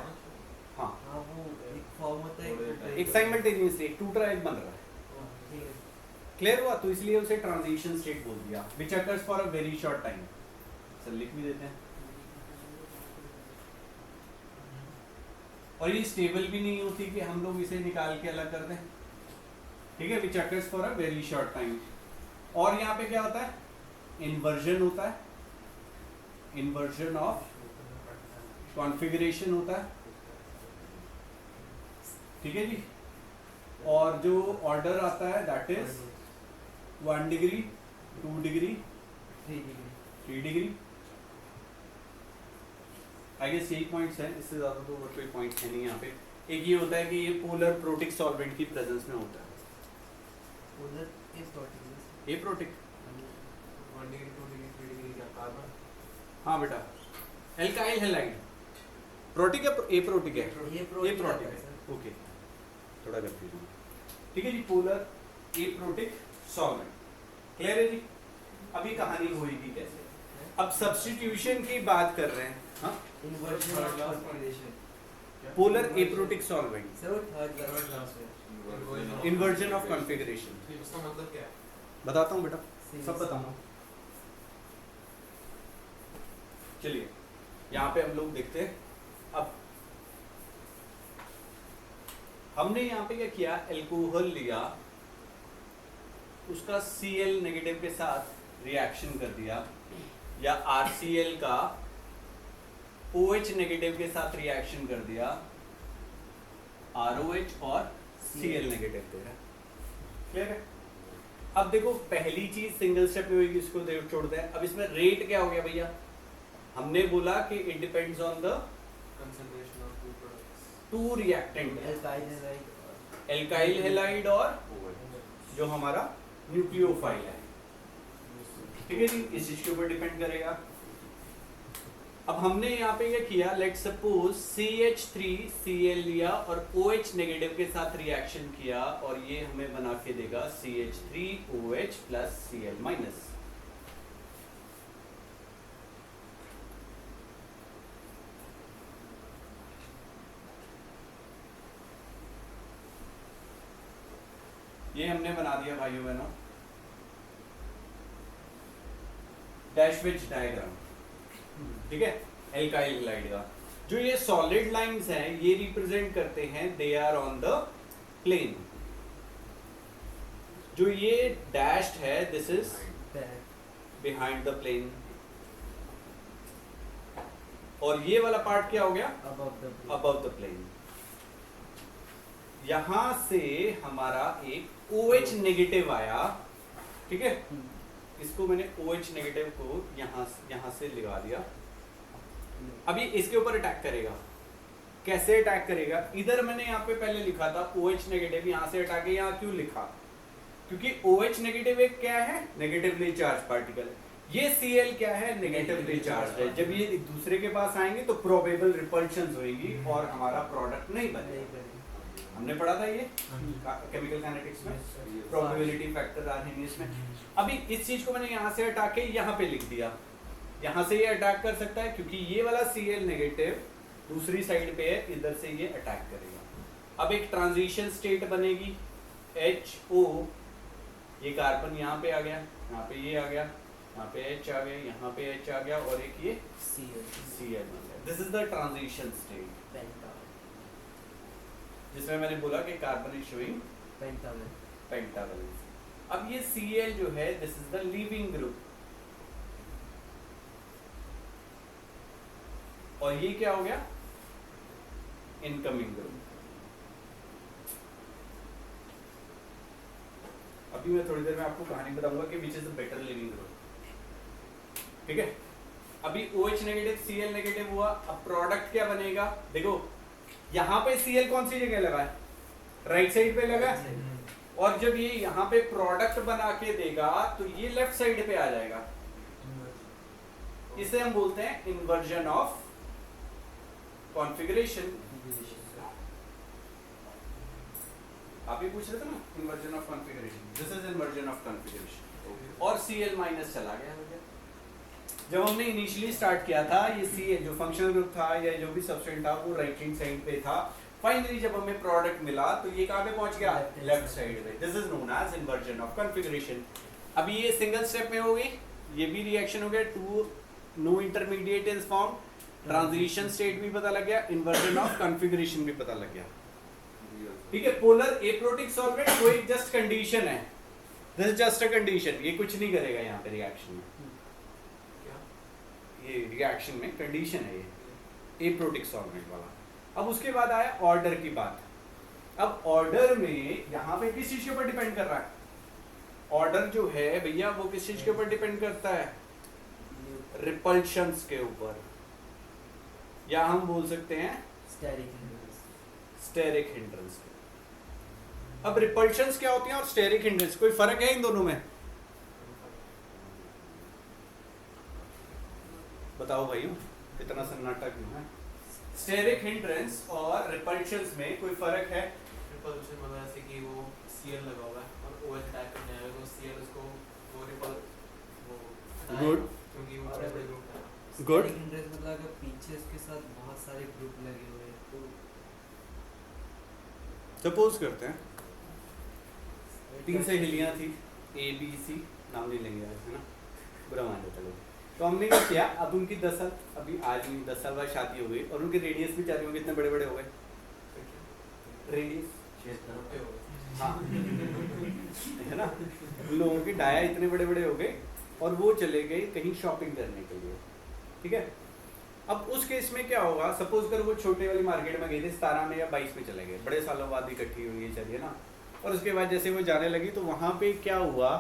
हाँ, हाँ वो एक फॉर्म होता है एक साइमल्टेनियसली, एक टूट रहा है एक बन रहा है। ठीक है। क्लियर हुआ? तो इसलिए उसे ट्रांजिशन स्टेट बोल दिया, which occurs for a very short time. Sir लिख भी देते हैं। और ये स्टेबल भी नहीं होती कि हम लोग इसे निकाल के अलग कर दें, ठीक है, which occurs for a very short time. और यहाँ पे क्या होता है, इन्वर्जन होता है, इन्वर्जन ऑफ कॉन्फ़िगरेशन होता है, ठीक है जी। और जो ऑर्डर आता है that is 1 degree, 2 degree, 3 degree. I guess यही पॉइंट्स हैं, इससे ज़्यादा तो और कोई पॉइंट है नहीं यहाँ पे। एक ये होता है कि ये पोलर प्रोटिक सॉल्वेंट की प्रेजेंस में होता है। उधर इस टॉपिक ये प्रोटिक, 1 डिग्री 2 डिग्री 3 डिग्री क्या कार्बन? हाँ बेटा, एल्काइल हैलाइड प्रोटिक है, ए प्रोटिक है, ये ये प्रोटीन प्रोटिक है है। ओके, थोड़ा कंफ्यूजन, ठीक है जी। पोलर ए प्रोटिक सॉल्वेंट, क्लियर है जी। अभी कहानी होगी कैसे, अब सब्स्टिट्यूशन की बात कर रहे हैं। हाँ, inversion of configuration. Polar A protic solvent, sir वो थर्ड क्लास में इन्वर्जन ऑफ कॉन्फ़िगरेशन। इसका मतलब क्या है? बताता हूँ बेटा, सब बताऊंगा। चलिए यहाँ पे हम लोग देखते हैं। अब हमने यहाँ पे क्या किया, एल्कोहल लिया, उसका Cl नेगेटिव के साथ रिएक्शन कर दिया, या RCl का OH नेगेटिव के साथ रिएक्शन कर दिया, ROH और Cl नेगेटिव दे रहा है। क्लियर है? अब देखो पहली चीज सिंगल स्टेप में होगी, इसको छोड़ते हैं। अब इसमें रेट क्या हो गया भैया, हमने बोला कि it depends on the concentration of two products, two reactant, alkyl halide alkyl halide और जो हमारा न्यूक्लियोफाइल है, ठीक है जी, इस चीज के ऊपर डिपेंड करेगा। अब हमने यहाँ पे ये किया, लेट सपोज CH3Cl लिया और OH नेगेटिव के साथ रिएक्शन किया, और ये हमें बना के देगा CH3OH प्लस Cl माइनस। ये हमने बना दिया भाइयों बहनों डैश विच डायग्राम, ठीक है, एल्काइल हैलाइड का। जो ये सॉलिड लाइंस हैं ये रिप्रेजेंट करते हैं they are on the plane. जो ये डैश्ड है this is behind the plane, और ये वाला पार्ट क्या हो गया, अबव द प्लेन। यहां से हमारा एक OH नेगेटिव आया, ठीक है, इसको मैंने OH नेगेटिव को यहां से लगा दिया। अभी इसके ऊपर अटैक करेगा, कैसे अटैक करेगा, इधर मैंने यहाँ पे पहले लिखा था OH नेगेटिव, यहाँ से हटा के यहाँ क्यों लिखा, क्योंकि OH नेगेटिव एक क्या है, नेगेटिवली चार्ज पार्टिकल। ये Cl क्या है, नेगेटिवली चार्ज है। जब ये एक दूसरे के पास आएंगे तो प्रोबेबल रिपल्शंस होंगी और हमारा प्रोडक्ट नहीं बनेगा। हमने पढ़ा था ये केमिकल काइनेटिक्स में, प्रोबेबिलिटी फैक्टर आ रहे हैं इसमें। अभी इस चीज को मैंने यहाँ से हटा के यहाँ पे लिख दिया, यहाँ से ये अटैक कर सकता है क्योंकि ये वाला Cl नेगेटिव दूसरी साइड पे है, इधर से ये अटैक करेगा। अब एक ट्रांजिशन स्टेट बनेगी HO, ये कार्बन यहाँ पे आ गया, यहाँ पे ये आ गया, यहाँ पे H आ गया, यहाँ पे H आ गया, और एक ये Cl बन गया। This is the transition state, जिसमें मैंने बोला कि कार्बन इज शोइंग पेंटावैलेंस। अब ये Cl जो है this is the leaving group, और ये क्या हो गया, इनकमिंग ग्रुप। अभी मैं थोड़ी देर में आपको कहानी बताऊंगा कि which is the better leaving group, ठीक है। अभी OH नेगेटिव Cl नेगेटिव हुआ, अब प्रोडक्ट क्या बनेगा, देखो यहाँ पे Cl कौन सी जगह लगा है, राइट साइड पे लगा है, और जब ये यहाँ पे प्रोडक्ट बना के देगा तो ये लेफ्ट साइड पे आ जाएगा। इसे हम बोलते हैं इन्वर्जन ऑफ कॉन्फ़िगरेशन। आप ही पूछ रहे थे ना, inversion of configuration, this is inversion of configuration. और Cl माइनस चला गया भैया। जब हमने इनिशियली स्टार्ट किया था ये Cl जो फंक्शनल ग्रुप था या जो भी सब्सटेंस था वो राइट हैंड साइड पे था। फाइनली जब हमें प्रोडक्ट मिला तो ये कहाँ पे पहुंच गया, लेफ्ट साइड पे। This is known as inversion of configuration. अभी ये सिंगल स्टेप में हो गई, ये भी रिएक्शन हो गया, to no intermediate is form, transition state भी पता लग गया, इन्वर्जन ऑफ कॉन्फ़िगरेशन भी पता लग गया। ठीक है, पोलर एप्रोटिक सॉल्वेंट वो एक जस्ट कंडीशन है, this is just a condition, ये कुछ नहीं करेगा यहाँ पे रिएक्शन में। क्या? ये रिएक्शन में कंडीशन है ये एप्रोटिक सॉल्वेंट वाला। अब उसके बाद आया ऑर्डर की बात। अब ऑर्डर में यहाँ पे किस चीज के ऊपर डिपेंड कर रहा है, ऑर्डर जो है भैया वो किस चीज के ऊपर डिपेंड करता है, रिपल्शंस के ऊपर, या हम बोल सकते हैं स्टेरिक हिंड्रेंस। अब रिपल्शंस क्या होती हैं और स्टेरिक हिंड्रेंस, कोई फर्क है इन दोनों में? बताओ भाइयों, कितना सन्नाटा क्यों है? स्टेरिक हिंड्रेंस और रिपल्शंस में कोई फर्क है? रिपल्शन मतलब ऐसे कि वो Cl लगा हुआ है और OH अटैक करने आएगा तो Cl उसको वो रिपल वो हटाएगा, Good. क्योंकि वो बड़े बड़े ग्रुप है। गुड। मतलब अगर पीछे उसके साथ बहुत सारे ग्रुप लगे हुए हैं तो सपोज करते हैं 3 सहेलियां थी, A B C, नाम नहीं लेंगे है ना, बुरा मान जाता लोग। तो हमने क्या किया, अब उनकी 10 साल, अभी आज नहीं 10 साल बाद शादी हो गई और उनके रेडियस भी चारों कितने बड़े बड़े हो गए, रेडियस मोटे हो गए। हाँ है ना, उन लोगों की डाया इतने बड़े बड़े हो गए और वो चले गए कहीं शॉपिंग करने के लिए। ठीक है, अब उस केस में क्या होगा, सपोज कर वो छोटे वाली मार्केट में गए थे, 17 में या 22 में चले गए, बड़े सालों बाद इकट्ठी हुई चलिए ना, और उसके बाद जैसे वो जाने लगी तो वहाँ पे क्या हुआ,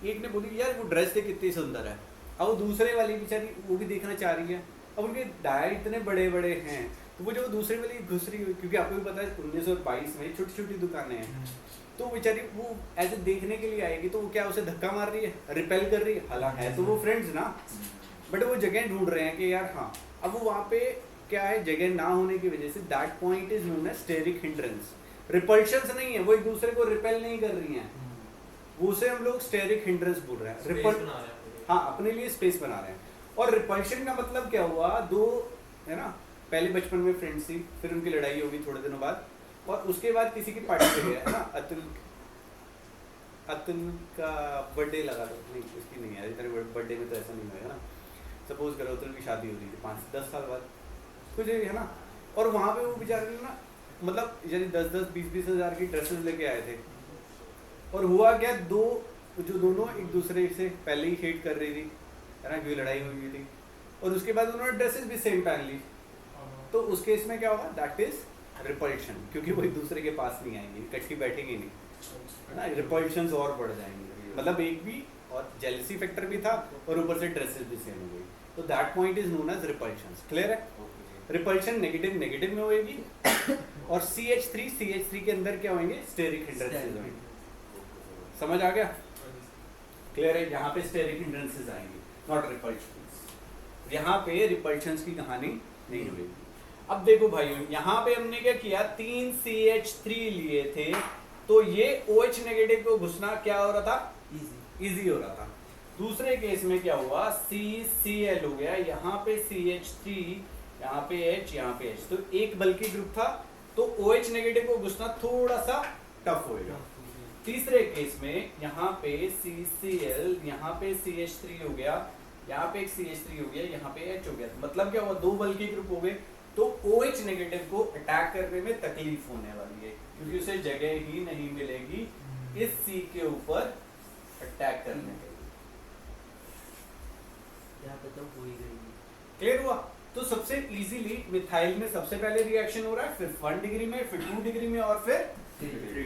एक ने बोली यार वो ड्रेस देख कितनी सुंदर है, अब वो दूसरे वाली बेचारी वो भी देखना चाह रही है, अब उनके डाया इतने बड़े बड़े हैं तो वो जो दूसरे वाली घुस रही, क्योंकि आपको भी पता है 1922 में छोटी छोटी दुकानें हैं, तो बेचारी वो ऐसे देखने के लिए आएगी तो वो क्या उसे धक्का मार रही है, रिपेल कर रही है, हालांकि है तो वो फ्रेंड्स ना, बट वो जगह ढूंढ रहे हैं कि यार हाँ, अब वो वहाँ पे क्या है, जगह ना होने की वजह से that point is known as steric hindrance. Repulsions नहीं है, वो एक दूसरे को रिपेल नहीं कर रही हैं, वो उसे हम लोग स्टेरिक हिंड्रेंस बोल रहे हैं। Space रिपल बना रहे हैं अपने लिए। हाँ, अपने लिए स्पेस बना रहे हैं। और रिपल्शन का मतलब क्या हुआ, दो है ना, पहले बचपन में फ्रेंड्स थी, फिर उनकी लड़ाई होगी थोड़े दिनों बाद, और उसके बाद किसी की पार्टी पे गया है ना, अतुल का बर्थडे लगा दो, नहीं उसकी नहीं है, तेरे बर्थडे में तो ऐसा नहीं होगा ना, सपोज करो अतुल की शादी हो रही थी 5-10 साल बाद कुछ है ना, और वहाँ पे वो बेचारे ना, मतलब यानी 10-10, 20-20 हज़ार की ड्रेसेस लेके आए थे, और हुआ क्या, जो दोनों एक दूसरे से पहले ही हेट कर रही थी है ना, क्योंकि लड़ाई हुई थी, और उसके बाद उन्होंने ड्रेसेस भी सेम पहन ली, तो उस केस में क्या होगा, दैट इज रिपल्शन, क्योंकि वो एक दूसरे के पास नहीं आएंगे, इकट्ठी बैठेंगे नहीं है ना, रिपल्शंस और बढ़ जाएंगे, मतलब एक भी और जेलसी फैक्टर भी था और ऊपर से ड्रेसेस भी सेम हो गई, तो that point is known as repulsions. Clear है? रिपल्शन नेगेटिव नेगेटिव में होएगी और CH3 के अंदर क्या होंगे, स्टेरिक हिंड्रेंसेस होंगे। समझ आ गया? क्लियर है? यहाँ पे स्टेरिक हिंड्रेंसेस आएंगे, नॉट रिपल्शंस। यहाँ पे रिपल्शंस की कहानी नहीं हुई। अब देखो भाइयों, यहाँ पे हमने क्या किया, 3 CH3 लिए थे, तो ये OH नेगेटिव को घुसना क्या हो रहा था, इजी हो रहा था। दूसरे केस में क्या हुआ, CCl हो गया, यहाँ पे CH3, यहाँ पे H, यहाँ पे H, तो एक बल्कि ग्रुप था, तो OH नेगेटिव को घुसना थोड़ा सा टफ होएगा। तीसरे केस में यहाँ पे CCl, यहाँ पे CH3 हो गया, यहाँ पे एक CH3 हो गया, यहाँ पे H हो गया, मतलब क्या हुआ, दो बल्कि ग्रुप हो गए, तो OH नेगेटिव को अटैक करने में तकलीफ होने वाली है, क्योंकि उसे जगह ही नहीं मिलेगी इस C के ऊपर अटैक करने के लिए। यहाँ पे तो हो ही गई। क्लियर हुआ? तो सबसे इजीली मिथाइल में सबसे पहले रिएक्शन हो रहा है, फिर 1 डिग्री में, फिर 2 डिग्री में, और फिर 3 डिग्री।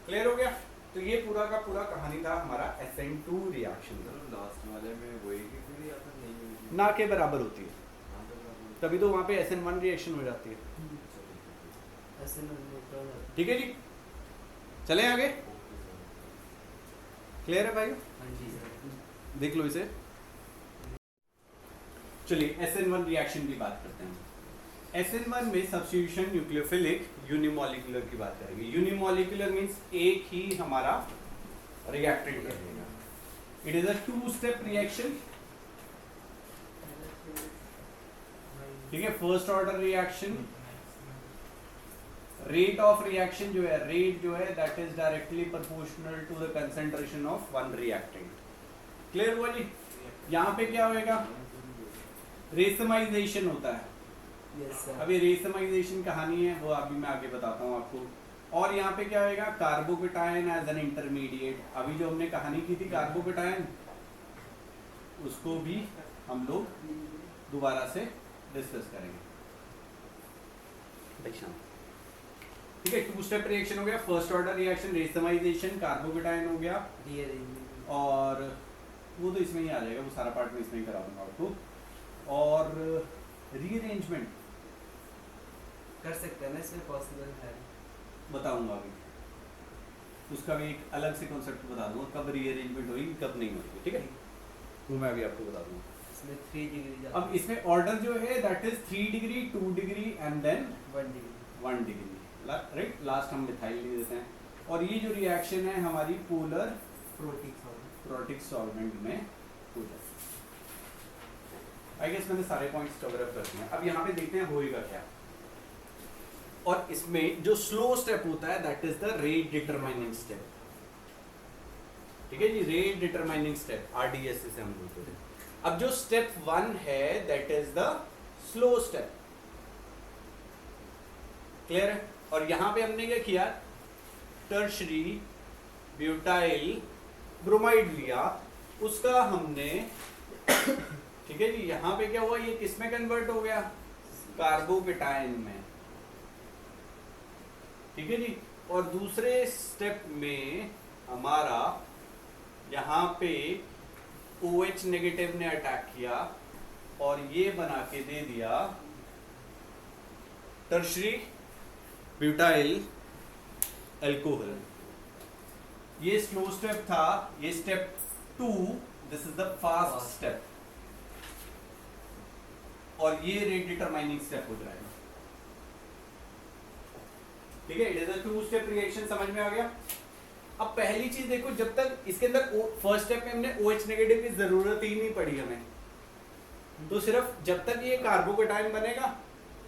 क्लियर हो गया? तो ये पूरा का पूरा कहानी था हमारा SN2 रिएक्शन का। लास्ट वाले में वही की फिर या फिर नहीं हुई? ना के बराबर होती है, हाँ, तो बराबर। तभी तो वहाँ पे SN1 रिएक्शन हो जाती है। ऐसे न्यूट्रल है। ठीक है जी, चलें आगे। Okay sir. क्लियर है भाई? हाँ जी सर। देख लो इसे। चलिए SN1 रिएक्शन की बात करते हैं। SN1 में सब्स्टिट्यूशन न्यूक्लियोफिलिक यूनिमॉलिक्यूलर की बात करेंगे। यूनिमॉलिक्यूलर मींस एक ही हमारा रिएक्टेंट करेगा, it is a two step reaction, ठीक है। First order reaction, rate of reaction जो है, रेट जो है that is directly proportional to the concentration of one reactant. Clear हुआ जी? यहाँ पे क्या होएगा, रेसमाइजेशन होता है। Yes, sir. अभी रेसमाइजेशन कहानी है वो अभी मैं आगे बताता हूँ आपको। और यहाँ पे क्या होएगा, कार्बोकेटायन एज एन इंटरमीडिएट। अभी जो हमने कहानी की थी कार्बोकेटायन, उसको भी हम लोग दोबारा से डिस्कस करेंगे। ठीक है, 2-स्टेप रिएक्शन हो गया, first order reaction racemisation, carbocation हो गया, Rearrangement. और वो तो इसमें ही आ जाएगा, वो सारा पार्ट में इसमें ही करा दूंगा आपको। और रीअरेंजमेंट कर सकते हैं ना, इसमें पॉसिबल है। बताऊंगा अभी, उसका भी एक अलग से कॉन्सेप्ट बता दूंगा, कब रीअरेंजमेंट होगी कब नहीं होगी, ठीक है, वो मैं अभी आपको बता दूंगा। इसमें 3 डिग्री अब इसमें ऑर्डर जो है that is 3 degree, 2 degree and then 1 degree. 1 degree, right. Last हम मिथाइल लिख देते हैं। और ये जो रिएक्शन है हमारी पोलर प्रोटिक सॉल्वेंट में हो जाती है। आई गेस मैंने सारे पॉइंट्स कवर अप कर दिए हैं। अब यहाँ पे देखते हैं होएगा क्या। और इसमें जो स्लो स्टेप होता है that is the rate determining step, ठीक है जी, रेट डिटरमाइनिंग स्टेप, RDS से हम बोलते हैं। अब जो स्टेप 1 है that is the slow step, clear है। और यहाँ पे हमने क्या किया, टर्शरी ब्यूटाइल ब्रोमाइड लिया, उसका हमने ठीक है जी, यहाँ पे क्या हुआ, ये किस में कन्वर्ट हो गया, कार्बोकेटायन में, ठीक है जी। और दूसरे स्टेप में हमारा यहाँ पे OH नेगेटिव ने अटैक किया और ये बना के दे दिया टर्शरी ब्यूटाइल अल्कोहल। ये स्लो स्टेप था, ये step 2, this is the fast step, और ये रेट डिटरमाइनिंग स्टेप हो जाएगा, ठीक है। It is a two step reaction, समझ में आ गया। अब पहली चीज देखो, जब तक इसके अंदर फर्स्ट स्टेप में हमने OH नेगेटिव की जरूरत ही नहीं पड़ी हमें, तो सिर्फ जब तक ये कार्बोकेटायन बनेगा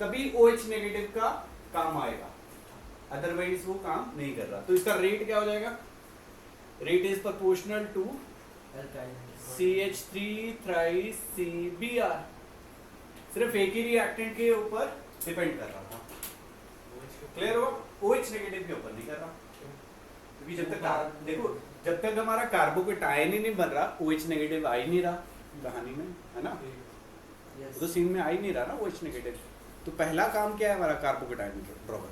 तभी OH नेगेटिव का काम आएगा, अदरवाइज वो काम नहीं कर रहा। तो इसका रेट क्या हो जाएगा, rate is proportional to CH3 thrice CBr। सिर्फ एक ही रिएक्टेंट के ऊपर डिपेंड कर रहा था, क्लियर हो, OH नेगेटिव के ऊपर नहीं कर रहा, क्योंकि जब तक देखो, जब तक हमारा कार्बोकेटायन ही नहीं बन रहा, OH नेगेटिव आ ही नहीं रहा कहानी में, है ना, Yes. तो सीन में आ ही नहीं रहा ना OH नेगेटिव। तो पहला काम क्या है हमारा, कार्बोकेटायन ड्रॉपर,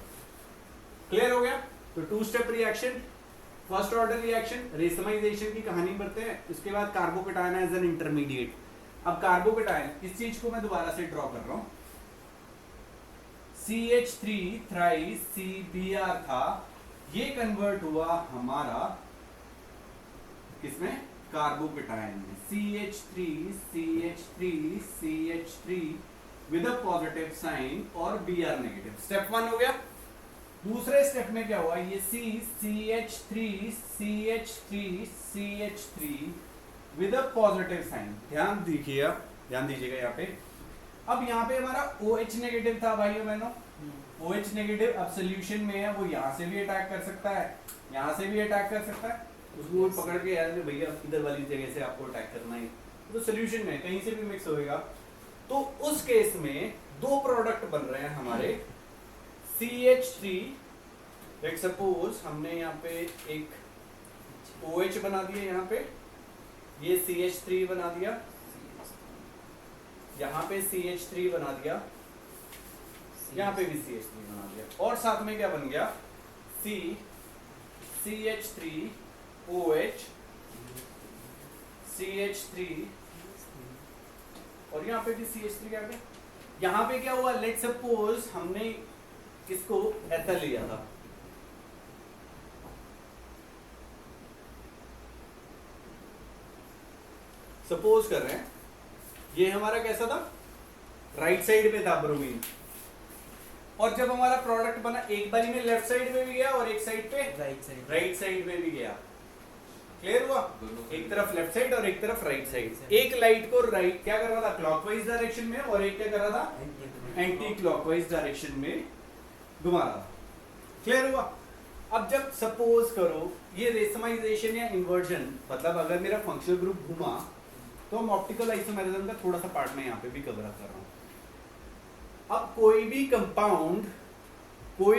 क्लियर हो गया। तो two step reaction, first order reaction, racemisation की कहानी बढ़ते हैं, उसके बाद कार्बोकेटायन एज एन इंटरमीडिएट। अब कार्बोकेटायन, इस चीज को मैं दोबारा से ड्रॉ कर रहा हूं, CH3 थ्राइस CBr था, ये कन्वर्ट हुआ हमारा किसमें, कार्बोकेटायन में, CH3 with a positive sign और Br नेगेटिव। स्टेप 1 हो गया। दूसरे स्टेप में क्या हुआ, ये CH3 with a positive sign, ध्यान दीजिएगा यहाँ पे। अब यहाँ पे हमारा OH नेगेटिव था भाइयों बहनों, OH नेगेटिव अब सोल्यूशन में है, वो यहाँ से भी अटैक कर सकता है, यहाँ से भी अटैक कर सकता है, उसको पकड़ के यार भैया इधर वाली जगह से आपको अटैक करना है, तो सोल्यूशन में कहीं से भी मिक्स होएगा। तो उस केस में 2 प्रोडक्ट बन रहे हैं हमारे, CH3, लेट्स सपोज हमने यहाँ पे एक OH बना दिया, यहाँ पे ये CH3 बना दिया, यहाँ पे CH3 बना दिया, यहाँ पे भी CH3 बना दिया, और साथ में क्या बन गया, CH3 OH CH3, और यहाँ पे भी CH3 क्या गया। यहाँ पे क्या हुआ, लेट्स सपोज हमने इसको एथल लिया था, सपोज कर रहे हैं ये हमारा कैसा था, राइट साइड पे था ब्रोमीन, और जब हमारा प्रोडक्ट बना एक बारी में लेफ्ट साइड में भी गया और एक साइड पे राइट साइड। राइट साइड में भी गया, क्लियर हुआ? दोनों एक तरफ लेफ्ट साइड और एक तरफ राइट साइड। एक लाइट को राइट क्या कर रहा था, क्लॉकवाइज डायरेक्शन में, और एक क्या कर रहा था, एंटी क्लॉकवाइज डायरेक्शन में घुमा रहा था। क्लियर हुआ? अब जब सपोज करो ये रेसमाइजेशन या इन्वर्जन, मतलब अगर मेरा फंक्शनल ग्रुप घुमा तो हम ऑप्टिकल आइसोमेरिज्म का थोड़ा सा पार्ट में यहाँ पे भी कवर कर रहा हूँ। अब कोई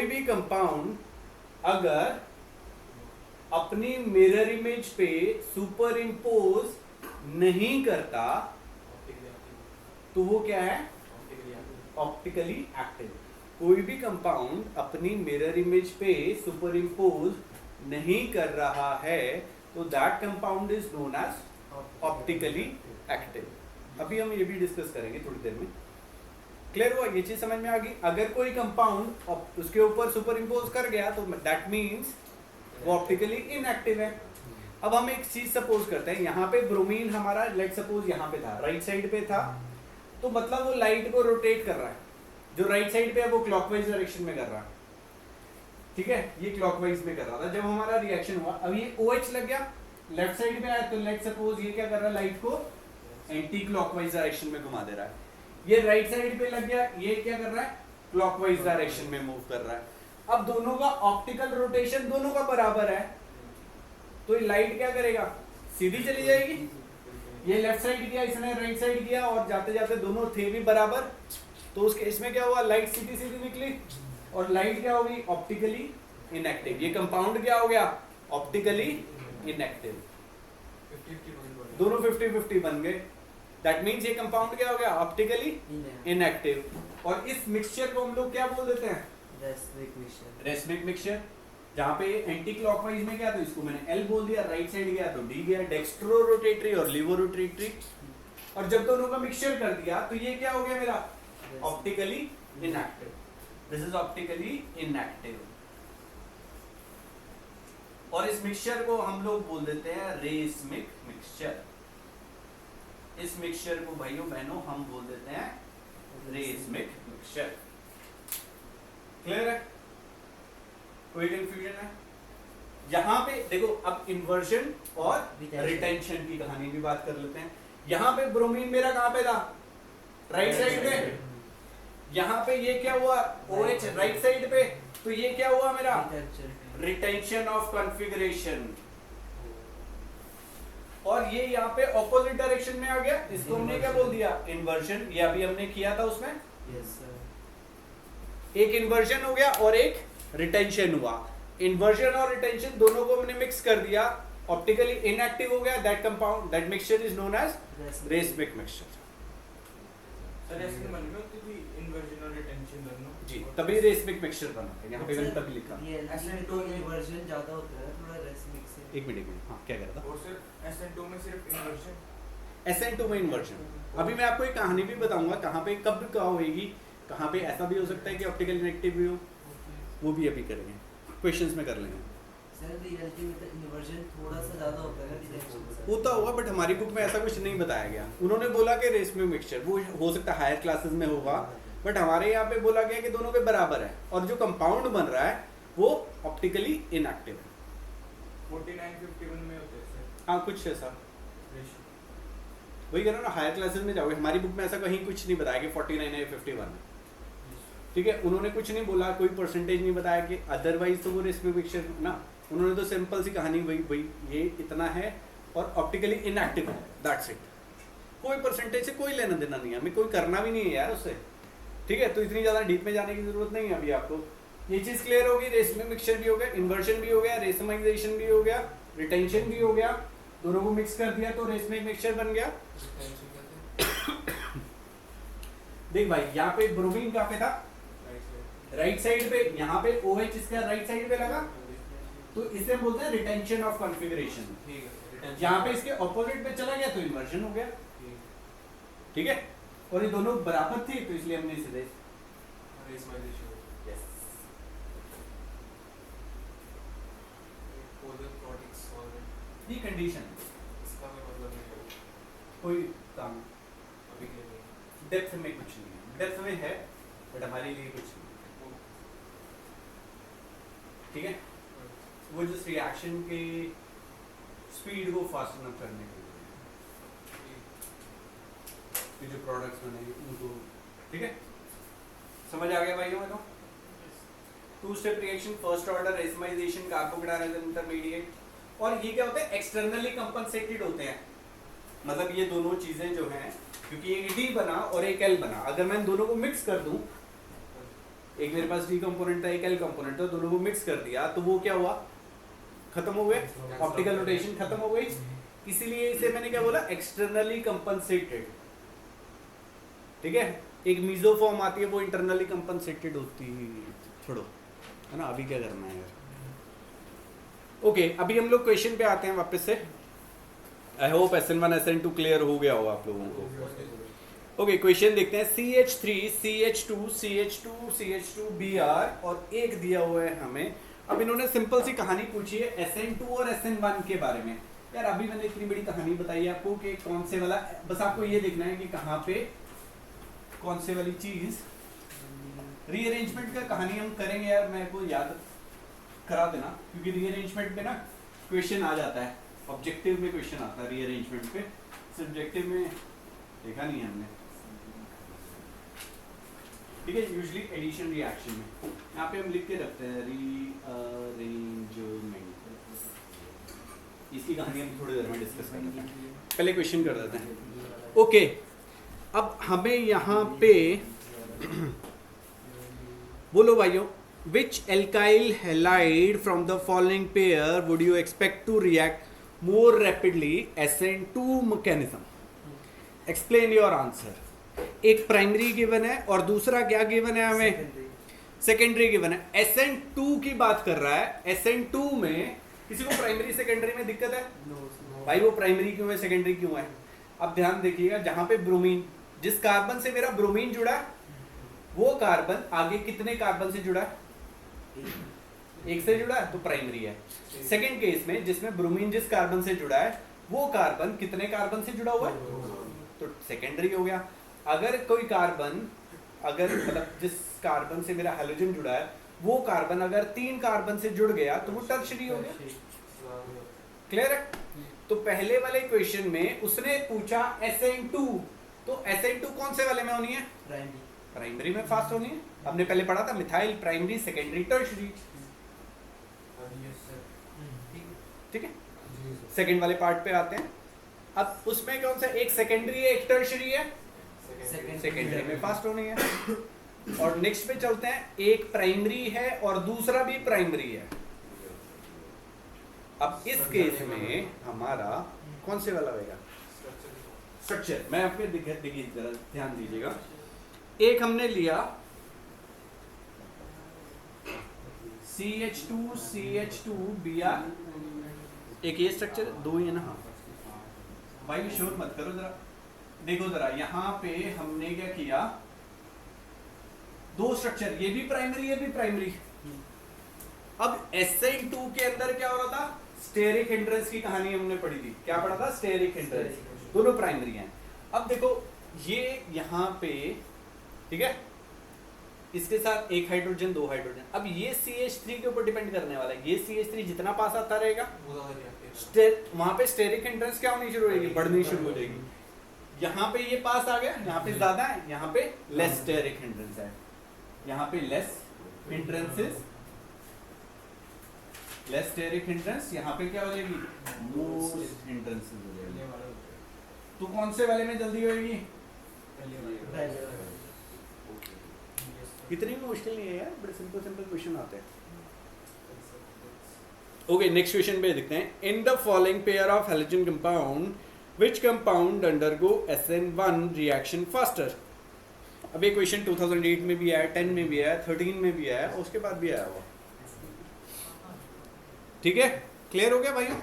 भी कंपाउंड अगर अपनी मिरर इमेज पे सुपर इम्पोज नहीं करता तो वो क्या है, ऑप्टिकली एक्टिव। कोई भी कंपाउंड अपनी मिरर इमेज पे सुपर इम्पोज नहीं कर रहा है तो that compound is known as optically active. अभी हम ये भी डिस्कस करेंगे थोड़ी देर में। क्लियर हुआ? ये चीज समझ में आ गई? अगर कोई कंपाउंड उसके ऊपर सुपर इम्पोज कर गया तो दैट मीन्स वो ऑप्टिकली इनएक्टिव है। अब हम एक चीज सपोज करते हैं, यहाँ पे ब्रोमीन हमारा लेट सपोज यहाँ पे था, राइट साइड पे था, तो मतलब वो लाइट को रोटेट कर रहा है। जो राइट साइड पे है वो क्लॉकवाइज डायरेक्शन में कर रहा है, ठीक है, ये क्लॉकवाइज में कर रहा था। जब हमारा रिएक्शन हुआ, अब ये OH लग गया, लेफ्ट साइड पे आया, तो लेट सपोज ये क्या कर रहा है, लाइट को एंटी क्लॉकवाइज डायरेक्शन में घुमा दे रहा है। ये राइट साइड पे लग गया, ये क्या कर रहा है, क्लॉकवाइज डायरेक्शन में मूव कर रहा है। अब दोनों का ऑप्टिकल रोटेशन दोनों का बराबर है, तो ये लाइट क्या करेगा, सीधी चली जाएगी। ये लेफ्ट साइड किया, इसने राइट साइड किया, और जाते जाते दोनों थे भी बराबर, तो उस केस में क्या हुआ, लाइट सीधी सीधी निकली, और लाइट क्या होगी, ऑप्टिकली इनएक्टिव। ये कंपाउंड क्या हो गया, ऑप्टिकली इनएक्टिव। दोनों 50-50 बन गए। दैट मीन्स ये कंपाउंड क्या हो गया, ऑप्टिकली इनएक्टिव। और इस मिक्सचर को हम लोग क्या बोल देते हैं, रेसमिक मिक्सचर। जहां पे एंटी क्लॉकवाइज में क्या, तो इसको मैंने L बोल दिया, राइट साइड गया तो D गया, डेक्स्ट्रो रोटेटरी और लीवो रोटेटरी। और जब दोनों का मिक्सचर कर दिया तो ये क्या हो गया मेरा, optically inactive. This is optically inactive. और इस मिक्सचर को हम लोग बोल देते हैं रेसमिक मिक्सचर। इस मिक्सचर को भाइयों बहनों हम बोल देते हैं रेसमिक मिक्सचर। क्लियर है? कोई कंफ्यूजन है? यहां पे देखो, अब इन्वर्जन और रिटेंशन की कहानी भी बात कर लेते हैं। यहां पे ब्रोमीन मेरा कहां पे था, राइट साइड पे। यहां पे ये क्या हुआ, OH राइट साइड पे, तो ये क्या हुआ मेरा, रिटेंशन ऑफ कॉन्फ़िगरेशन। और ये यहाँ पे ऑपोजिट डायरेक्शन में आ गया, इसको हमने क्या बोल दिया, इन्वर्जन। ये अभी हमने किया था उसमें, एक इन्वर्जन हो गया और एक रिटेंशन हुआ। इन्वर्जन और रिटेंशन दोनों को हमने मिक्स कर दिया, ऑप्टिकली इनएक्टिव हो गया। That compound, that mixture is known as racemic mixture. Sir ऐसे मान लो कि इन्वर्जन और रिटेंशन दोनों जी, तभी रेसमिक मिक्सचर बना है। यहाँ पे मैंने तभी लिखा। इन्वर्जन ज्यादा होता है, थोड़ा रेसमिक से। एक मिनट, हाँ क्या कह रहा था? और सर SN2 में सिर्फ इन्वर्जन, SN2 में इन्वर्जन। अभी मैं आपको एक कहानी भी बताऊंगा, कहाँ पे कब क्या होएगी, कहाँ पे ऐसा भी हो सकता है कि ऑप्टिकल इनएक्टिव भी हो, वो भी अभी करेंगे, क्वेश्चंस में कर लेंगे। सर रियलिटी में तो इन्वर्जन थोड़ा सा ज्यादा होता है ना रिटेंशन से। होता होगा, बट हमारी बुक में ऐसा कुछ नहीं बताया गया। उन्होंने बोला कि रेसमिक मिक्सचर, वो हो सकता है हायर क्लासेस में होगा, बट हमारे यहाँ पे बोला गया कि दोनों के बराबर है, और जो कंपाउंड बन रहा है वो ऑप्टिकली इनएक्टिव है। 49-51 में होते हैं सर हाँ कुछ ऐसा, रेशियो। वही कह रहा हूँ ना, हायर क्लासेस में जाओगे, हमारी बुक में ऐसा कहीं कुछ नहीं बताया कि 49 है 51 है, ठीक है। उन्होंने कुछ नहीं बोला, कोई परसेंटेज नहीं बताया कि अदरवाइज तो वो रेसमिक मिक्सचर ना, उन्होंने तो सिंपल सी कहानी वही ये इतना है और ऑप्टिकली इनएक्टिव है, दैट्स इट। कोई परसेंटेज से कोई लेना देना नहीं है, हमें कोई करना भी नहीं है यार उससे, ठीक है। तो इतनी ज़्यादा डीप में जाने की जरूरत नहीं है अभी आपको। ये चीज़ क्लियर होगी, रेसमिक मिक्सचर भी हो गया, इन्वर्जन भी हो गया, रेसमाइजेशन भी हो गया, रिटेंशन भी हो गया, दोनों को मिक्स कर दिया तो रेसमिक मिक्सचर बन गया। देख भाई, यहाँ पे ब्रोमीन कहाँ पे था, राइट साइड पे, यहाँ पे OH इसका राइट साइड पे लगा, तो इसे हम बोलते हैं रिटेंशन ऑफ कॉन्फ़िगरेशन। यहाँ पे इसके ऑपोजिट पे चला गया तो इन्वर्जन हो गया, ठीक है। और ये दोनों बराबर थे तो इसलिए हमने इसे ये कंडीशन कोई काम डेप्थ में कुछ नहीं है, डेप्थ में है बट हमारे लिए कुछ नहीं, ठीक है। वो जिस रिएक्शन के स्पीड को फास्ट अप करने के लिए ये जो प्रोडक्ट्स बने उनको, ठीक है, समझ आ गया भाइयों को? Two step reaction, first order racemisation, कार्बोकेटाइनेशन इंटरमीडिएट, और ये क्या होते हैं, एक्सटर्नली कंपनसेटेड होते हैं। मतलब ये दोनों चीजें जो हैं, क्योंकि एक डी बना और एक एल बना, अगर मैं इन दोनों को मिक्स कर दूं, एक मेरे पास डी कंपोनेंट था, एक एल कंपोनेंट था, दोनों को मिक्स कर दिया तो वो क्या हुआ, खत्म हो गए, ऑप्टिकल रोटेशन खत्म हो गई। इसीलिए इसे मैंने क्या बोला, एक्सटर्नली कंपनसेटेड, ठीक है। एक मीजोफॉर्म आती है वो इंटरनली कंपनसेटेड होती है, छोड़ो, है ना, अभी क्या करना है यार। ओके, अभी हम लोग क्वेश्चन पे आते हैं वापस से। I hope SN1 SN2 clear हो गया होगा आप लोगों को। ओके, क्वेश्चन देखते हैं। CH3 CH2 CH2 CH2 Br और एक दिया हुआ है हमें। अब इन्होंने सिंपल सी कहानी पूछी है SN2 और SN1 के बारे में। यार अभी मैंने इतनी बड़ी कहानी बताई है आपको कि कौन से वाला, बस आपको ये देखना है कि कहाँ पे कौन से वाली चीज। रीअरेंजमेंट का कहानी हम करेंगे यार, मेरे को याद करा देना, क्योंकि रीअरेंजमेंट पे ना क्वेश्चन आ जाता है, ऑब्जेक्टिव में क्वेश्चन आता है रीअरेंजमेंट पे, सब्जेक्टिव में देखा नहीं है हमने, ठीक है। यूजुअली एडिशन रिएक्शन में यहाँ पे हम लिख के रखते हैं रीअरेंजमेंट। इसकी कहानी हम थोड़ी देर में डिस्कस कर लेते हैं, पहले क्वेश्चन कर देते हैं। ओके, अब हमें यहाँ पे बोलो भाइयों, which alkyl halide from the following pair would you expect to react more rapidly SN2 mechanism? Explain your answer. एक प्राइमरी गिवन है और दूसरा क्या गिवन है हमें, सेकेंडरी गिवन है। SN2 की बात कर रहा है। SN2 में किसी को प्राइमरी सेकेंडरी में दिक्कत है? भाई वो प्राइमरी क्यों है, सेकेंडरी क्यों है? अब ध्यान देखिएगा, जहां पे ब्रोमीन, जिस कार्बन से मेरा ब्रोमीन जुड़ा है वो कार्बन आगे कितने कार्बन से जुड़ा है, एक से जुड़ा है तो प्राइमरी है। सेकेंड केस में जिसमें ब्रोमीन जिस कार्बन से जुड़ा है वो कार्बन कितने कार्बन से जुड़ा हुआ है तो सेकेंडरी हो गया। अगर कोई कार्बन, अगर मतलब जिस कार्बन से मेरा हैलोजन जुड़ा है वो कार्बन अगर 3 कार्बन से जुड़ गया तो वो टर्शरी हो गया। क्लियर है? तो पहले वाले क्वेश्चन में उसने पूछा SN2, तो SN2 कौन से वाले में होनी है, प्राइमरी में फास्ट होनी है। हमने पहले पढ़ा था मिथाइल प्राइमरी सेकेंडरी टर्शरी, ठीक है। सेकंड वाले पार्ट पे आते हैं। अब उसमें कौन सा, एक सेकेंडरी है एक टर्शरी है, सेकेंडरी में फास्ट होनी है। और नेक्स्ट पे चलते हैं, एक प्राइमरी है और दूसरा भी प्राइमरी है। अब इस केस में हमारा कौन से वाला रहेगा, स्ट्रक्चर। मैं आपके देखिए जरा ध्यान दीजिएगा, एक हमने लिया CH2 Br, एक ये स्ट्रक्चर, 2 ही है ना। हाँ भाई शोर मत करो जरा, देखो जरा यहाँ पे हमने क्या किया, 2 स्ट्रक्चर, ये भी प्राइमरी ये भी प्राइमरी। अब SN2 के अंदर क्या हो रहा था, स्टेरिक हिंड्रेंस की कहानी हमने पढ़ी थी। क्या पढ़ा था, स्टेरिक हिंड्रेंस, दोनों प्राइमरी हैं। अब देखो ये यहाँ पे, ठीक है, इसके साथ एक हाइड्रोजन 2 हाइड्रोजन। अब ये CH3 के ऊपर डिपेंड करने वाला है। ये CH3 जितना पास आता रहेगा वहां पे स्टेरिक हिंड्रेंस क्या होनी शुरू होगी, बढ़नी शुरू हो जाएगी। यहाँ पे ये पास आ गया, यहाँ पे ज्यादा है, यहाँ पे लेस स्टेरिक हिंड्रेंस है, यहाँ पे less hindrances, less steric hindrance, यहाँ पे क्या हो जाएगी, मोर हिंड्रेंसेस हो जाएगी। तो कौन से वाले में जल्दी होगी, इतनी भी मुश्किल नहीं है यार, बड़े सिंपल सिंपल क्वेश्चन आते हैं। ओके, नेक्स्ट क्वेश्चन पे देखते हैं। In the following pair of halogen compound which compound undergo SN1 reaction faster. अब ये क्वेश्चन 2008 में भी आया, 10 में भी आया, 13 में भी आया, उसके बाद भी आया हुआ। ठीक है, क्लियर हो गया भाइयों?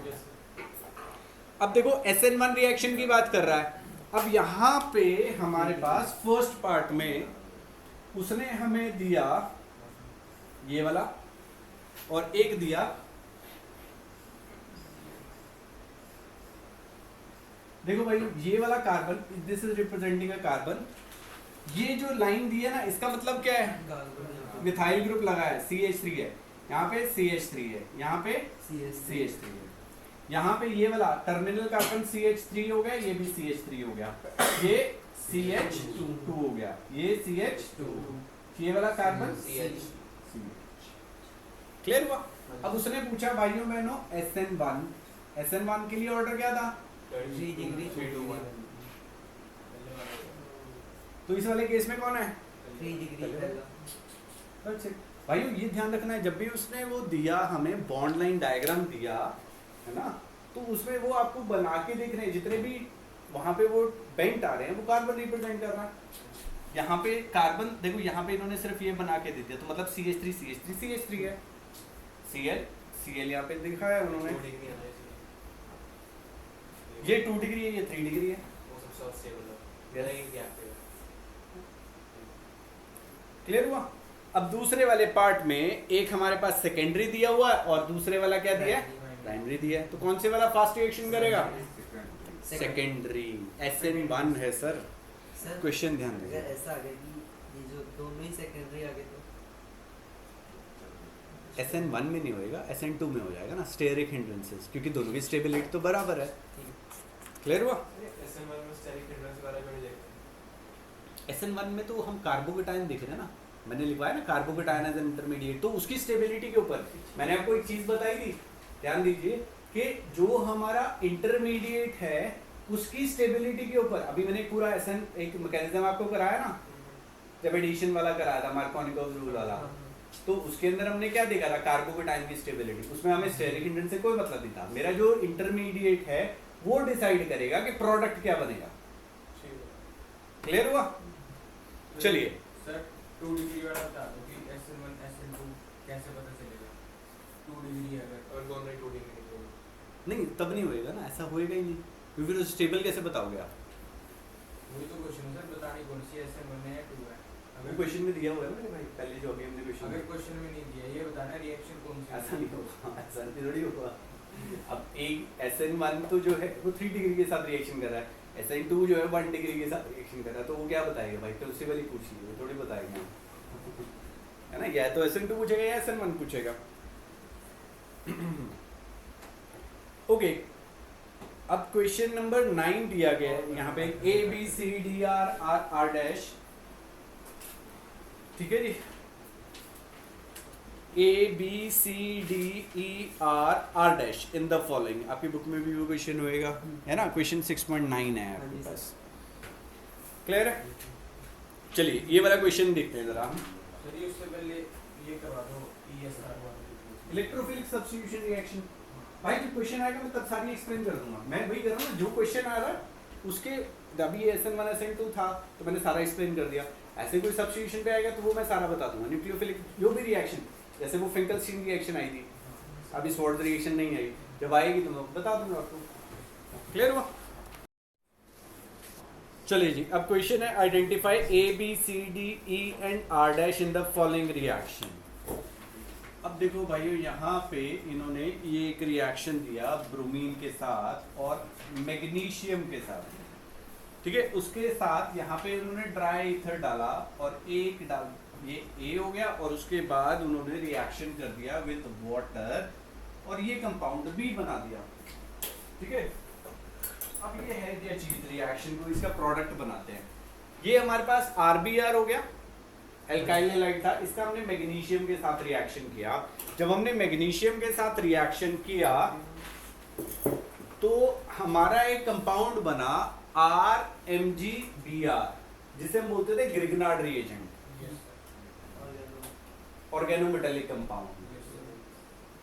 अब देखो SN1 रिएक्शन की बात कर रहा है। अब यहाँ पे हमारे पास फर्स्ट पार्ट में उसने हमें दिया ये वाला और एक दिया देखो भाई ये वाला carbon, this is representing a carbon. ये जो लाइन दी है ना, इसका मतलब क्या है, मिथाइल ग्रुप लगा है, CH3 है, यहाँ पे CH3 है, यहाँ पे CH3 है। यहाँ पे ये वाला टर्मिनल कार्बन CH3 हो गया, ये भी CH3 हो गया, ये CH2 हो गया, ये CH2, ये वाला कार्बन CH। क्लियर हुआ? अब उसने पूछा भाइयों बहनों SN1 के लिए ऑर्डर क्या था? 3 डिग्री 321। तो इस वाले केस में कौन है? 3 डिग्री पहला। That's it. भाइयों ये ध्यान रखना है, जब भी उसने वो दिया हमें बॉन्ड लाइन डायग्राम दिया है ना, तो उसमें वो आपको बना के देख रहे हैं, जितने भी वहां पे वो बेंट आ रहे हैं वो कार्बन रिप्रेजेंट कर रहा है। यहाँ पे कार्बन देखो, यहाँ पे इन्होंने सिर्फ ये बना के दे दिया, तो मतलब CH3 है, Cl यहाँ पे दिखा है उन्होंने, 2 डिग्री आना चाहिए। ये 2 डिग्री है, ये 3 डिग्री है। वो सबसे और स्टेबल है, यही गैप पे है। क्लियर हुआ? अब दूसरे वाले पार्ट में एक हमारे पास सेकेंडरी दिया हुआ है और दूसरे वाला क्या दिया है? प्राइमरी दिया है। तो कौन से वाला फास्ट रिएक्शन करेगा? सेकेंडरी। SN1 है सर, सर क्वेश्चन ध्यान अगर दें। ऐसा आ गया कि ये जो दोनों ही सेकेंडरी आ गए तो SN1 में नहीं होएगा, SN2 में हो जाएगा ना, स्टेरिक हिंड्रेंसेस, क्योंकि दोनों की स्टेबिलिटी तो बराबर है। क्लियर हुआ? SN1 में स्टेरिक हिंड्रेंस वाला भी देखते हैं। SN1 में तो हम कार्बोकेटायन देख रहे हैं ना, मैंने लिखवाया ना कार्बोकेटायन एज एन इंटरमीडिएट, तो उसकी स्टेबिलिटी के ऊपर मैंने आपको एक चीज बताई थी, ध्यान दीजिए कि जो हमारा इंटरमीडिएट है उसकी स्टेबिलिटी के ऊपर, अभी मैंने पूरा SN एक मैकेनिज्म आपको कराया ना, जब एडिशन वाला कराया था मार्कोनिकोव रूल वाला, तो उसके अंदर हमने क्या देखा था? कार्बोकेटायन की स्टेबिलिटी, उसमें हमें स्टेरिक हिंड्रेंस से कोई मतलब नहीं था। मेरा जो इंटरमीडिएट है वो डिसाइड करेगा कि प्रोडक्ट क्या बनेगा। क्लियर हुआ? चलिए सर 2 डिग्री वाला बता दो कि SN1 SN2 कैसे पता चलेगा? 2 डिग्री अगर और दोनों ही 2 डिग्री को नहीं, तब नहीं होएगा ना, ऐसा होएगा ही नहीं, क्योंकि फिर स्टेबल कैसे बताओगे आप? वही तो क्वेश्चन है सर, बताने कौन सी SN1 है या 2 है? वो अगर क्वेश्चन में दिया हुआ है ना मेरे भाई, पहले जो अभी हमने क्वेश्चन अगर क्वेश्चन में नहीं दिया, ये बताना रिएक्शन कौन सी है? ऐसा नहीं होगा, ऐसा नहीं थोड़ी होगा। अब एक SN1 तो जो है वो 3 डिग्री के साथ रिएक्शन कर रहा है, SN2 जो है 1 डिग्री के साथ रिएक्शन कर रहा है, तो वो क्या बताएगा भाई? तो उससे वाली पूछिए, वो थोड़ी बताएगा है ना, या तो SN2 पूछेगा या SN1 पूछेगा। ओके, अब क्वेश्चन नंबर 9 दिया गया है यहाँ पे, ABCDR डैश, ठीक है जी, ABCDER dash in the following. आपकी बुक में भी वो क्वेश्चन होएगा, है ना, क्वेश्चन 6.9 है आपके पास। क्लियर है? चलिए ये वाला क्वेश्चन देखते हैं जरा हम। सर ये उससे पहले ये करवा दो ESR वाला। इलेक्ट्रोफिलिक सब्स्टिट्यूशन रिएक्शन, भाई जो क्वेश्चन आएगा मैं तब सारी एक्सप्लेन कर दूंगा। मैं वही कर रहा हूँ ना, जो क्वेश्चन आ रहा है उसके, अभी SN1 SN2 था तो मैंने सारा एक्सप्लेन कर दिया, ऐसे कोई सब्स्टिट्यूशन पे आएगा तो वो मैं सारा बता दूंगा। न्यूक्लियोफिलिक जो भी रिएक्शन, जैसे वो फिंकलस्टीन रिएक्शन आई थी, अभी स्वॉर्ड रिएक्शन नहीं आई, जब आएगी तो मैं बता दूंगा आपको। क्लियर हुआ? चलिए जी, अब क्वेश्चन है identify ABCDE dash in the following reaction. अब देखो भाइयों, यहाँ पे इन्होंने ये एक रिएक्शन दिया ब्रोमीन के साथ और मैग्नीशियम के साथ, ठीक है, उसके साथ यहाँ पे उन्होंने ड्राई ईथर डाला और एक डाल, ये A हो गया, और उसके बाद उन्होंने रिएक्शन कर दिया विद वाटर और ये कंपाउंड B बना दिया, ठीक है। अब ये है क्या चीज, रिएक्शन को इसका प्रोडक्ट बनाते हैं। ये हमारे पास RBr हो गया, एल्काइल हैलाइड था, इसका हमने मैग्नीशियम के साथ रिएक्शन किया। जब हमने मैग्नीशियम के साथ रिएक्शन किया तो हमारा एक कंपाउंड बना RMgBr, जिसे हम बोलते थे ग्रिग्नार्ड रिएजेंट, ऑर्गेनोमेटेलिक कंपाउंड,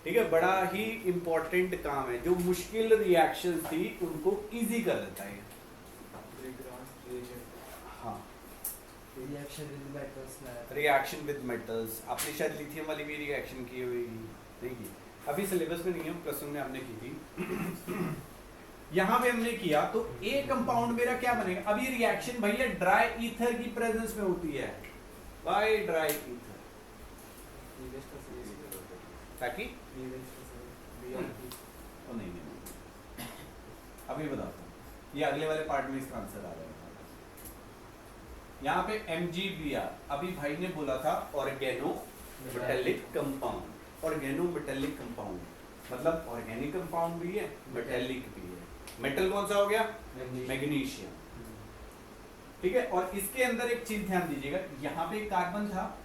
ठीक है। बड़ा ही इंपॉर्टेंट काम है, जो मुश्किल रिएक्शन थी उनको इजी कर देता है। हाँ, reaction with metals lab, reaction with metals, आपने शायद लिथियम वाली भी रिएक्शन की होगी, नहीं की? अभी सिलेबस में नहीं है, प्लस वन में हमने की थी। यहाँ पे हमने किया तो ए कंपाउंड मेरा क्या बनेगा? अब ये रिएक्शन भैया ड्राई ईथर की प्रेजेंस में होती है, बाय ड्राई ईथर, ताकि नहीं, अभी बताता हूँ, ये अगले वाले पार्ट में इसका आंसर आ जाएगा। यहाँ पे MgBr, अभी भाई ने बोला था ऑर्गेनोमेटेलिक कंपाउंड, ऑर्गेनोमेटेलिक कंपाउंड, मतलब ऑर्गेनिक कंपाउंड भी है, मेटेलिक भी है। मेटल कौन सा हो गया? मैग्नीशियम। ठीक है, और इसके अंदर एक चीज ध्यान दीजिएगा, यहाँ पे एक कार्बन था,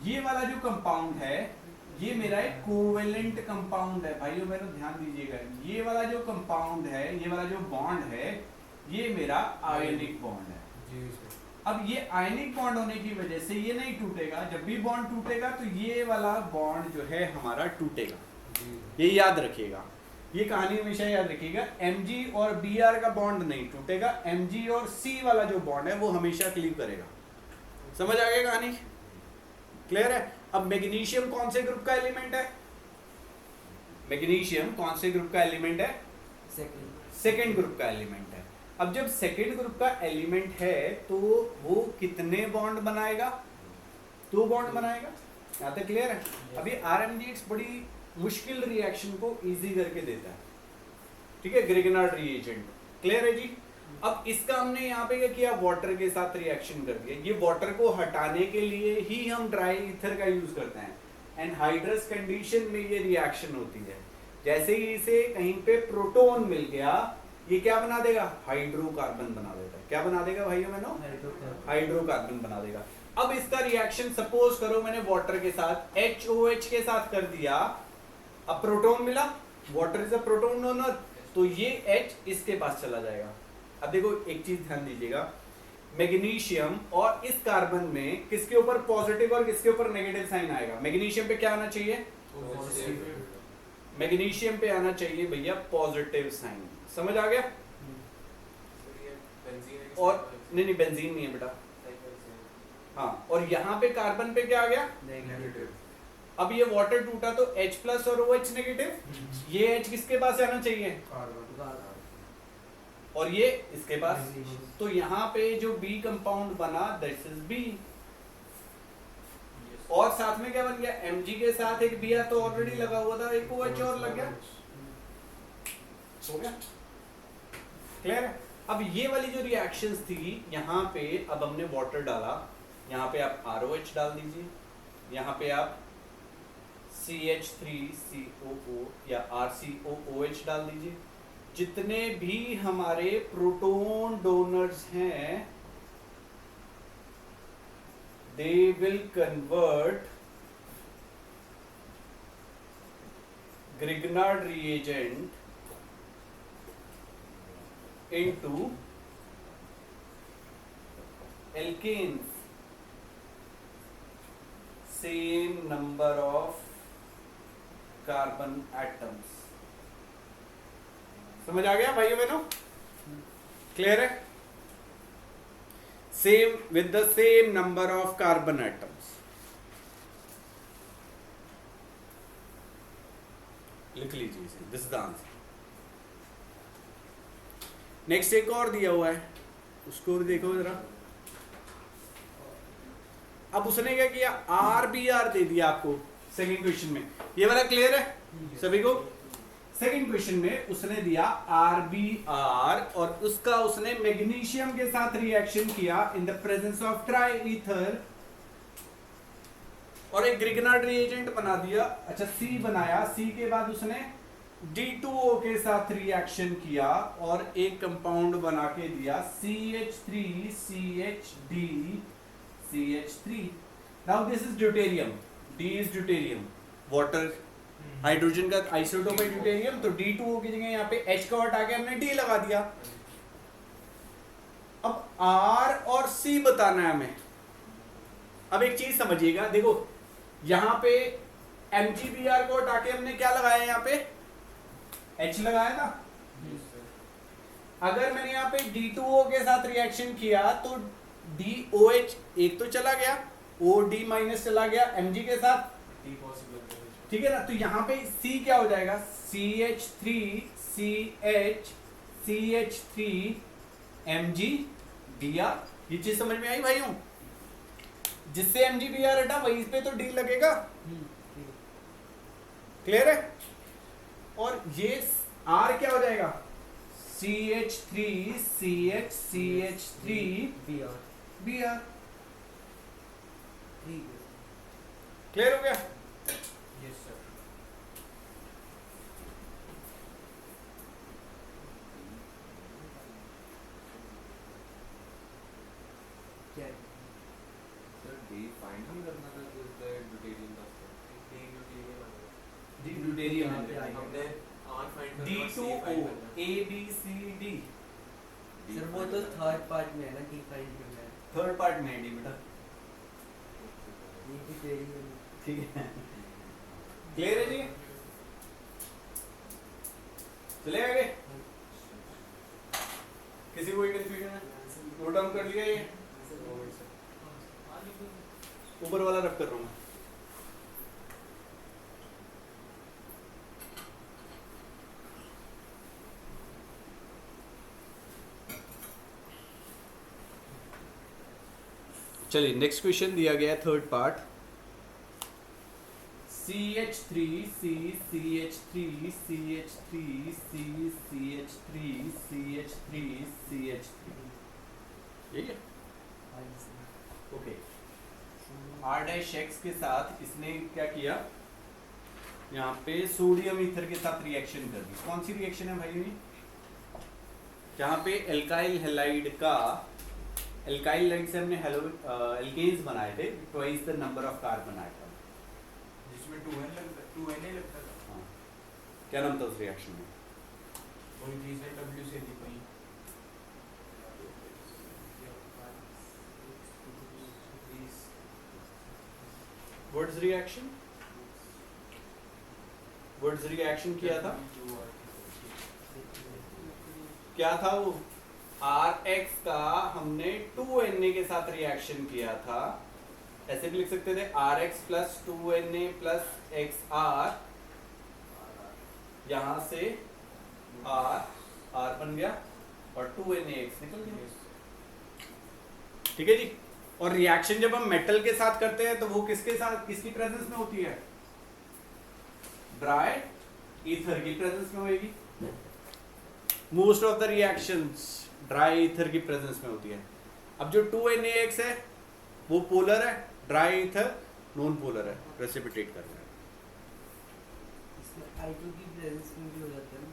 ये वाला जो कंपाउंड है ये मेरा एक कोवेलेंट कंपाउंड है। भाइयों बहनों ध्यान दीजिएगा, ये वाला जो कंपाउंड है, ये वाला जो बॉन्ड है, ये मेरा आयनिक बॉन्ड है। जी सर। अब ये आयनिक बॉन्ड होने की वजह से ये नहीं टूटेगा, जब भी बॉन्ड टूटेगा तो ये वाला बॉन्ड जो है हमारा टूटेगा। जी ये याद रखिएगा, ये कहानी हमेशा याद रखिएगा। Mg और Br का बॉन्ड नहीं टूटेगा, Mg और C वाला जो बॉन्ड है वो हमेशा क्लीव करेगा। समझ आ गया कहानी? क्लियर है? अब मैग्नीशियम कौन से ग्रुप का एलिमेंट है? मैग्नीशियम कौन से ग्रुप का एलिमेंट है? सेकेंड ग्रुप का एलिमेंट है। अब जब सेकेंड ग्रुप का एलिमेंट है तो वो कितने बॉन्ड बनाएगा? 2 बॉन्ड बनाएगा। यहाँ तक क्लियर है? अभी RMDX बड़ी मुश्किल रिएक्शन को इजी करके देता है, ठीक है, ग्रिगनार्ड रिएजेंट। क्लियर है जी? अब इसका हमने यहाँ पे क्या किया, वाटर के साथ रिएक्शन कर दिया। ये वाटर को हटाने के लिए ही हम ड्राई ईथर का यूज करते हैं, एनहाइड्रस कंडीशन में ये रिएक्शन होती है। जैसे ही इसे कहीं पे प्रोटॉन मिल गया, ये क्या बना देगा? हाइड्रोकार्बन बना देता है। क्या बना देगा भाइयों बहनों? हाइड्रोकार्बन बना देगा। अब इसका रिएक्शन सपोज करो मैंने वाटर के साथ HOH के साथ कर दिया, अब प्रोटॉन मिला, water is a proton donor, तो ये H इसके पास चला जाएगा। अब देखो एक चीज ध्यान दीजिएगा, मैग्नीशियम और इस कार्बन में किसके ऊपर पॉजिटिव और किसके ऊपर नेगेटिव साइन आएगा? मैग्नीशियम पे क्या आना चाहिए? मैग्नीशियम पे आना चाहिए भैया पॉजिटिव साइन। समझ आ गया? और नहीं बेंजीन नहीं है बेटा। हाँ, और यहाँ पे कार्बन पे क्या आ गया? नेगेटिव। अब ये वाटर टूटा तो H प्लस और OH नेगेटिव, ये H किसके पास आना चाहिए? और ये इसके पास। तो यहाँ पे जो B कंपाउंड बना दिस इज B, और साथ में क्या बन गया? Mg के साथ एक Br तो ऑलरेडी लगा हुआ था, एक OH और लग गया, हो गया। क्लियर है? अब ये वाली जो रिएक्शंस थी, यहाँ पे अब हमने वाटर डाला, यहाँ पे आप ROH डाल दीजिए, यहाँ पे आप CH3COO या RCOOH डाल दीजिए। जितने भी हमारे प्रोटॉन डोनर्स हैं, they will convert Grignard reagent into alkanes, same number of carbon atoms। समझ आ गया भाइयों बहनों? क्लियर है? Same with the same number of carbon atoms. लिख लीजिए इसे, this is the answer. Next एक और दिया हुआ है, उसको भी देखो जरा। अब उसने क्या किया? RBR दे दिया आपको सेकंड क्वेश्चन में। ये वाला क्लियर है सभी को? सेकंड क्वेश्चन में उसने दिया RBR और उसका उसने मैग्नीशियम के साथ रिएक्शन किया इन the presence of try ether और एक ग्रिगनार्ड रिएजेंट बना दिया। अच्छा, C बनाया, C के बाद उसने D2O के साथ रिएक्शन किया और एक कंपाउंड बना के दिया CH3CHD now this is deuterium, D is deuterium, water hydrogen का आइसोटोप है ड्यूटेरियम, तो D2O की जगह यहाँ पे H का हटा के हमने D लगा दिया। अब R और C बताना है हमें। अब एक चीज समझिएगा, देखो यहाँ पे MgBr को हटा के हमने क्या लगाया? यहाँ पे H लगाया था। अगर मैंने यहाँ पे D2O के साथ रिएक्शन किया तो DOH एक तो चला गया, OD माइनस चला गया Mg के साथ, ठीक है ना? तो यहाँ पे C क्या हो जाएगा? CH3CH3MgBr। ये चीज समझ में आई भाइयों? जिससे MgBr हटा वहीं पे तो D लगेगा। क्लियर है? और ये R क्या हो जाएगा? CH3CH3Br। क्लियर हो गया? वेरिएबल यहाँ पे आएगा। हमने R find करना D है, to C O find करना है। A B C D sir वो तो थर्ड पार्ट में है ना, डी फाइंड करना है। थर्ड पार्ट में है D बेटा, ये भी तेरी है। ठीक है। क्लियर है जी, चले आगे, किसी को कोई कंफ्यूजन है? नोट डाउन कर लिया ये, ऊपर वाला रब कर रहा हूँ मैं। चलिए नेक्स्ट क्वेश्चन दिया गया है third part, CH3 C CH3 CH3 C CH3 CH3 CH3, ठीक है ओके। R-X के साथ इसने क्या किया, यहाँ पे सोडियम ईथर के साथ रिएक्शन कर दी। कौन सी रिएक्शन है भाई? जहाँ पे एल्काइल हैलाइड का, एल्काइल लाइड से हमने एल्केन्स बनाए थे, twice the number of carbon atom, जिसमें 2Na लगता था। हाँ। क्या नाम था उस रिएक्शन में? वही थी सर, W से थी वही। वर्ड्स रिएक्शन, वर्ड्स रिएक्शन किया था, क्या था वो? Rx का हमने 2Na के साथ रिएक्शन किया था, ऐसे भी लिख सकते थे Rx plus 2Na plus XR, यहां से R बन गया और 2NaX निकल गया, ठीक है जी। और रिएक्शन जब हम मेटल के साथ करते हैं तो वो किसके साथ, किसकी प्रेजेंस में होती है? ड्राई ईथर की प्रेजेंस में होगी। Most of the reactions dry ether की प्रेजेंस में होती है। अब जो 2NaX है वो पोलर है, ड्राई ईथर नॉन पोलर है, प्रेसिपिटेट कर रहा है। इसमें I2 की प्रेजेंस में भी हो जाता है ना।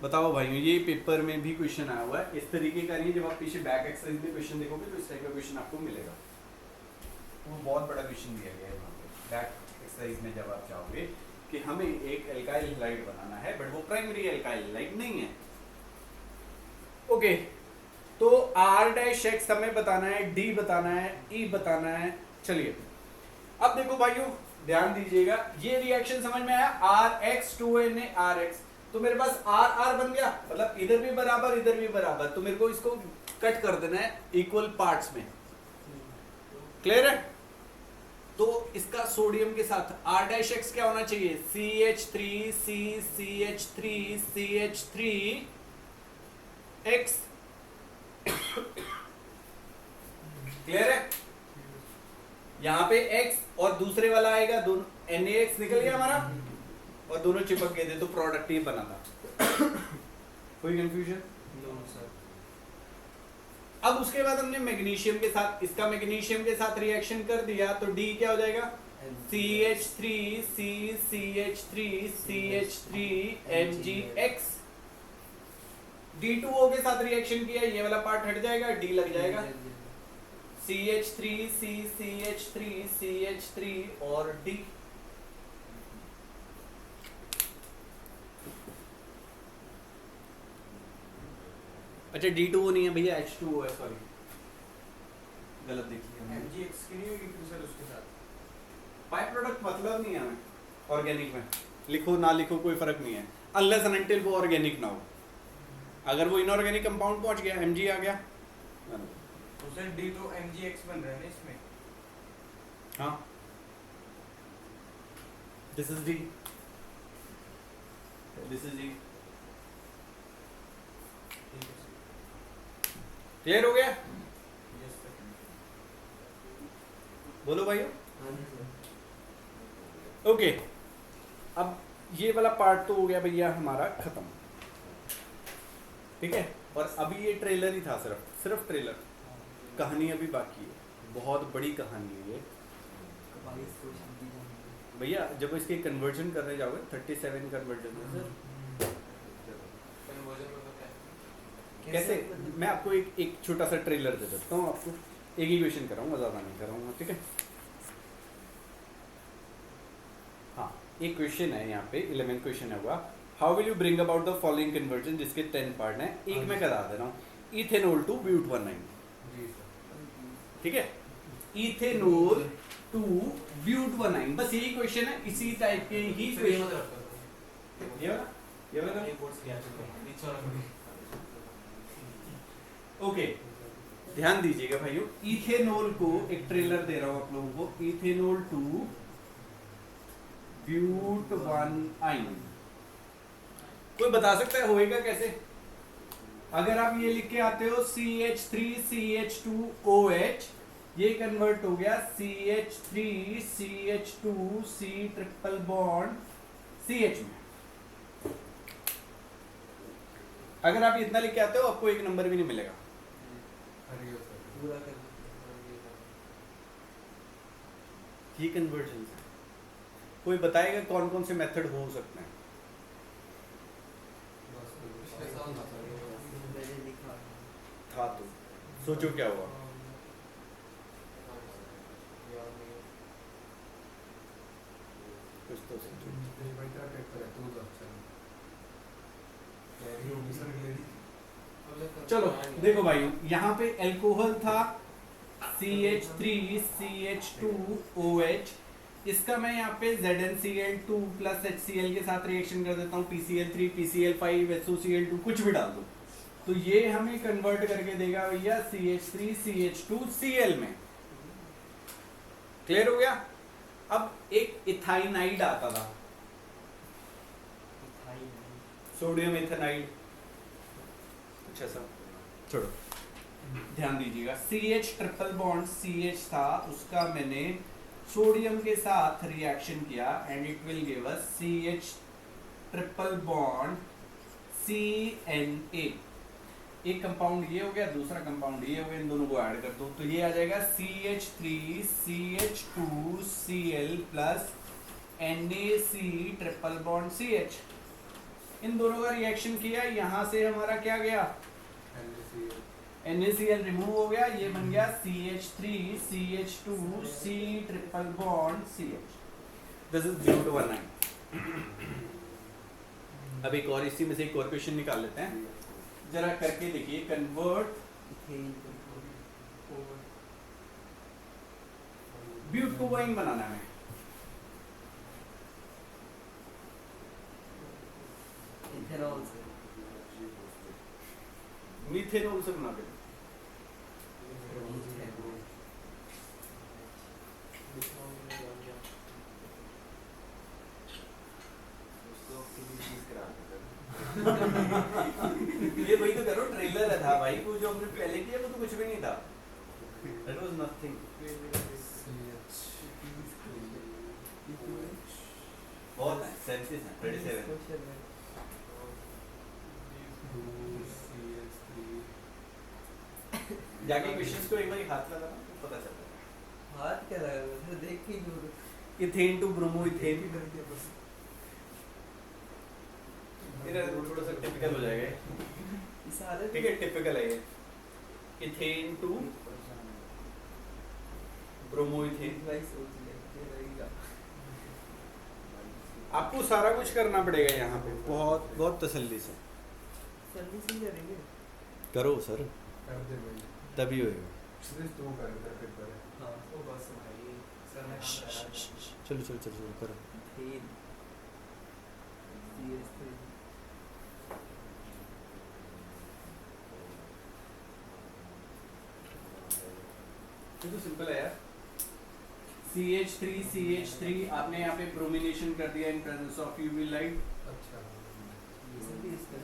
बताओ भाई, ये पेपर में भी क्वेश्चन आया हुआ है इस तरीके का नहीं है। जब आप पीछे बैक एक्सरसाइज में क्वेश्चन देखोगे तो इस टाइप का क्वेश्चन आपको मिलेगा। वो बहुत बड़ा क्वेश्चन दिया गया है वहाँ पे बैक एक्सरसाइज में। जब आप चाहोगे कि हमें एक एल्काइल हैलाइड बनाना है बट वो प्राइमरी एल्काइल हैलाइड नहीं है, ओके, तो R-X हमें बताना है, D बताना है, E बताना है। चलिए अब देखो भाइयों ध्यान दीजिएगा, ये रिएक्शन समझ में आया, Rx 2Na Rx, तो मेरे पास R बन गया, मतलब इधर भी बराबर इधर भी बराबर, तो मेरे को इसको कट कर देना है इक्वल पार्ट्स में, क्लियर है? तो इसका सोडियम के साथ R-X क्या होना चाहिए? CH3 C CH3 CH3 X, clear है? यहाँ पे X और दूसरे वाला आएगा, दोनों NaX निकल गया हमारा और दोनों चिपक गए थे तो प्रोडक्ट ये बना था। कोई कंफ्यूजन? No sir. अब उसके बाद हमने मैग्नीशियम के साथ, इसका मैग्नीशियम के साथ रिएक्शन कर दिया तो D क्या हो जाएगा? CH3 C CH3 CH3 MgX। D2O के साथ रिएक्शन किया, ये वाला पार्ट हट जाएगा, D लग जाएगा, CH3 C CH3 CH3 और D। अच्छा D2O नहीं है भैया, H2O है, सॉरी गलत देखी है। MgX की नहीं होगी फिर सर उसके साथ? बाय प्रोडक्ट मतलब नहीं है हमें ऑर्गेनिक में, लिखो ना लिखो कोई फर्क नहीं है, अनलेस एंड अनटिल वो ऑर्गेनिक ना हो। अगर वो इनऑर्गेनिक कंपाउंड पहुंच गया, Mg आ गया, तो सर D तो MgX बन रहा है ना इसमें? हाँ this is D, this is D, clear हो गया? Yes sir. बोलो भाइयों। हाँ जी सर। ओके, अब ये वाला पार्ट तो हो गया भैया हमारा खत्म, ठीक है? और अभी ये ट्रेलर ही था, सिर्फ ट्रेलर, कहानी अभी बाकी है, बहुत बड़ी कहानी है ये भैया। जब इसके कन्वर्जन करने जाओगे 37 कन्वर्जन है सर, कन्वर्जन मतलब क्या है? कैसे मैं आपको एक छोटा सा ट्रेलर दे देता हूँ आपको, एक ही क्वेश्चन कराऊंगा, ज़्यादा नहीं कराऊंगा, ठीक है। हाँ, एक क्वेश्चन है यहाँ पे, 11th क्वेश्चन है हुआ, how will you bring about the following conversion, जिसके 10 पार्ट हैं, एक मैं करा दे रहा हूँ, इथेनॉल टू ब्यूट-1,9, जी सर। ठीक है, इथेनॉल टू ब्यूट-1,9, बस यही क्वेश्चन है, इसी टाइप के ही सर ये क्वेश्चन। मत रखो, ये वाला ये बोर्ड्स रिएक्शन करो, नीचे वाला करो। ओके, ध्यान दीजिएगा भाइयों, इथेनॉल को एक ट्रेलर दे रहा हूं आप लोगों को, इथेनॉल टू ब्यूट-1,9, कोई बता सकता है होएगा कैसे? अगर आप ये लिख के आते हो CH3CH2OH, ये कन्वर्ट हो गया CH3CH2C ट्रिपल बॉन्ड CH में। अगर आप इतना लिख के आते हो आपको एक नंबर भी नहीं मिलेगा। अरे यो सर। पूरा कर ये कन्वर्जन है। कोई बताएगा कौन कौन से मेथड हो सकते हैं? पिछले साल था सर ये। मैंने लिखा था तो सोचो क्या हुआ। याद नहीं है। कुछ तो सोचो। भाई तेरा पेपर है तू तो अच्छा है। क्लैरिटी होगी सर क्लैरिटी। चलो देखो भाई, यहाँ पे अल्कोहल था CH3CH2OH, इसका मैं यहाँ पे ZnCl2 प्लस HCl के साथ रिएक्शन कर देता हूँ, PCl3 PCl5 SOCl2 कुछ भी डाल दो, तो ये हमें कन्वर्ट करके देगा भैया CH3CH2Cl में। क्लियर हो गया? अब एक इथाइनाइड आता था, सोडियम इथेनाइड, कुछ ऐसा, छोड़ो, ध्यान दीजिएगा, CH ट्रिपल बॉन्ड CH था, उसका मैंने सोडियम के साथ रिएक्शन किया and it will give us CH triple bond CNA। एक कंपाउंड ये हो गया, दूसरा कंपाउंड ये हो गया, इन दोनों को ऐड कर दो तो ये आ जाएगा CH3CH2Cl plus NaC triple bond CH। इन दोनों का रिएक्शन किया, यहाँ से हमारा क्या गया, NaCl रिमूव हो गया, ये बन गया CH3CH2C triple bond CH। This is ब्यूट-1,9। अब एक और इसी में से एक और क्वेश्चन निकाल लेते हैं, जरा करके देखिए, कन्वर्ट ब्यूट को वाइन बनाना है, इथेनॉल से मीथेनॉल से बना दे। ये वही तो करो, ट्रेलर था भाई, वो जो हमने पहले किया वो तो कुछ भी नहीं था, दैट वाज नथिंग। बहुत है, 37 है, 37। जाके क्वेश्चंस को एक बार हाथ लगा ना तो पता चलता है। हाथ क्या लगा सर, देख के जो इथेन टू ब्रोमो इथेन, मेरा थोड़ा सा टिपिकल हो जाएगा, सारे ठीक है, टिपिकल है ये, इथेन टू ब्रोमो इथेन। भाई सोच ले रहेगा। आपको सारा कुछ करना पड़ेगा यहाँ पे, बहुत बहुत तसल्ली से सर्विस ही करेंगे। करो सर, कर दे भाई। तभी होएगा। सिर्फ तू कर तेरा पेपर है। हाँ वो बस भाई सर ने काम करा है। चलो चलो चलो चलो करो। थीन CS3 ये तो सिंपल है यार। CH3 आपने यहाँ पे ब्रोमिनेशन कर दिया in presence of UV light, अच्छा। ये सब भी इसका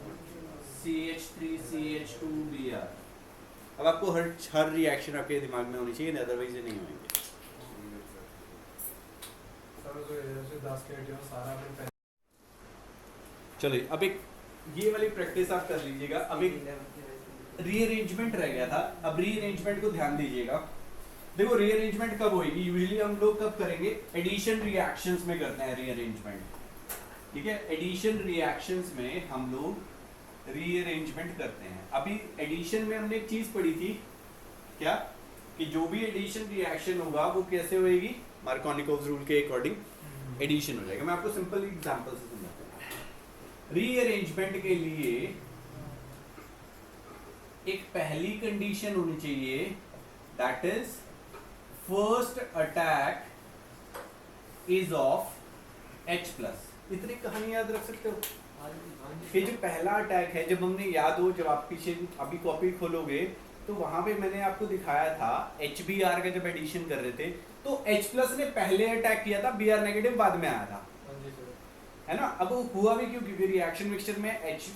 CH3CH2Br। अब आपको हर रिएक्शन आपके दिमाग में होनी चाहिए, अदरवाइज ये नहीं होंगे। सर जो जैसे 10 के आइटम सारा अपने चलिए अब एक ये वाली प्रैक्टिस आप कर लीजिएगा। अब एक रीअरेंजमेंट रह गया था, अब रीअरेंजमेंट को ध्यान दीजिएगा। देखो रीअरेंजमेंट कब होगी, यूजुअली हम लोग कब करेंगे, एडिशन रिएक्शंस में करते हैं रीअरेंजमेंट, ठीक है। एडिशन रिएक्शंस में हम लोग रीअरेंजमेंट करते हैं। अभी एडिशन में हमने एक चीज पढ़ी थी क्या, कि जो भी एडिशन रिएक्शन होगा वो कैसे होएगी, मार्कोनिकोव रूल के अकॉर्डिंग एडिशन हो जाएगा। मैं आपको सिंपल एग्जांपल से समझाता हूँ। रीअरेंजमेंट के लिए एक पहली कंडीशन होनी चाहिए, that is first attack is of H+। इतनी कहानी याद रख सकते हो कि जो पहला अटैक है, जब हमने याद हो, जब आप पीछे अभी कॉपी खोलोगे तो वहां पे मैंने आपको दिखाया था HBr का जब एडिशन कर रहे थे तो H+ ने पहले अटैक किया था, Br नेगेटिव बाद में आया था, है ना। अब वो हुआ भी क्यों, क्योंकि रिएक्शन मिक्सचर में H+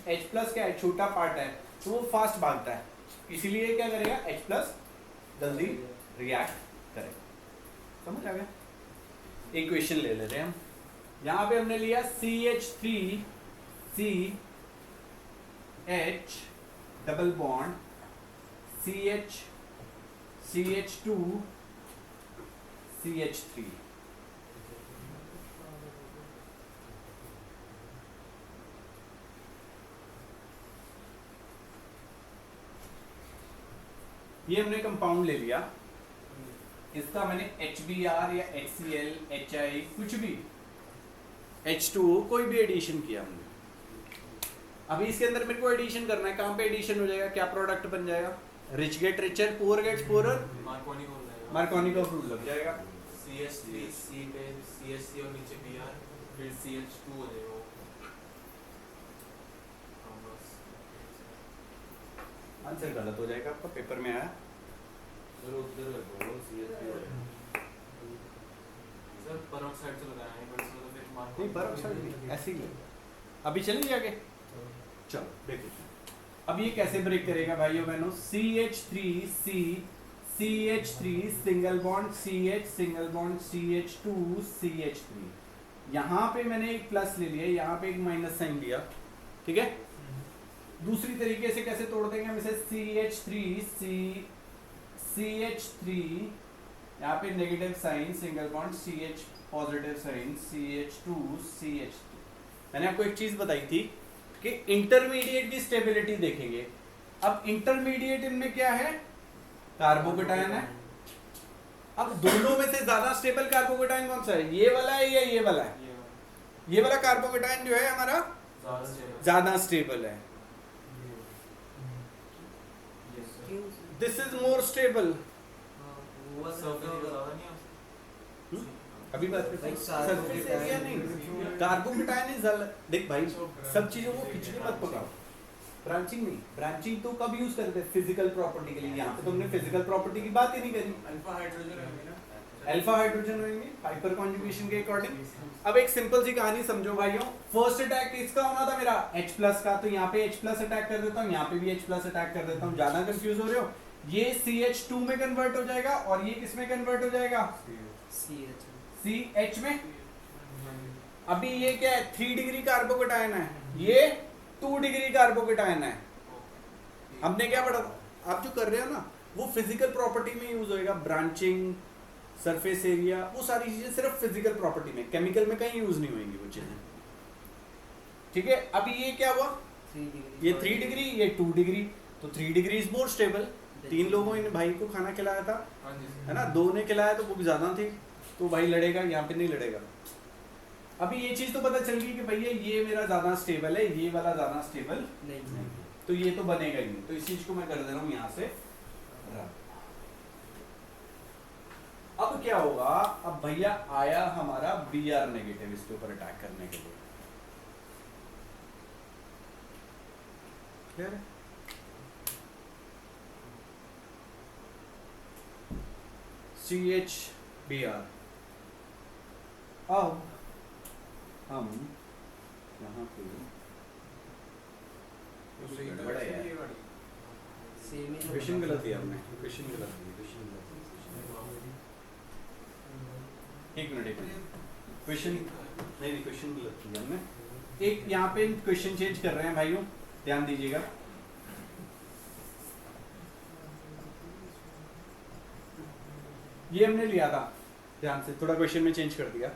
क्या है, छोटा पार्ट है तो वो फास्ट भागता है, इसीलिए क्या करेगा, H+ जल्दी रिएक्ट करेगा। समझ आ गया। एक क्वेश्चन ले लेते हैं हम। यहाँ पे हमने लिया CH3 CH double bond CH2 CH3। ये हमने कंपाउंड ले लिया, इसका मैंने HBr या HCl HI कुछ भी H2O कोई भी एडिशन किया हमने। अभी इसके अंदर मेरे को एडिशन करना है, कहाँ पे एडिशन हो जाएगा, क्या प्रोडक्ट बन जाएगा, rich get richer, poor gets poorer, Markovnikov rule लग जाएगा। CH3 C पे CH3 और नीचे Br, फिर CH2 हो जाएगा। आंसर गलत हो जाएगा आपका, पेपर में आया। सर पेरोक्साइड तो लगाया है, बट इसमें तो फिर नहीं, पेरोक्साइड नहीं, ऐसे ही लगेगा। अभी चलेंगे आगे, चलो देखो अब ये कैसे ब्रेक करेगा भाइयों बहनों। CH3 single bond CH single bond CH2 CH3। यहाँ पे मैंने एक प्लस ले लिया, यहाँ पे एक माइनस साइन लिया, ठीक है। दूसरी तरीके से कैसे तोड़ देंगे हम इसे, CH3 यहाँ पे negative sign single bond CH positive sign CH2 CH3। मैंने आपको एक चीज बताई थी कि इंटरमीडिएट की स्टेबिलिटी देखेंगे। अब इंटरमीडिएट इनमें क्या है, कार्बोकेटायन है। अब दोनों में से ज्यादा स्टेबल कार्बोकेटायन कौन सा है, ये वाला है या ये वाला है? ये वाला कार्बोकेटायन जो है हमारा ज्यादा स्टेबल है। This is more stable. अभी बात करते हैं सरफेस एरिया नहीं, कार्बोकेटायन इज देख भाई, सब चीजों को खिचड़ी मत पकाओ। ब्रांचिंग नहीं, ब्रांचिंग तो कब यूज करते हैं, फिजिकल प्रॉपर्टी के लिए। यहाँ पे तुमने फिजिकल प्रॉपर्टी की बात ही नहीं करी। अल्फा हाइड्रोजन होंगे ना, अल्फा हाइड्रोजन होंगे हाइपर कॉन्जुगेशन के अकॉर्डिंग। अब एक सिंपल सी कहानी समझो भाइयों, फर्स्ट अटैक किसका होना था मेरा, H+ का, तो यहाँ पे H+ अटैक कर देता हूँ, यहाँ पे भी H+ अटैक कर देता हूँ। ज्यादा कंफ्यूज हो रहे हो, ये CH2 में कन्वर्ट हो जाएगा और ये किस में कन्वर्ट हो जाएगा, CH में। अभी ये क्या है, 3 डिग्री कार्बोकेटायन है, ये 2 डिग्री कार्बोकेटायन है। हमने क्या पढ़ा, आप जो कर रहे हो ना वो फिजिकल प्रॉपर्टी में यूज होएगा, ब्रांचिंग, सरफेस एरिया, वो सारी चीजें सिर्फ फिजिकल प्रॉपर्टी में, केमिकल में कहीं यूज नहीं होंगी वो चीजें, ठीक है। अभी ये क्या हुआ, ये 3 डिग्री, ये 2 डिग्री, तो 3 डिग्री इज मोर स्टेबल। 3 लोगों ने भाई को खाना खिलाया था, है ना, 2 ने खिलाया तो वो भी ज्यादा थी, तो भाई लड़ेगा, यहाँ पे नहीं लड़ेगा। अभी ये चीज तो पता चल गई कि भैया ये मेरा ज्यादा स्टेबल है, ये वाला ज्यादा स्टेबल नहीं, तो ये तो बनेगा ही नहीं। तो इस चीज को मैं कर दे रहा हूँ यहाँ से। अब क्या होगा, अब भैया आया हमारा Br नेगेटिव इसके ऊपर अटैक करने के लिए, क्लियर है। CHBr। अब हम यहाँ पे बड़ा है, क्वेश्चन गलत दिया हमने, क्वेश्चन गलत दिया, एक मिनट क्वेश्चन नहीं, क्वेश्चन गलत किया हमने। एक यहाँ पे क्वेश्चन चेंज कर रहे हैं भाइयों, ध्यान दीजिएगा। ये हमने लिया था, ध्यान से, थोड़ा क्वेश्चन में चेंज कर दिया,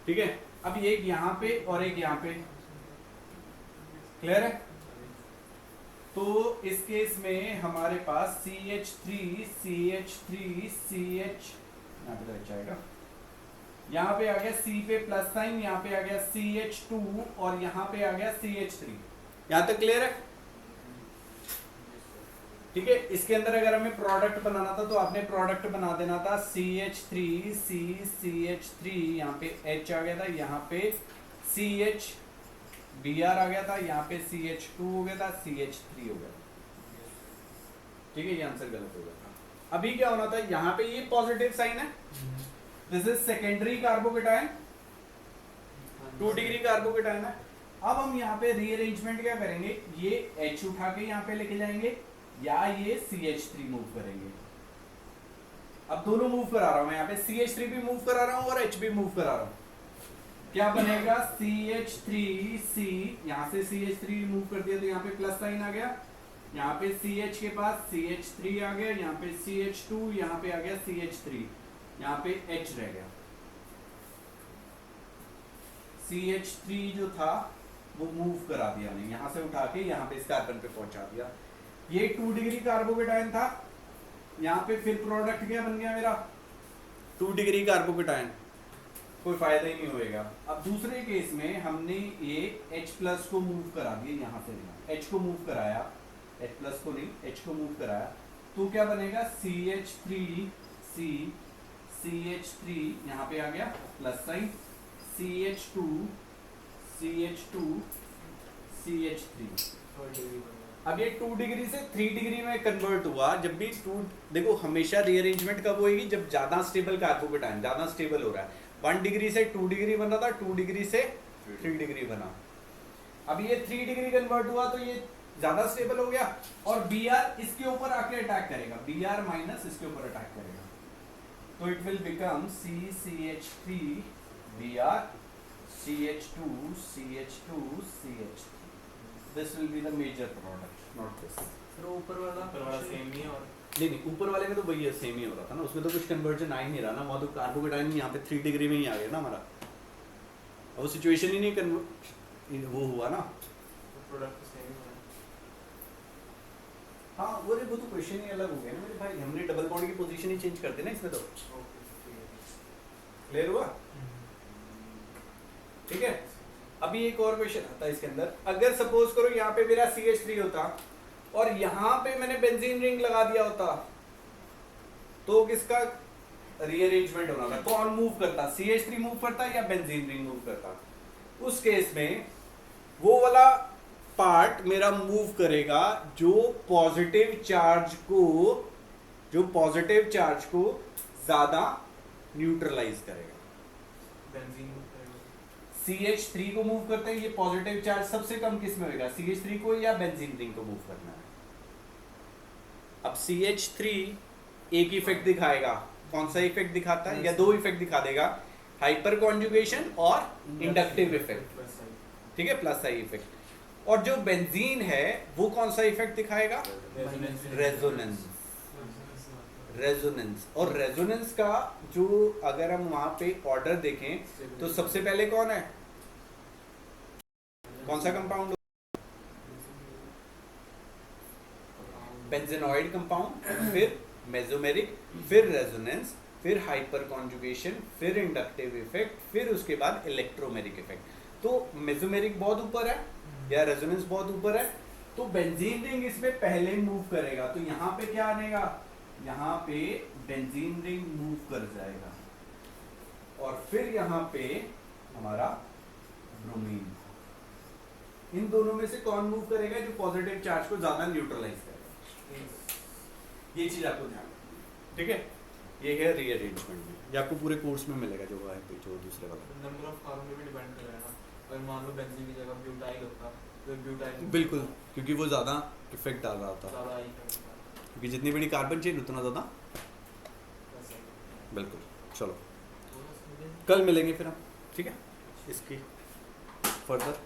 ठीक है। अब एक यहाँ पे और एक यहाँ पे, क्लियर है। तो इस केस में हमारे पास CH3 यहाँ पे तो H आएगा, यहाँ पे आ गया C पे प्लस साइन, यहाँ पे आ गया CH2 और यहाँ पे आ गया CH3। यहाँ तक क्लियर है? ठीक है, इसके अंदर अगर हमें प्रोडक्ट बनाना था तो आपने प्रोडक्ट बना देना था CH3 CH3, यहाँ पे H आ गया था, यहाँ पे CH Br आ गया था, यहाँ पे CH2 हो गया था, CH3 हो गया। ठीक है, ये आंसर गलत हो गया था। अभी क्या होना था, यहाँ पे ये पॉजिटिव साइन है, this is secondary carbocation, 2 degree carbocation है। अब हम यहाँ पे रीअरेंजमेंट क्या करेंगे, ये H उठा के यहाँ पे लेके जाएंगे या ये CH3 मूव करेंगे। अब दोनों मूव करा रहा हूं मैं, यहाँ पे CH3 भी मूव करा रहा हूं और H भी मूव करा रहा हूं। क्या बनेगा, CH3C, यहाँ से CH3 मूव कर दिया तो यहाँ पे प्लस साइन आ गया, यहाँ पे CH के पास CH3 आ गया, यहाँ पे CH2, यहाँ पे आ गया CH3, यहाँ पे H रह गया। CH3 जो था वो मूव करा दिया मैंने, यहाँ से उठा के यहाँ पे इस कार्बन पे पहुंचा दिया। ये 2 डिग्री कार्बोकेटायन था, यहाँ पे फिर प्रोडक्ट क्या बन गया मेरा, 2 डिग्री कार्बोकेटायन, कोई फायदा ही नहीं होएगा। अब दूसरे केस में हमने ये H प्लस को मूव करा दिया, यहाँ से H को मूव कराया, H प्लस को नहीं H को मूव कराया, तो क्या बनेगा CH3C, CH3 यहाँ पे आ गया plus sign, CH2 CH2 CH3। अब ये 2 डिग्री से 3 डिग्री में कन्वर्ट हुआ। जब भी 2, देखो हमेशा रीअरेंजमेंट कब होगी, जब ज्यादा स्टेबल कार्बोकेटायन ज्यादा स्टेबल हो रहा है। 1 डिग्री से 2 डिग्री बना था, 2 डिग्री से 3 डिग्री बना। अब ये 3 डिग्री कन्वर्ट हुआ तो ये ज्यादा स्टेबल हो गया और Br इसके ऊपर आके अटैक करेगा, Br माइनस इसके ऊपर अटैक करेगा, तो it will become CCH3 Br CH2 CH2 CH3। This will be the major product, not this. फिर वो ऊपर वाला सेम ही है और नहीं, ऊपर वाले में तो वही सेम ही हो रहा था ना, उसमें तो कुछ कन्वर्जन आ ही नहीं रहा ना, वहाँ तो कार्बोकेटायन यहाँ पे 3 डिग्री में ही आ गया ना हमारा, अब वो सिचुएशन ही नहीं वो हुआ ना। प्रोडक्ट सेम ही है। हाँ वो तो क्वेश्चन ही अलग हो गया ना मेरे भाई, हमने डबल बॉन्ड की पोजीशन ही चेंज कर दी ना इसमें, तो क्लियर हुआ? ठीक है, अभी एक और क्वेश्चन आता है इसके अंदर। अगर सपोज करो यहाँ पे मेरा CH3 होता और यहाँ पे मैंने बेंजीन रिंग लगा दिया होता, तो किसका रीअरेंजमेंट होना था, कौन मूव करता, CH3 मूव करता या बेंजीन रिंग मूव करता? उस केस में वो वाला पार्ट मेरा मूव करेगा जो पॉजिटिव चार्ज को ज्यादा न्यूट्रलाइज करेगा। बेंजीन CH3 को मूव करते हैं, ये पॉजिटिव चार्ज सबसे कम किस में होगा, CH3 को या बेंजीन रिंग को मूव करना है। अब CH3 एक इफेक्ट दिखाएगा, कौन सा इफेक्ट दिखाता है, या 2 इफेक्ट दिखा देगा, हाइपर कॉन्जुगेशन और इंडक्टिव इफेक्ट, ठीक है, प्लस आई इफेक्ट। और जो बेंजीन है वो कौन सा इफेक्ट दिखाएगा, रेजोनेंस। और रेजोनेंस का जो अगर हम वहां पे ऑर्डर देखें तो सबसे पहले कौन है, कौन सा कंपाउंड, बेंजेनॉइड कंपाउंड, फिर मेसोमेरिक, फिर रेजोनेंस, फिर हाइपर कॉन्जुगेशन, फिर इंडक्टिव इफेक्ट, फिर उसके बाद इलेक्ट्रोमेरिक इफेक्ट। तो मेसोमेरिक बहुत ऊपर है या रेजोनेंस बहुत ऊपर है, तो बेंजीन रिंग इसमें पहले मूव करेगा, तो यहाँ पे क्या आनेगा, यहाँ पे बेंजीन रिंग मूव कर जाएगा और फिर यहाँ पे हमारा ब्रोमीन। इन दोनों में से कौन मूव करेगा, जो पॉजिटिव चार्ज को ज्यादा न्यूट्रलाइज करेगा। ये चीज आपको ध्यान रखनी है, ठीक है। ये है रीअरेंजमेंट में, ये आपको पूरे कोर्स में मिलेगा जो है जो दूसरे वाला। नंबर ऑफ कार्बन पे भी डिपेंड करेगा ना, अगर मान लो बेंजीन की जगह ब्यूटाइल होता तो ब्यूटाइल बिल्कुल, क्योंकि वो ज्यादा इफेक्ट डाल रहा होता, ज़्यादा आई करता क्योंकि जितनी बड़ी कार्बन चेन उतना ज्यादा। बिल्कुल, चलो कल मिलेंगे फिर हम, ठीक है, इसकी फर्दर